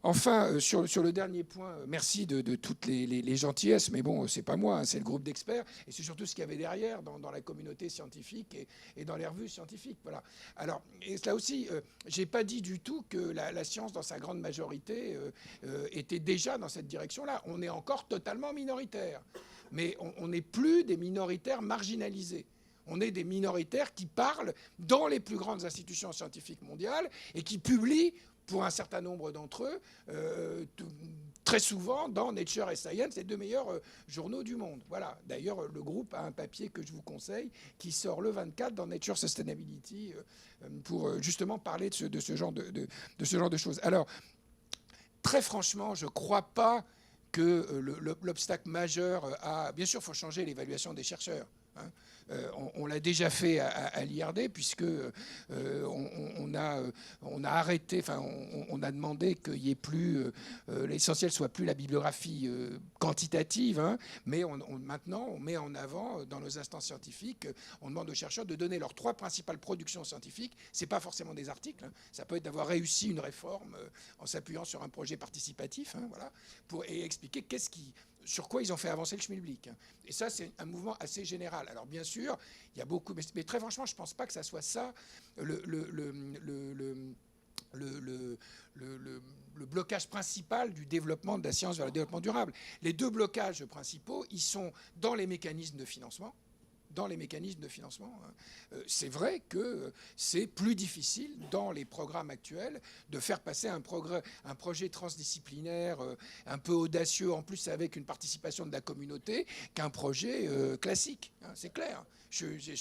Enfin, sur le dernier point, merci de toutes les gentillesses, mais bon, c'est pas moi, hein, c'est le groupe d'experts, et c'est surtout ce qu'il y avait derrière dans la communauté scientifique et dans les revues scientifiques. Voilà. Alors, et là aussi, j'ai pas dit du tout que la science, dans sa grande majorité, était déjà dans cette direction-là. On est encore totalement minoritaire, mais on n'est plus des minoritaires marginalisés. On est des minoritaires qui parlent dans les plus grandes institutions scientifiques mondiales et qui publient, pour un certain nombre d'entre eux, très souvent dans Nature et Science, les deux meilleurs journaux du monde. Voilà. D'ailleurs, le groupe a un papier que je vous conseille qui sort le 24 dans Nature Sustainability pour justement parler de ce genre de choses. Alors, très franchement, je ne crois pas que l'obstacle majeur à... Bien sûr, il faut changer l'évaluation des chercheurs. Hein. On l'a déjà fait à l'IRD, puisque on a arrêté, enfin, on a demandé qu'il y ait plus, l'essentiel soit plus la bibliographie quantitative, hein, mais maintenant on met en avant dans nos instances scientifiques, on demande aux chercheurs de donner leurs 3 principales productions scientifiques. C'est pas forcément des articles, hein, ça peut être d'avoir réussi une réforme en s'appuyant sur un projet participatif, hein, voilà, et expliquer sur quoi ils ont fait avancer le schmilblick. Et ça, c'est un mouvement assez général. Alors, bien sûr, il y a beaucoup... Mais très franchement, je ne pense pas que ça soit ça le blocage principal du développement de la science vers le développement durable. Les 2 blocages principaux, ils sont dans les mécanismes de financement. C'est vrai que c'est plus difficile dans les programmes actuels de faire passer un projet transdisciplinaire un peu audacieux, en plus avec une participation de la communauté, qu'un projet classique. Hein, c'est clair. J'ai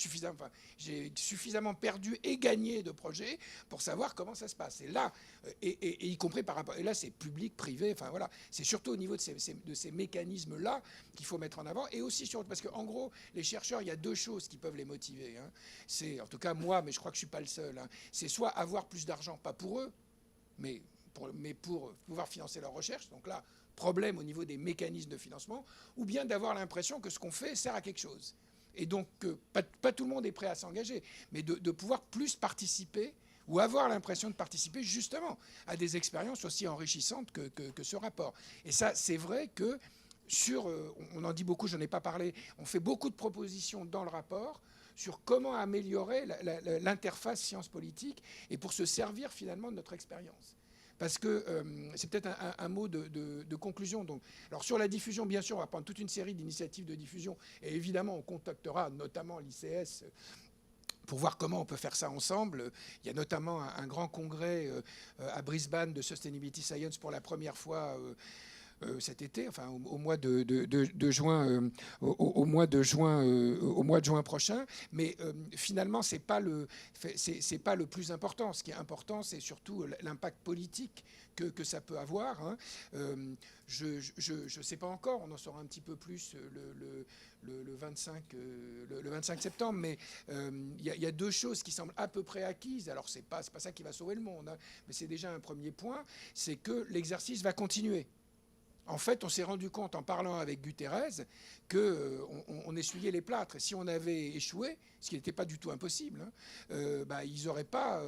suffisamment perdu et gagné de projets pour savoir comment ça se passe. Et là, et y compris par rapport... Et là, c'est public, privé, enfin voilà. C'est surtout au niveau de ces mécanismes-là qu'il faut mettre en avant. Et aussi, parce qu'en gros, les chercheurs, il y a 2 choses qui peuvent les motiver. Hein. C'est, en tout cas moi, mais je crois que je ne suis pas le seul, hein. C'est soit avoir plus d'argent, pas pour eux, mais pour pouvoir financer leur recherche. Donc là, problème au niveau des mécanismes de financement, ou bien d'avoir l'impression que ce qu'on fait sert à quelque chose. Et donc, pas tout le monde est prêt à s'engager, mais de pouvoir plus participer ou avoir l'impression de participer justement à des expériences aussi enrichissantes que ce rapport. Et ça, c'est vrai que on en dit beaucoup, je n'en ai pas parlé, on fait beaucoup de propositions dans le rapport sur comment améliorer l'interface science-politique et pour se servir finalement de notre expérience. Parce que c'est peut-être un mot de conclusion. Donc, alors sur la diffusion, bien sûr, on va prendre toute une série d'initiatives de diffusion. Et évidemment, on contactera notamment l'ICS pour voir comment on peut faire ça ensemble. Il y a notamment un grand congrès à Brisbane de Sustainability Science pour la première fois cet été, enfin au mois de juin, au mois de juin prochain. Mais finalement, c'est pas le plus important. Ce qui est important, c'est surtout l'impact politique que ça peut avoir. Hein. Je ne sais pas encore. On en saura un petit peu plus le 25 septembre. Mais il y a 2 choses qui semblent à peu près acquises. Alors c'est pas ça qui va sauver le monde, hein, mais c'est déjà un premier point. C'est que l'exercice va continuer. En fait, on s'est rendu compte en parlant avec Guterres qu'on essuyait les plâtres. Et si on avait échoué, ce qui n'était pas du tout impossible, hein, ils n'auraient pas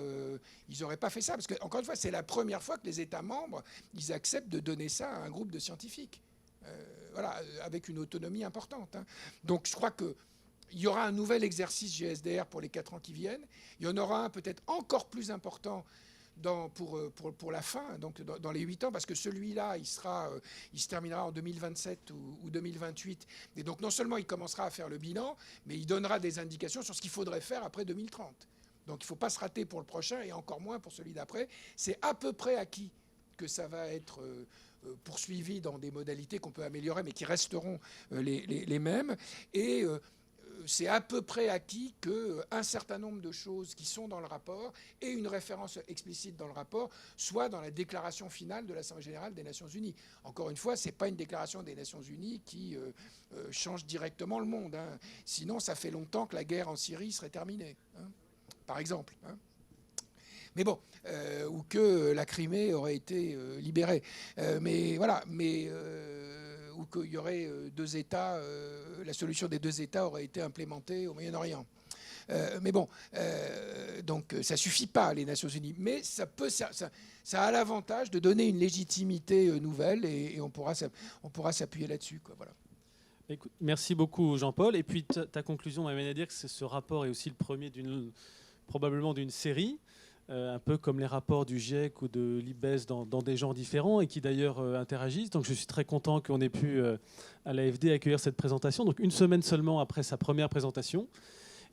fait ça. Parce que, encore une fois, c'est la première fois que les États membres ils acceptent de donner ça à un groupe de scientifiques. Voilà, avec une autonomie importante. Hein. Donc, je crois qu'il y aura un nouvel exercice GSDR pour les 4 ans qui viennent. Il y en aura un peut-être encore plus important pour la fin, donc dans les 8 ans, parce que celui-là, il se terminera en 2027 ou 2028. Et donc non seulement il commencera à faire le bilan, mais il donnera des indications sur ce qu'il faudrait faire après 2030. Donc il ne faut pas se rater pour le prochain et encore moins pour celui d'après. C'est à peu près acquis que ça va être poursuivi dans des modalités qu'on peut améliorer, mais qui resteront les mêmes. Et c'est à peu près acquis qu'un certain nombre de choses qui sont dans le rapport et une référence explicite dans le rapport soient dans la déclaration finale de l'Assemblée générale des Nations unies. Encore une fois, ce n'est pas une déclaration des Nations unies qui change directement le monde. Hein. Sinon, ça fait longtemps que la guerre en Syrie serait terminée, hein, par exemple. Hein. Mais bon, ou que la Crimée aurait été libérée. Mais voilà, ou qu'il y aurait 2 États, la solution des 2 États aurait été implémentée au Moyen-Orient. Mais bon, donc ça suffit pas, les Nations Unies. Mais ça a l'avantage de donner une légitimité nouvelle et on pourra s'appuyer là-dessus, quoi, voilà. Écoute, merci beaucoup, Jean-Paul. Et puis ta conclusion m'amène à dire que ce rapport est aussi le premier probablement d'une série. Un peu comme les rapports du GIEC ou de l'IBES dans des genres différents et qui d'ailleurs interagissent. Donc je suis très content qu'on ait pu à l'AFD accueillir cette présentation. Donc une semaine seulement après sa première présentation.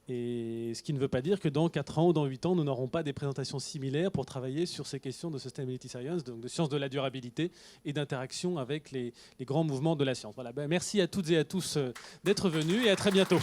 Et ce qui ne veut pas dire que dans 4 ans ou dans 8 ans, nous n'aurons pas des présentations similaires pour travailler sur ces questions de sustainability science, donc de sciences de la durabilité et d'interaction avec les grands mouvements de la science. Voilà, merci à toutes et à tous d'être venus et à très bientôt.